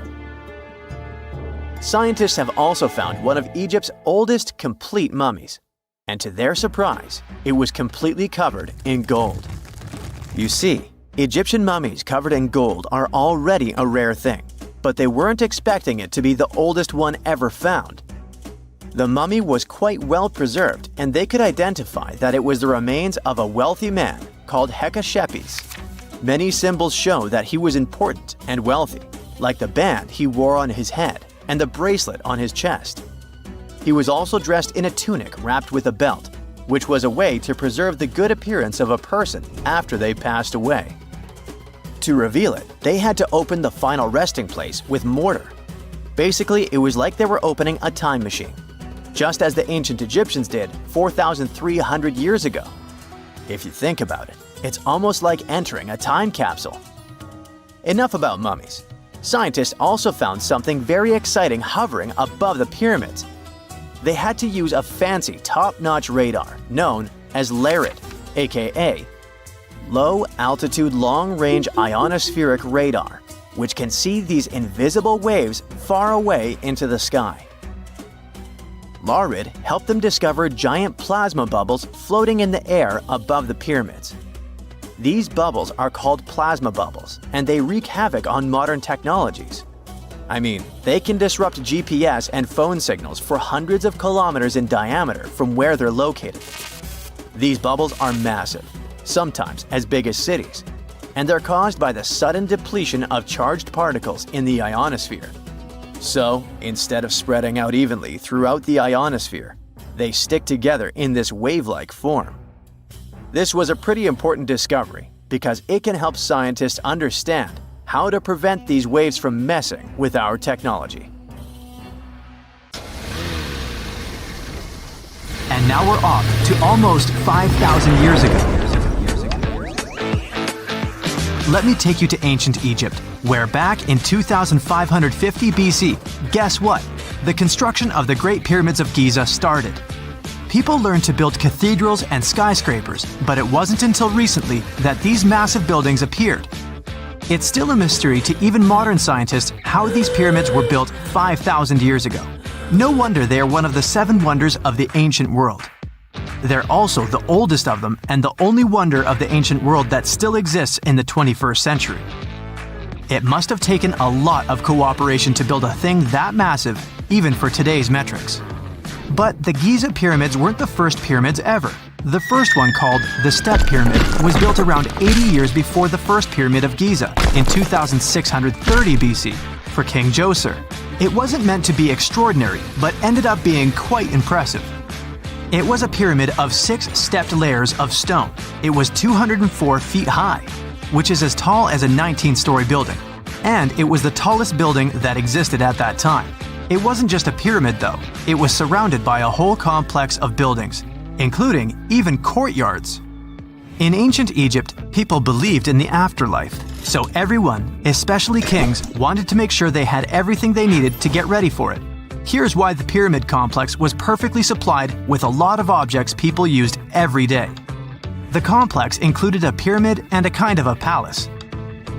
Scientists have also found one of Egypt's oldest complete mummies, and to their surprise, it was completely covered in gold. You see, Egyptian mummies covered in gold are already a rare thing, but they weren't expecting it to be the oldest one ever found. The mummy was quite well preserved, and they could identify that it was the remains of a wealthy man called Hatshepsut. Many symbols show that he was important and wealthy, like the band he wore on his head and the bracelet on his chest. He was also dressed in a tunic wrapped with a belt, which was a way to preserve the good appearance of a person after they passed away. To reveal it, they had to open the final resting place with mortar. Basically, it was like they were opening a time machine, just as the ancient Egyptians did 4,300 years ago. If you think about it, it's almost like entering a time capsule. Enough about mummies. Scientists also found something very exciting hovering above the pyramids. They had to use a fancy top-notch radar known as LARID, aka Low Altitude Long Range Ionospheric Radar, which can see these invisible waves far away into the sky. LARID helped them discover giant plasma bubbles floating in the air above the pyramids. These bubbles are called plasma bubbles, and they wreak havoc on modern technologies. I mean, they can disrupt GPS and phone signals for hundreds of kilometers in diameter from where they're located. These bubbles are massive, sometimes as big as cities, and they're caused by the sudden depletion of charged particles in the ionosphere. So, instead of spreading out evenly throughout the ionosphere, they stick together in this wave-like form. This was a pretty important discovery because it can help scientists understand how to prevent these waves from messing with our technology. And now we're off to almost 5,000 years ago. Let me take you to ancient Egypt, where back in 2550 BC, guess what? The construction of the Great Pyramids of Giza started. People learned to build cathedrals and skyscrapers, but it wasn't until recently that these massive buildings appeared. It's still a mystery to even modern scientists how these pyramids were built 5,000 years ago. No wonder they are one of the 7 wonders of the ancient world. They're also the oldest of them and the only wonder of the ancient world that still exists in the 21st century. It must have taken a lot of cooperation to build a thing that massive, even for today's metrics. But the Giza pyramids weren't the first pyramids ever. The first one, called the Step Pyramid, was built around 80 years before the first Pyramid of Giza in 2630 BC for King Djoser. It wasn't meant to be extraordinary, but ended up being quite impressive. It was a pyramid of 6 stepped layers of stone. It was 204 feet high, which is as tall as a 19-story building. And it was the tallest building that existed at that time. It wasn't just a pyramid though, it was surrounded by a whole complex of buildings, including even courtyards. In ancient Egypt, people believed in the afterlife, so everyone, especially kings, wanted to make sure they had everything they needed to get ready for it. Here's why the pyramid complex was perfectly supplied with a lot of objects people used every day. The complex included a pyramid and a kind of a palace.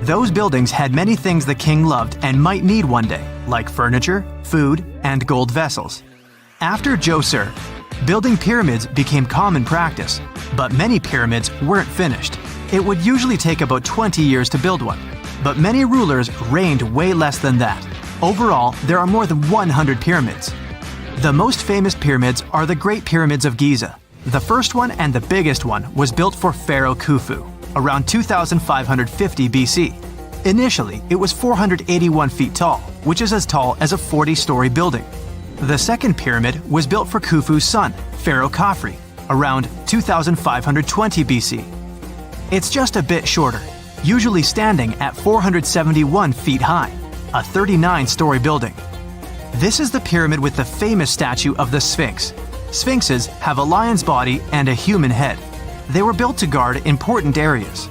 Those buildings had many things the king loved and might need one day, like furniture, food, and gold vessels. After Djoser, building pyramids became common practice, but many pyramids weren't finished. It would usually take about 20 years to build one, but many rulers reigned way less than that. Overall, there are more than 100 pyramids. The most famous pyramids are the Great Pyramids of Giza. The first one and the biggest one was built for Pharaoh Khufu, around 2550 BC. Initially, it was 481 feet tall, which is as tall as a 40-story building. The second pyramid was built for Khufu's son, Pharaoh Khafre, around 2520 BC. It's just a bit shorter, usually standing at 471 feet high, a 39-story building. This is the pyramid with the famous statue of the Sphinx. Sphinxes have a lion's body and a human head. They were built to guard important areas.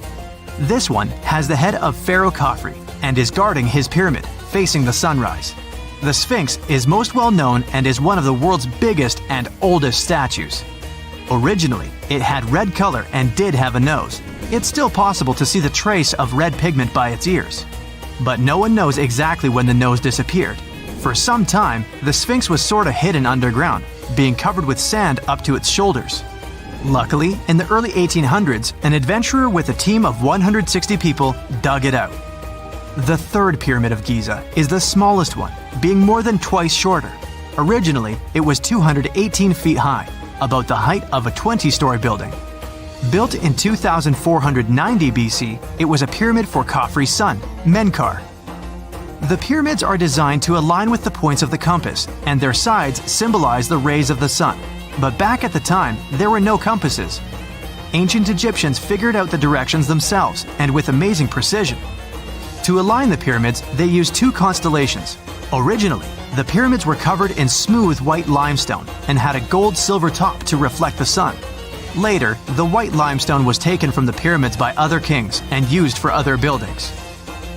This one has the head of Pharaoh Khafre and is guarding his pyramid, facing the sunrise. The Sphinx is most well known and is one of the world's biggest and oldest statues. Originally, it had red color and did have a nose. It's still possible to see the trace of red pigment by its ears. But no one knows exactly when the nose disappeared. For some time, the Sphinx was sort of hidden underground, being covered with sand up to its shoulders. Luckily, in the early 1800s, an adventurer with a team of 160 people dug it out. The third Pyramid of Giza is the smallest one, being more than twice shorter. Originally, it was 218 feet high, about the height of a 20-story building. Built in 2490 BC, it was a pyramid for Khafre's son, Menkaure. The pyramids are designed to align with the points of the compass, and their sides symbolize the rays of the sun. But back at the time, there were no compasses. Ancient Egyptians figured out the directions themselves, and with amazing precision. To align the pyramids, they used 2 constellations. Originally, the pyramids were covered in smooth white limestone and had a gold-silver top to reflect the sun. Later, the white limestone was taken from the pyramids by other kings and used for other buildings.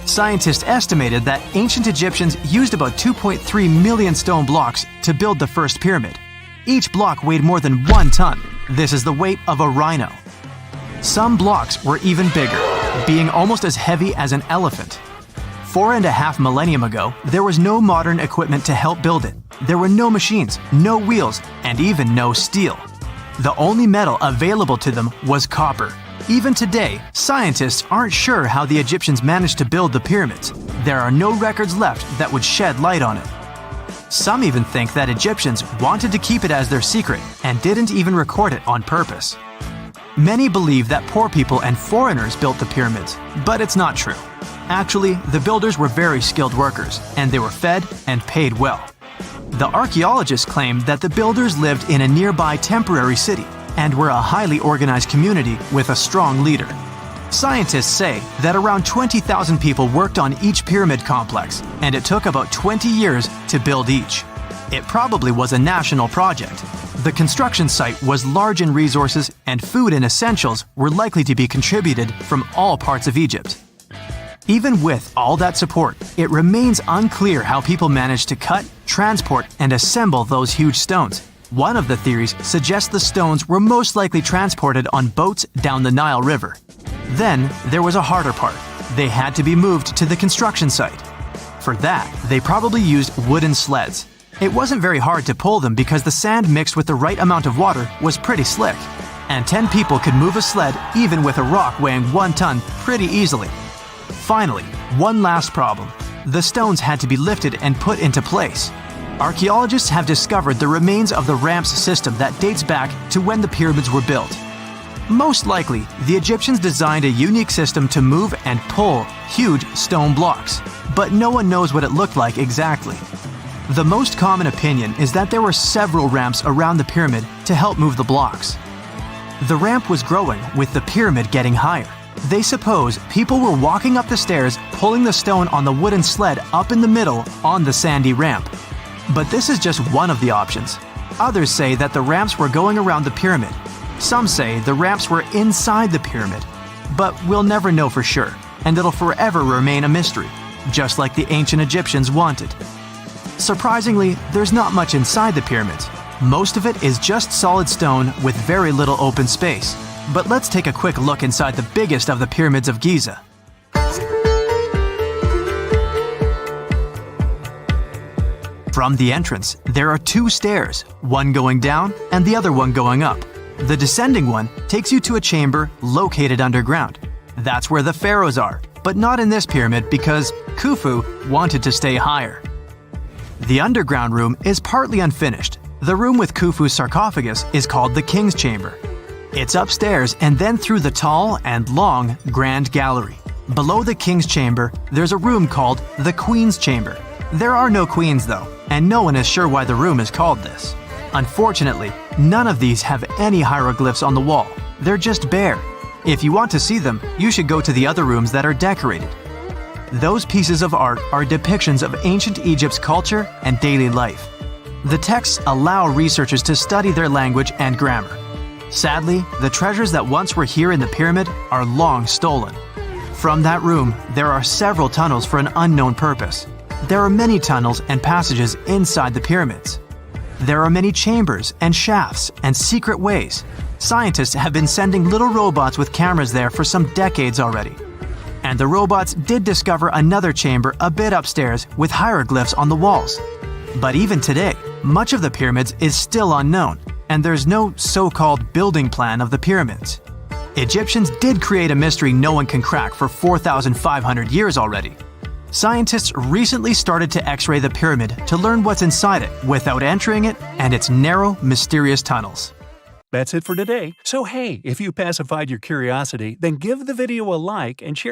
Scientists estimated that ancient Egyptians used about 2.3 million stone blocks to build the first pyramid. Each block weighed more than 1 ton. This is the weight of a rhino. Some blocks were even bigger, being almost as heavy as an elephant. 4.5 millennia ago, there was no modern equipment to help build it. There were no machines, no wheels, and even no steel. The only metal available to them was copper. Even today, scientists aren't sure how the Egyptians managed to build the pyramids. There are no records left that would shed light on it. Some even think that Egyptians wanted to keep it as their secret and didn't even record it on purpose. Many believe that poor people and foreigners built the pyramids, but it's not true. Actually, the builders were very skilled workers, and they were fed and paid well. The archaeologists claim that the builders lived in a nearby temporary city and were a highly organized community with a strong leader. Scientists say that around 20,000 people worked on each pyramid complex, and it took about 20 years to build each. It probably was a national project. The construction site was large in resources, and food and essentials were likely to be contributed from all parts of Egypt. Even with all that support, it remains unclear how people managed to cut, transport, and assemble those huge stones. One of the theories suggests the stones were most likely transported on boats down the Nile River. Then, there was a harder part. They had to be moved to the construction site. For that, they probably used wooden sleds. It wasn't very hard to pull them because the sand mixed with the right amount of water was pretty slick. And 10 people could move a sled even with a rock weighing 1 ton pretty easily. Finally, one last problem. The stones had to be lifted and put into place. Archaeologists have discovered the remains of the ramps system that dates back to when the pyramids were built. Most likely, the Egyptians designed a unique system to move and pull huge stone blocks, but no one knows what it looked like exactly. The most common opinion is that there were several ramps around the pyramid to help move the blocks. The ramp was growing with the pyramid getting higher. They suppose people were walking up the stairs, pulling the stone on the wooden sled up in the middle on the sandy ramp. But this is just one of the options. Others say that the ramps were going around the pyramid. Some say the ramps were inside the pyramid. But we'll never know for sure, and it'll forever remain a mystery, just like the ancient Egyptians wanted. Surprisingly, there's not much inside the pyramids. Most of it is just solid stone with very little open space. But let's take a quick look inside the biggest of the pyramids of Giza. From the entrance, there are 2 stairs, one going down and the other one going up. The descending one takes you to a chamber located underground. That's where the pharaohs are, but not in this pyramid because Khufu wanted to stay higher. The underground room is partly unfinished. The room with Khufu's sarcophagus is called the King's Chamber. It's upstairs and then through the tall and long Grand Gallery. Below the King's Chamber, there's a room called the Queen's Chamber. There are no queens though, and no one is sure why the room is called this. Unfortunately, none of these have any hieroglyphs on the wall. They're just bare. If you want to see them, you should go to the other rooms that are decorated. Those pieces of art are depictions of ancient Egypt's culture and daily life. The texts allow researchers to study their language and grammar. Sadly, the treasures that once were here in the pyramid are long stolen. From that room, there are several tunnels for an unknown purpose. There are many tunnels and passages inside the pyramids. There are many chambers and shafts and secret ways. Scientists have been sending little robots with cameras there for some decades already. And the robots did discover another chamber a bit upstairs with hieroglyphs on the walls. But even today, much of the pyramids is still unknown, and there's no so-called building plan of the pyramids. Egyptians did create a mystery no one can crack for 4,500 years already. Scientists recently started to X-ray the pyramid to learn what's inside it without entering it and its narrow, mysterious tunnels. That's it for today. So hey, if you pacified your curiosity, then give the video a like and share.